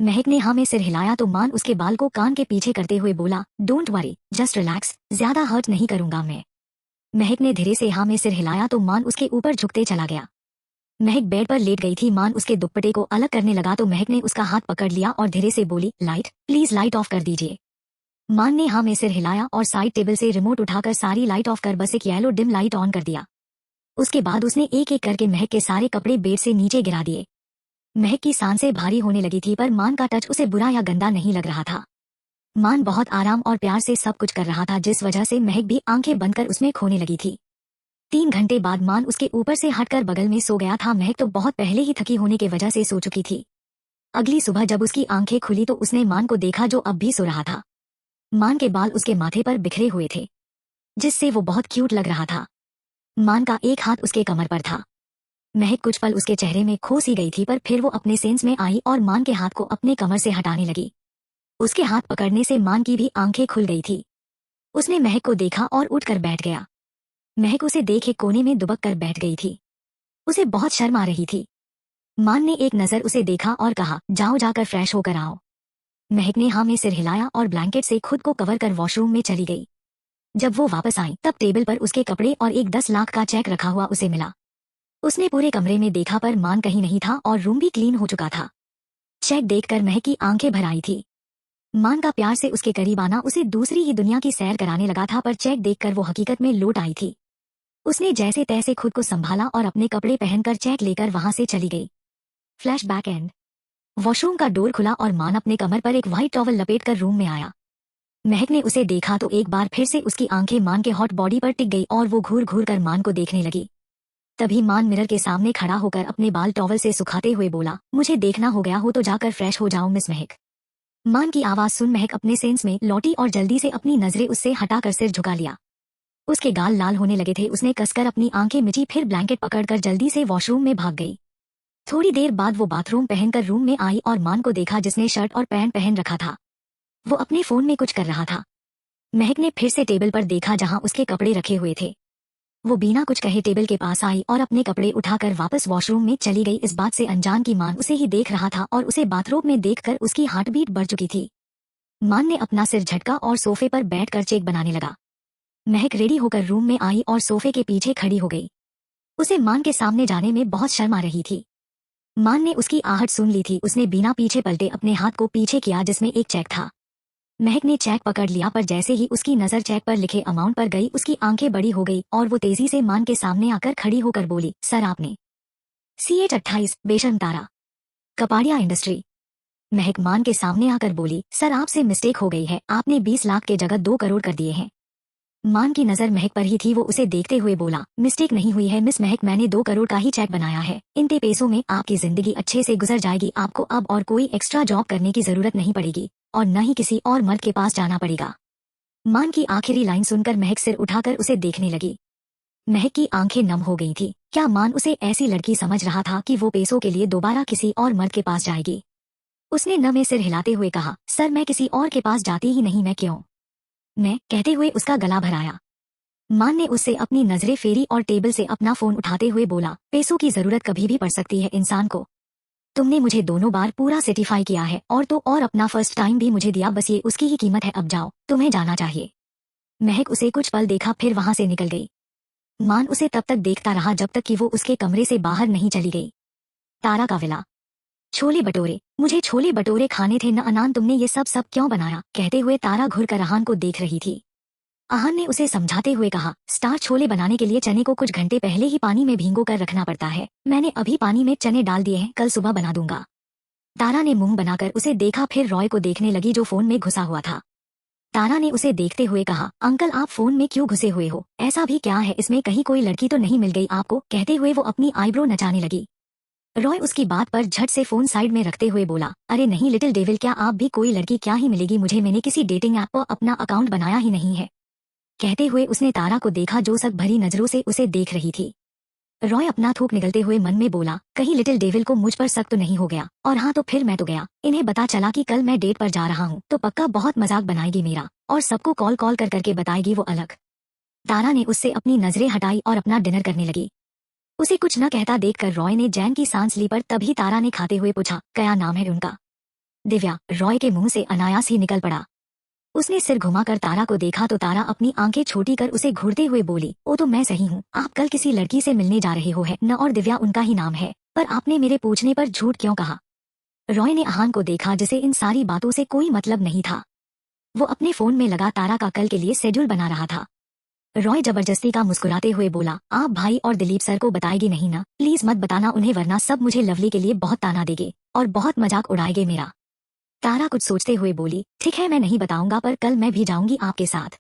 महक ने हाँ में सिर हिलाया तो मान उसके बाल को कान के पीछे करते हुए बोला, डोंट वरी, जस्ट रिलैक्स, ज्यादा हर्ट नहीं करूंगा मैं। महक ने धीरे से हाँ में सिर हिलाया तो मान उसके ऊपर झुकते चला गया। महक बेड पर लेट गई थी। मान उसके दुपट्टे को अलग करने लगा तो महक ने उसका हाथ पकड़ लिया और धीरे से बोली, लाइट, प्लीज लाइट ऑफ कर दीजिए। मान ने हाँ में सिर हिलाया और साइड टेबल से रिमोट उठाकर सारी लाइट ऑफ कर बस एक येलो डिम लाइट ऑन कर दिया। उसके बाद उसने एक एक करके महक के सारे कपड़े बेड से नीचे गिरा दिए। महक की सांसें भारी होने लगी थी पर मान का टच उसे बुरा या गंदा नहीं लग रहा था। मान बहुत आराम और प्यार से सब कुछ कर रहा था जिस वजह से महक भी आंखें बंद कर उसमें खोने लगी थी। 3 घंटे बाद मान उसके ऊपर से हटकर बगल में सो गया था। महक तो बहुत पहले ही थकी होने की वजह से सो चुकी थी। अगली सुबह जब उसकी आंखें खुली तो उसने मान को देखा जो अब भी सो रहा था। मान के बाल उसके माथे पर बिखरे हुए थे जिससे वो बहुत क्यूट लग रहा था। मान का एक हाथ उसके कमर पर था। महक कुछ पल उसके चेहरे में खो सी गई थी पर फिर वो अपने सेंस में आई और मान के हाथ को अपने कमर से हटाने लगी। उसके हाथ पकड़ने से मान की भी आंखें खुल गई थी। उसने महक को देखा और उठकर बैठ गया। महक उसे देख एक कोने में दुबक कर बैठ गई थी। उसे बहुत शर्म आ रही थी। मान ने एक नजर उसे देखा और कहा, जाओ जाकर फ्रेश होकर आओ। महक ने हाँ में सिर हिलाया और ब्लैंकेट से खुद को कवर कर वॉशरूम में चली गई। जब वो वापस आई तब टेबल पर उसके कपड़े और एक 10 लाख का चेक रखा हुआ उसे मिला। उसने पूरे कमरे में देखा पर मान कहीं नहीं था और रूम भी क्लीन हो चुका था। चेक देखकर महक की आंखें भर आई थी। मान का प्यार से उसके करीब आना उसे दूसरी ही दुनिया की सैर कराने लगा था पर चेक देखकर वो हकीकत में लौट आई थी। उसने जैसे तैसे खुद को संभाला और अपने कपड़े पहनकर चेक लेकर वहां से चली गई। Flash back and. वॉशरूम का डोर खुला और मान अपने कमर पर एक व्हाइट टॉवल लपेटकर रूम में आया। महक ने उसे देखा तो एक बार फिर से उसकी आंखें मान के हॉट बॉडी पर टिक गई और वो घूर घूर कर मान को देखने लगी। तभी मान मिरर के सामने खड़ा होकर अपने बाल टॉवल से सुखाते हुए बोला, मुझे देखना हो गया हो तो जाकर फ्रेश हो जाओ मिस महक। मान की आवाज सुन महक अपने सेंस में लौटी और जल्दी से अपनी नजरें उससे हटाकर सिर झुका लिया। उसके गाल लाल होने लगे थे। उसने कसकर अपनी आंखें मिची फिर ब्लैंकेट पकड़कर जल्दी से वॉशरूम में भाग गई। थोड़ी देर बाद वो बाथरूम पहनकर रूम में आई और मान को देखा जिसने शर्ट और पैंट पहन रखा था। वो अपने फोन में कुछ कर रहा था। महक ने फिर से टेबल पर देखा जहां उसके कपड़े रखे हुए थे। वो बिना कुछ कहे टेबल के पास आई और अपने कपड़े उठाकर वापस वॉशरूम में चली गई। इस बात से अनजान की मान उसे ही देख रहा था और उसे बाथरूम में देखकर उसकी हार्ट बीट बढ़ चुकी थी। मान ने अपना सिर झटका और सोफे पर बैठकर चेक बनाने लगा। महक रेडी होकर रूम में आई और सोफे के पीछे खड़ी हो गई। उसे मान के सामने जाने में बहुत शर्म आ रही थी। मान ने उसकी आहट सुन ली थी। उसने बिना पीछे पलटे अपने हाथ को पीछे किया जिसमें एक चेक था। महक ने चेक पकड़ लिया पर जैसे ही उसकी नजर चेक पर लिखे अमाउंट पर गई उसकी आंखें बड़ी हो गई और वो तेजी से मान के सामने आकर खड़ी होकर बोली, सर आपने CH28 बेशर्म तारा, कपाड़िया इंडस्ट्री। महक मान के सामने आकर बोली, सर आपसे मिस्टेक हो गई है, आपने 20 लाख के जगह 2 करोड़ कर दिए हैं। मान की नजर महक पर ही थी। वो उसे देखते हुए बोला, मिस्टेक नहीं हुई है मिस महक, मैंने 2 करोड़ का ही चेक बनाया है। इनके पैसों में आपकी जिंदगी अच्छे से गुजर जाएगी। आपको अब और कोई एक्स्ट्रा जॉब करने की जरूरत नहीं पड़ेगी और न ही किसी और मर्द के पास जाना पड़ेगा। मान की आखिरी लाइन सुनकर महक सिर उठाकर उसे देखने लगी। महक की आंखें नम हो गई थी। क्या मान उसे ऐसी लड़की समझ रहा था कि वो पैसों के लिए दोबारा किसी और मर्द के पास जाएगी? उसने न में सिर हिलाते हुए कहा, सर मैं किसी और के पास जाती ही नहीं। मैं क्यों? मैं कहते हुए उसका गला भराया। मान ने उससे अपनी नजरें फेरी और टेबल से अपना फोन उठाते हुए बोला, पैसों की जरूरत कभी भी पड़ सकती है इंसान को। तुमने मुझे दोनों बार पूरा सर्टिफाई किया है और तो और अपना फर्स्ट टाइम भी मुझे दिया, बस ये उसकी ही कीमत है। अब जाओ, तुम्हें जाना चाहिए। महक उसे कुछ पल देखा फिर वहां से निकल गई। मान उसे तब तक देखता रहा जब तक कि वो उसके कमरे से बाहर नहीं चली गई। तारा का विला। छोले भटूरे, मुझे छोले भटूरे खाने थे। न अनान, तुमने ये सब क्यों बनाया? कहते हुए तारा घुर कर अहान को देख रही थी। अहान ने उसे समझाते हुए कहा, स्टार छोले बनाने के लिए चने को कुछ घंटे पहले ही पानी में भिगो कर रखना पड़ता है। मैंने अभी पानी में चने डाल दिए हैं, कल सुबह बना दूंगा। तारा ने मुंह बनाकर उसे देखा फिर रॉय को देखने लगी जो फोन में घुसा हुआ था। तारा ने उसे देखते हुए कहा, अंकल आप फोन में क्यों घुसे हुए हो? ऐसा भी क्या है इसमें, कहीं कोई लड़की तो नहीं मिल गई आपको? कहते हुए वो अपनी आईब्रो नचाने लगी। रॉय उसकी बात पर झट से फोन साइड में रखते हुए बोला, अरे नहीं लिटिल डेविल, क्या आप भी कोई लड़की क्या ही मिलेगी मुझे, मैंने किसी डेटिंग ऐप पर अपना अकाउंट बनाया ही नहीं है। कहते हुए उसने तारा को देखा जो शक भरी नजरों से उसे देख रही थी। रॉय अपना थूक निगलते हुए मन में बोला, कहीं लिटिल डेविल को मुझ पर शक तो नहीं हो गया, और हाँ तो फिर मैं तो गया। इन्हें पता चला कि कल मैं डेट पर जा रहा हूँ तो पक्का बहुत मजाक बनाएगी मेरा, और सबको कॉल कॉल कर करके बताएगी वो अलग। तारा ने उससे अपनी नजरें हटाई और अपना डिनर करने लगी। उसे कुछ न कहता देखकर रॉय ने जैन की सांस ली, पर तभी तारा ने खाते हुए पूछा, क्या नाम है उनका? दिव्या। रॉय के मुंह से अनायास ही निकल पड़ा। उसने सिर घुमाकर तारा को देखा तो तारा अपनी आंखें छोटी कर उसे घूरते हुए बोली, ओ तो मैं सही हूँ, आप कल किसी लड़की से मिलने जा रहे हो है न, और दिव्या उनका ही नाम है, पर आपने मेरे पूछने पर झूठ क्यों कहा? रॉय ने आहान को देखा जिसे इन सारी बातों से कोई मतलब नहीं था। वो अपने फोन में लगा तारा का कल के लिए शेड्यूल बना रहा था। रॉय जबरदस्ती का मुस्कुराते हुए बोला, आप भाई और दिलीप सर को बताएगी नहीं ना? प्लीज मत बताना उन्हें, वरना सब मुझे लवली के लिए बहुत ताना देंगे और बहुत मजाक उड़ाएंगे मेरा। तारा कुछ सोचते हुए बोली, ठीक है मैं नहीं बताऊंगा, पर कल मैं भी जाऊंगी आपके साथ।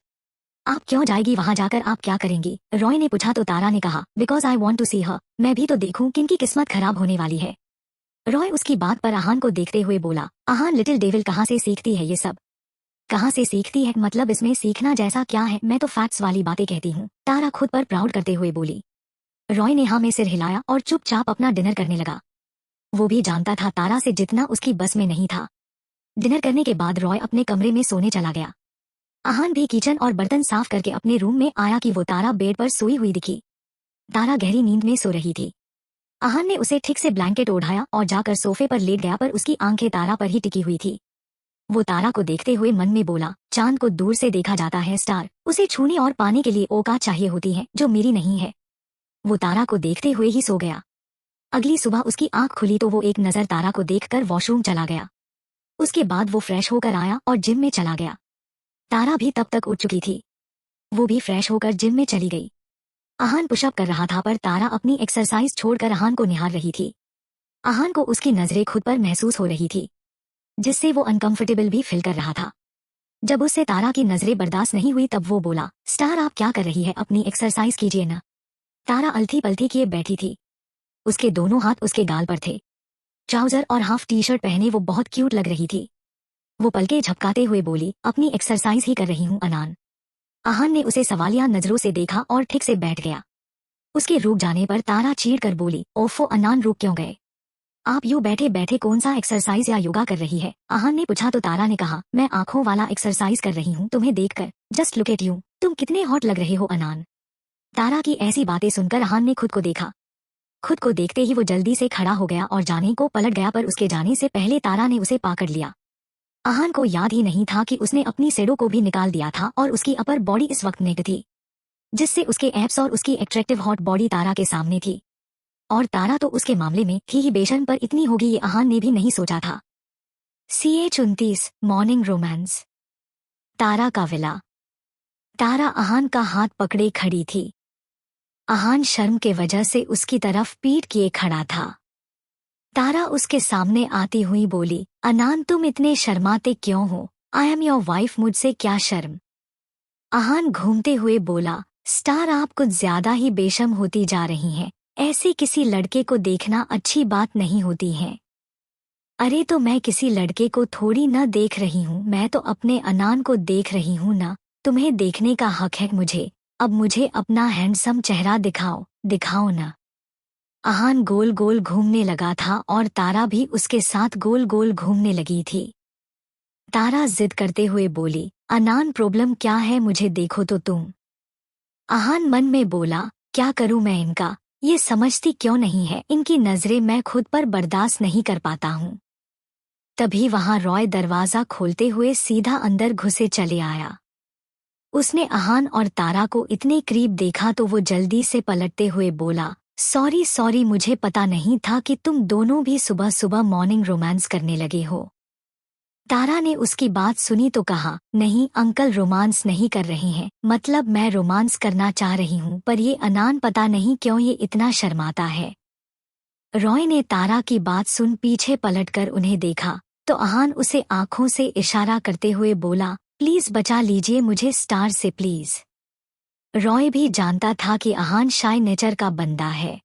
आप क्यों जाएगी? वहां जाकर आप क्या करेंगी? रॉय ने पूछा तो तारा ने कहा, बिकॉज आई वॉन्ट टू सी हर, मैं भी तो देखूं किनकी किस्मत खराब होने वाली है। रॉय उसकी बात पर आहान को देखते हुए बोला, आहान लिटिल डेविल कहाँ से सीखती है ये सब? कहाँ से सीखती है मतलब इसमें सीखना जैसा क्या है, मैं तो फैक्ट्स वाली बातें कहती हूँ, तारा खुद पर प्राउड करते हुए बोली। रॉय ने हाँ में सिर हिलाया और चुपचाप अपना डिनर करने लगा। वो भी जानता था तारा से जितना उसकी बस में नहीं था। डिनर करने के बाद रॉय अपने कमरे में सोने चला गया। आहान भी किचन और बर्तन साफ करके अपने रूम में आया कि वो तारा बेड पर सोई हुई दिखी। तारा गहरी नींद में सो रही थी। आहान ने उसे ठीक से ब्लैंकेट ओढ़ाया और जाकर सोफे पर लेट गया, पर उसकी आंखें तारा पर ही टिकी हुई थी। वो तारा को देखते हुए मन में बोला, चांद को दूर से देखा जाता है स्टार, उसे छूने और पाने के लिए औकात चाहिए होती है जो मेरी नहीं है। वो तारा को देखते हुए ही सो गया। अगली सुबह उसकी आंख खुली तो वो एक नजर तारा को देखकर वॉशरूम चला गया। उसके बाद वो फ्रेश होकर आया और जिम में चला गया। तारा भी तब तक उठ चुकी थी। वो भी फ्रेश होकर जिम में चली गई। आहान पुशअप कर रहा था, पर तारा अपनी एक्सरसाइज छोड़कर आहान को निहार रही थी। आहान को उसकी नजरें खुद पर महसूस हो रही थी, जिससे वो अनकंफर्टेबल भी फील कर रहा था। जब उससे तारा की नजरें बर्दाश्त नहीं हुई तब वो बोला, स्टार आप क्या कर रही है? अपनी एक्सरसाइज कीजिए ना। तारा अलथी पलथी किए बैठी थी। उसके दोनों हाथ उसके गाल पर थे। ट्राउजर और हाफ टी शर्ट पहने वो बहुत क्यूट लग रही थी। वो पलके झपकाते हुए बोली, अपनी एक्सरसाइज ही कर रही हूँ अनान। आहान ने उसे सवालिया नजरों से देखा और ठीक से बैठ गया। उसके रुक जाने पर तारा चीढ़ कर बोली, ओफो अनान रुक क्यों गए? आप यूं बैठे बैठे कौन सा एक्सरसाइज या योगा कर रही है? आहान ने पूछा तो तारा ने कहा, मैं आंखों वाला एक्सरसाइज कर रही हूँ तुम्हें देखकर। जस्ट लुक एट यू, तुम कितने हॉट लग रहे हो अनान। तारा की ऐसी बातें सुनकर आहान ने खुद को देखा। खुद को देखते ही वो जल्दी से खड़ा हो गया और जाने को पलट गया, पर उसके जाने से पहले तारा ने उसे पकड़ लिया। आहान को याद ही नहीं था कि उसने अपनी शेडो को भी निकाल दिया था और उसकी अपर बॉडी इस वक्त नेक्ड थी, जिससे उसके एब्स और उसकी एट्रैक्टिव हॉट बॉडी तारा के सामने थी। और तारा तो उसके मामले में थी ही बेशर्म, पर इतनी होगी ये आहान ने भी नहीं सोचा था। CH 29 morning romance. तारा का विला। तारा आहान का हाथ पकड़े खड़ी थी। आहान शर्म के वजह से उसकी तरफ पीठ किए खड़ा था। तारा उसके सामने आती हुई बोली, अनान तुम इतने शर्माते क्यों हो? आई एम योर वाइफ, मुझसे क्या शर्म? आहान घूमते हुए बोला, स्टार आप कुछ ज्यादा ही बेशर्म होती जा रही हैं। ऐसे किसी लड़के को देखना अच्छी बात नहीं होती है। अरे तो मैं किसी लड़के को थोड़ी न देख रही हूँ, मैं तो अपने अनान को देख रही हूँ ना। तुम्हें देखने का हक है मुझे। अब मुझे अपना हैंडसम चेहरा दिखाओ, दिखाओ ना। आहान गोल गोल घूमने लगा था और तारा भी उसके साथ गोल गोल घूमने लगी थी। तारा जिद करते हुए बोली, अनान प्रॉब्लम क्या है? मुझे देखो तो तुम। आहान मन में बोला, क्या करूं मैं इनका? ये समझती क्यों नहीं है? इनकी नजरें मैं खुद पर बर्दाश्त नहीं कर पाता हूँ। तभी वहां रॉय दरवाजा खोलते हुए सीधा अंदर घुसे चले आया। उसने आहान और तारा को इतने करीब देखा तो वो जल्दी से पलटते हुए बोला, सॉरी सॉरी, मुझे पता नहीं था कि तुम दोनों भी सुबह सुबह मॉर्निंग रोमांस करने लगे हो। तारा ने उसकी बात सुनी तो कहा, नहीं अंकल, रोमांस नहीं कर रहे हैं, मतलब मैं रोमांस करना चाह रही हूँ, पर ये अनान पता नहीं क्यों ये इतना शर्माता है। रॉय ने तारा की बात सुन पीछे पलटकर उन्हें देखा तो आहान उसे आंखों से इशारा करते हुए बोला, प्लीज बचा लीजिए मुझे स्टार से प्लीज। रॉय भी जानता था कि आहान शाय नेचर का बंदा है।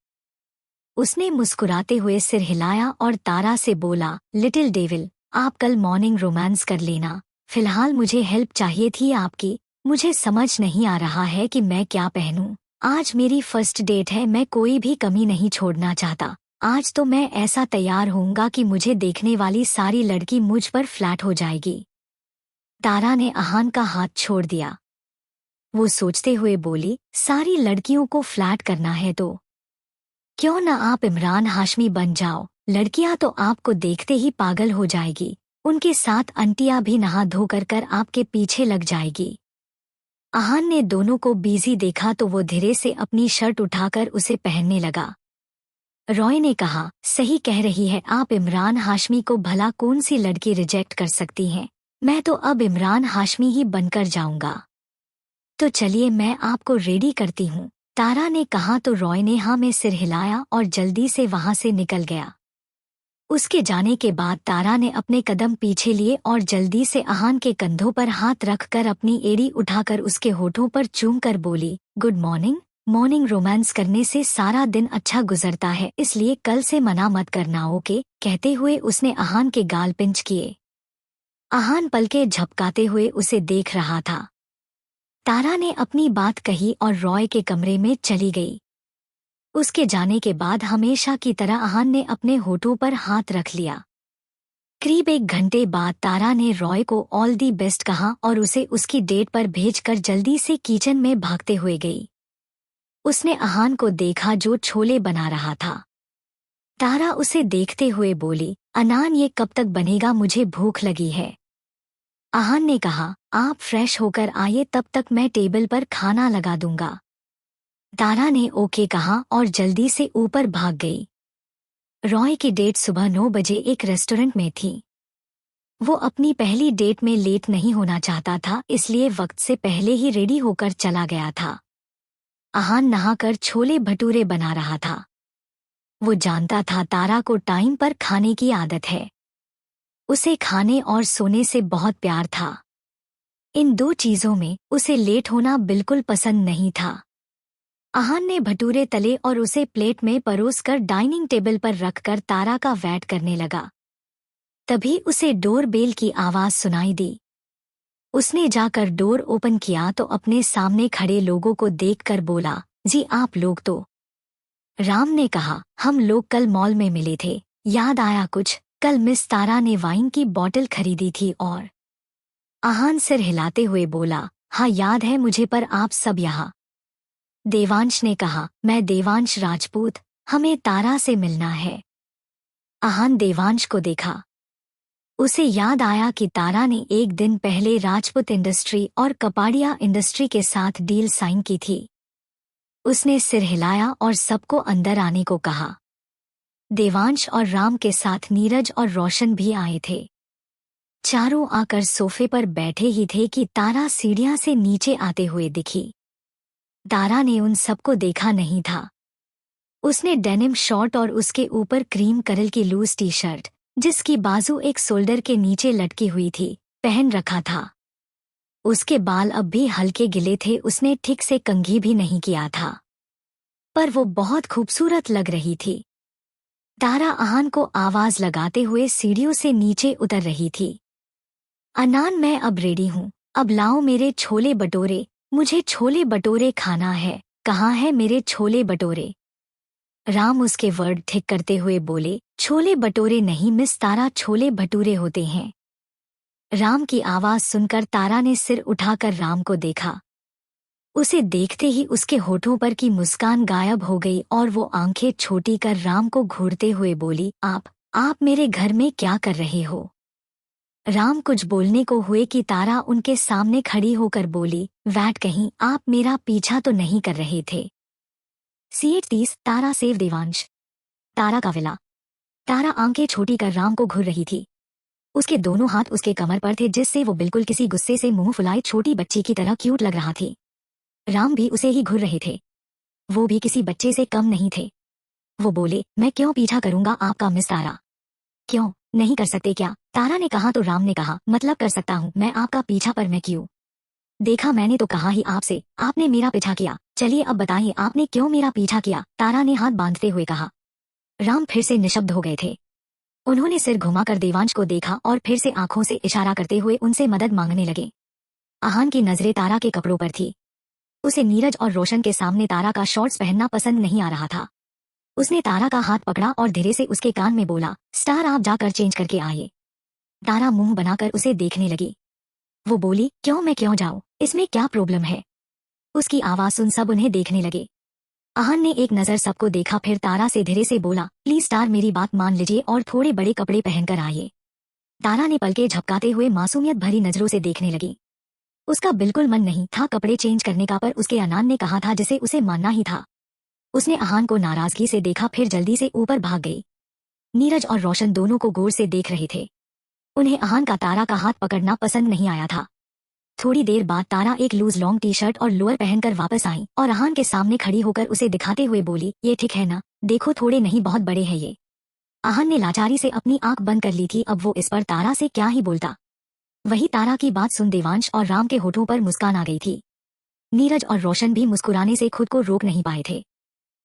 उसने मुस्कुराते हुए सिर हिलाया और तारा से बोला, लिटिल डेविल, आप कल मॉर्निंग रोमांस कर लेना। फिलहाल मुझे हेल्प चाहिए थी आपकी। मुझे समझ नहीं आ रहा है कि मैं क्या पहनूं। आज मेरी फर्स्ट डेट है, मैं कोई भी कमी नहीं छोड़ना चाहता। आज तो मैं ऐसा तैयार होऊंगा कि मुझे देखने वाली सारी लड़की मुझ पर फ्लैट हो जाएगी। तारा ने अहान का हाथ छोड़ दिया। वो सोचते हुए बोली, सारी लड़कियों को फ्लैट करना है तो क्यों न आप इमरान हाशमी बन जाओ। लड़कियां तो आपको देखते ही पागल हो जाएगी। उनके साथ अंटियां भी नहा धो कर आपके पीछे लग जाएगी। अहान ने दोनों को बिजी देखा तो वो धीरे से अपनी शर्ट उठाकर उसे पहनने लगा। रॉय ने कहा, सही कह रही है आप, इमरान हाशमी को भला कौन सी लड़की रिजेक्ट कर सकती हैं। मैं तो अब इमरान हाशमी ही बनकर जाऊंगा। तो चलिए मैं आपको रेडी करती हूँ, तारा ने कहा तो रॉय ने हाँ में सिर हिलाया और जल्दी से वहां से निकल गया। उसके जाने के बाद तारा ने अपने कदम पीछे लिए और जल्दी से अहान के कंधों पर हाथ रखकर अपनी एड़ी उठाकर उसके होठों पर चूम कर बोली, गुड मॉर्निंग। मॉर्निंग रोमांस करने से सारा दिन अच्छा गुजरता है, इसलिए कल से मना मत करना, ओके। कहते हुए उसने अहान के गाल पिंच किए। अहान पलके झपकाते हुए उसे देख रहा था। तारा ने अपनी बात कही और रॉय के कमरे में चली गई। उसके जाने के बाद हमेशा की तरह अहान ने अपने होठों पर हाथ रख लिया। करीब 1 घंटे बाद तारा ने रॉय को ऑल दी बेस्ट कहा और उसे उसकी डेट पर भेजकर जल्दी से किचन में भागते हुए गई। उसने अहान को देखा जो छोले बना रहा था। तारा उसे देखते हुए बोली, अनान ये कब तक बनेगा, मुझे भूख लगी है। अहान ने कहा, आप फ्रेश होकर आइए, तब तक मैं टेबल पर खाना लगा दूंगा। तारा ने ओके कहा और जल्दी से ऊपर भाग गई। रॉय की डेट सुबह 9 बजे एक रेस्टोरेंट में थी। वो अपनी पहली डेट में लेट नहीं होना चाहता था, इसलिए वक्त से पहले ही रेडी होकर चला गया था। अहान नहाकर छोले भटूरे बना रहा था। वो जानता था तारा को टाइम पर खाने की आदत है। उसे खाने और सोने से बहुत प्यार था। इन 2 चीजों में उसे लेट होना बिल्कुल पसंद नहीं था। अहान ने भटूरे तले और उसे प्लेट में परोसकर डाइनिंग टेबल पर रखकर तारा का वेट करने लगा। तभी उसे डोर बेल की आवाज सुनाई दी। उसने जाकर डोर ओपन किया तो अपने सामने खड़े लोगों को देखकर बोला, जी आप लोग तो। राम ने कहा, हम लोग कल मॉल में मिले थे, याद आया कुछ? कल मिस तारा ने वाइन की बोतल खरीदी थी और अहान सिर हिलाते हुए बोला, हाँ याद है मुझे, पर आप सब यहाँ। देवांश ने कहा, मैं देवांश राजपूत, हमें तारा से मिलना है। अहान देवांश को देखा। उसे याद आया कि तारा ने एक दिन पहले राजपूत इंडस्ट्री और कपाड़िया इंडस्ट्री के साथ डील साइन की थी। उसने सिर हिलाया और सबको अंदर आने को कहा। देवांश और राम के साथ नीरज और रोशन भी आए थे। चारों आकर सोफे पर बैठे ही थे कि तारा सीढ़ियां से नीचे आते हुए दिखी। तारा ने उन सबको देखा नहीं था। उसने डेनिम शॉर्ट और उसके ऊपर क्रीम कलर की लूज टी शर्ट, जिसकी बाजू एक शोल्डर के नीचे लटकी हुई थी, पहन रखा था। उसके बाल अब भी हल्के गिले थे, उसने ठीक से कंघी भी नहीं किया था, पर वो बहुत खूबसूरत लग रही थी। तारा अहान को आवाज लगाते हुए सीढ़ियों से नीचे उतर रही थी। अनान, मैं अब रेडी हूँ, अब लाओ मेरे छोले भटूरे, मुझे छोले भटूरे खाना है। कहाँ है मेरे छोले भटूरे? राम उसके वर्ड ठीक करते हुए बोले, छोले भटूरे नहीं मिस तारा, छोले भटूरे होते हैं। राम की आवाज सुनकर तारा ने सिर उठाकर राम को देखा। उसे देखते ही उसके होठों पर की मुस्कान गायब हो गई और वो आंखें छोटी कर राम को घूरते हुए बोली, आप मेरे घर में क्या कर रहे हो? राम कुछ बोलने को हुए कि तारा उनके सामने खड़ी होकर बोली, वैट कहीं, आप मेरा पीछा तो नहीं कर रहे थे? सीएट 30 तारा सेव देवांश। तारा का विला। तारा आंखें छोटी कर राम को घूर रही थी। उसके दोनों हाथ उसके कमर पर थे, जिससे वो बिल्कुल किसी गुस्से से मुंह फुलाए छोटी बच्ची की तरह क्यूट लग रहा थी। राम भी उसे ही घूर रहे थे। वो भी किसी बच्चे से कम नहीं थे। वो बोले, मैं क्यों पीछा करूंगा आपका मिस तारा? क्यों नहीं कर सकते क्या? तारा ने कहा तो राम ने कहा, मतलब कर सकता हूँ मैं आपका पीछा, पर मैं क्यों? देखा मैंने तो कहा ही आपसे, आपने मेरा पीछा किया। चलिए अब बताइए आपने क्यों मेरा पीछा किया? तारा ने हाथ बांधते हुए कहा। राम फिर से निशब्द हो गए थे। उन्होंने सिर घुमाकर देवांश को देखा और फिर से आंखों से इशारा करते हुए उनसे मदद मांगने लगे। अहान की नजरें तारा के कपड़ों पर थी। उसे नीरज और रोशन के सामने तारा का शॉर्ट्स पहनना पसंद नहीं आ रहा था। उसने तारा का हाथ पकड़ा और धीरे से उसके कान में बोला, स्टार आप जाकर चेंज करके आइए। तारा मुंह बनाकर उसे देखने लगी। वो बोली, क्यों मैं क्यों जाऊं, इसमें क्या प्रॉब्लम है? उसकी आवाज सुन सब उन्हें देखने लगे। आहान ने एक नजर सबको देखा, फिर तारा से धीरे से बोला, प्लीज स्टार मेरी बात मान लीजिए और थोड़े बड़े कपड़े पहनकर आइए। तारा ने पलके झपकाते हुए मासूमियत भरी नजरों से देखने लगी। उसका बिल्कुल मन नहीं था कपड़े चेंज करने का, पर उसके अनान ने कहा था जिसे उसे मानना ही था। उसने आहान को नाराजगी से देखा, फिर जल्दी से ऊपर भाग गई। नीरज और रोशन दोनों को गौर से देख रहे थे। उन्हें आहान का तारा का हाथ पकड़ना पसंद नहीं आया था। थोड़ी देर बाद तारा एक लूज लॉन्ग टी शर्ट और लोअर पहनकर वापस आई और आहान के सामने खड़ी होकर उसे दिखाते हुए बोली, ये ठीक है ना, देखो थोड़े नहीं बहुत बड़े हैं ये। आहान ने लाचारी से अपनी आंख बंद कर ली थी, अब वो इस पर तारा से क्या ही बोलता। वही तारा की बात सुन देवांश और राम के होठों पर मुस्कान आ गई थी। नीरज और रोशन भी मुस्कुराने से खुद को रोक नहीं पाए थे।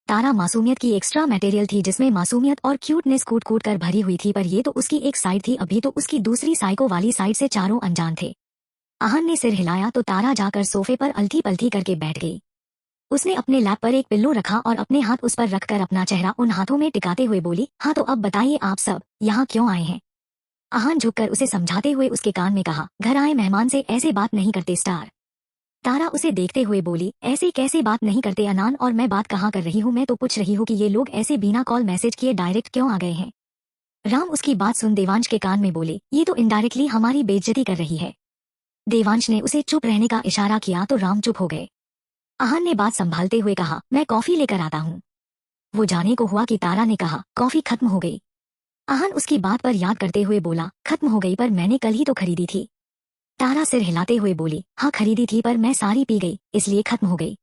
तारा मासूमियत की एक्स्ट्रा मटेरियल थी, जिसमें मासूमियत और क्यूटनेस कूट कूट कर भरी हुई थी, पर ये तो उसकी एक साइड थी, अभी तो उसकी दूसरी साइको वाली साइड से चारों अनजान थे। आहान ने सिर हिलाया तो तारा जाकर सोफे पर अलथी पलथी करके बैठ गई। उसने अपने लैप पर एक पिल्लो रखा और अपने हाथ उस पर रखकर अपना चेहरा उन हाथों में टिकाते हुए बोली, हाँ तो अब बताइए आप सब यहाँ क्यों आए हैं? आहान झुककर उसे समझाते हुए उसके कान में कहा, घर आए मेहमान से ऐसे बात नहीं करते स्टार। तारा उसे देखते हुए बोली, ऐसे कैसे बात नहीं करते अनान, और मैं बात कहाँ कर रही हूँ, मैं तो पूछ रही हूँ कि ये लोग ऐसे बिना कॉल मैसेज किए डायरेक्ट क्यों आ गए हैं? राम उसकी बात सुन देवांश के कान में बोले, ये तो इनडायरेक्टली हमारी बेइज्जती कर रही है। देवांश ने उसे चुप रहने का इशारा किया तो राम चुप हो गए। आहान ने बात संभालते हुए कहा, मैं कॉफी लेकर आता हूँ। वो जाने को हुआ कि तारा ने कहा, कॉफी खत्म हो गई। आहान उसकी बात पर याद करते हुए बोला, खत्म हो गई पर मैंने कल ही तो खरीदी थी। तारा सिर हिलाते हुए बोली, हाँ खरीदी थी पर मैं सारी पी गई, इसलिए खत्म हो गई।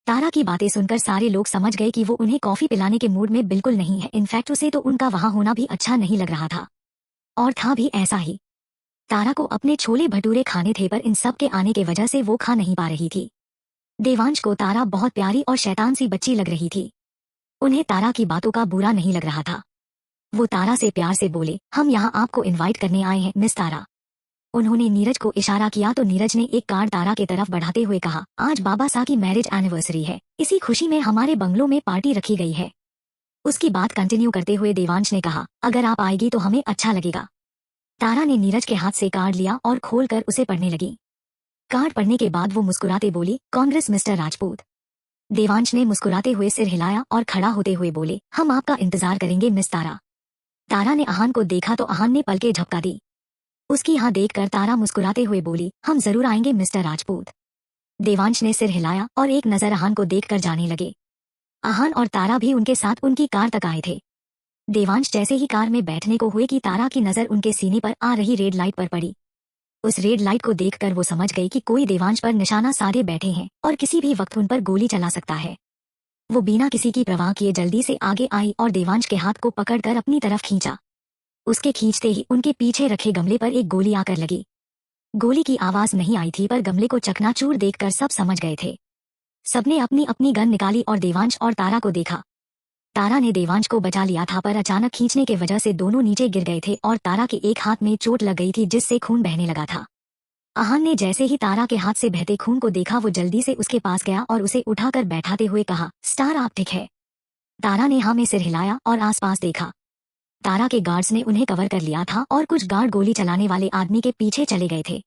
तारा की बातें सुनकर सारे लोग समझ गए कि वो उन्हें कॉफी पिलाने के मूड में बिल्कुल नहीं है। इनफैक्ट उसे तो उनका वहां होना भी अच्छा नहीं लग रहा था, और था भी ऐसा ही। तारा को अपने छोले भटूरे खाने थे, पर इन सब के आने के वजह से वो खा नहीं पा रही थी। देवांश को तारा बहुत प्यारी और शैतान सी बच्ची लग रही थी। उन्हें तारा की बातों का बुरा नहीं लग रहा था। वो तारा से प्यार से बोले, हम यहाँ आपको इनवाइट करने आए हैं मिस तारा। उन्होंने नीरज को इशारा किया तो नीरज ने एक कार्ड तारा की तरफ बढ़ाते हुए कहा, आज बाबा सा की मैरिज एनिवर्सरी है, इसी खुशी में हमारे बंगलों में पार्टी रखी गई है। उसकी बात कंटिन्यू करते हुए देवांश ने कहा, अगर आप आएगी तो हमें अच्छा लगेगा। तारा ने नीरज के हाथ से कार्ड लिया और खोलकर उसे पढ़ने लगी। कार्ड पढ़ने के बाद वो मुस्कुराते बोली, कांग्रेस मिस्टर राजपूत। देवांश ने मुस्कुराते हुए सिर हिलाया और खड़ा होते हुए बोले, हम आपका इंतजार करेंगे मिस तारा। तारा ने आहान को देखा तो आहान ने पलके झपका दी। उसकी यहाँ देखकर तारा मुस्कुराते हुए बोली, हम जरूर आएंगे मिस्टर राजपूत। देवांश ने सिर हिलाया और एक नजर आहान को देखकर जाने लगे। आहान और तारा भी उनके साथ उनकी कार तक आए थे। देवांश जैसे ही कार में बैठने को हुए कि तारा की नजर उनके सीने पर आ रही रेड लाइट पर पड़ी। उस रेड लाइट को देखकर वो समझ गई कि कोई देवांश पर निशाना साधे बैठे हैं और किसी भी वक्त उन पर गोली चला सकता है। वो बिना किसी की परवाह किए जल्दी से आगे आई और देवांश के हाथ को पकड़कर अपनी तरफ खींचा। उसके खींचते ही उनके पीछे रखे गमले पर एक गोली आकर लगी। गोली की आवाज नहीं आई थी, पर गमले को चकनाचूर देखकर सब समझ गए थे। सबने अपनी अपनी गन निकाली और देवांश और तारा को देखा। तारा ने देवांश को बचा लिया था, पर अचानक खींचने के वजह से दोनों नीचे गिर गए थे और तारा के एक हाथ में चोट लग गई थी, जिससे खून बहने लगा था। आहान ने जैसे ही तारा के हाथ से बहते खून को देखा, वो जल्दी से उसके पास गया और उसे उठाकर बैठाते हुए कहा, स्टार आप ठीक है? तारा ने हाँ में सिर हिलाया और आसपास देखा। तारा के गार्ड्स ने उन्हें कवर कर लिया था और कुछ गार्ड गोली चलाने वाले आदमी के पीछे चले गए थे।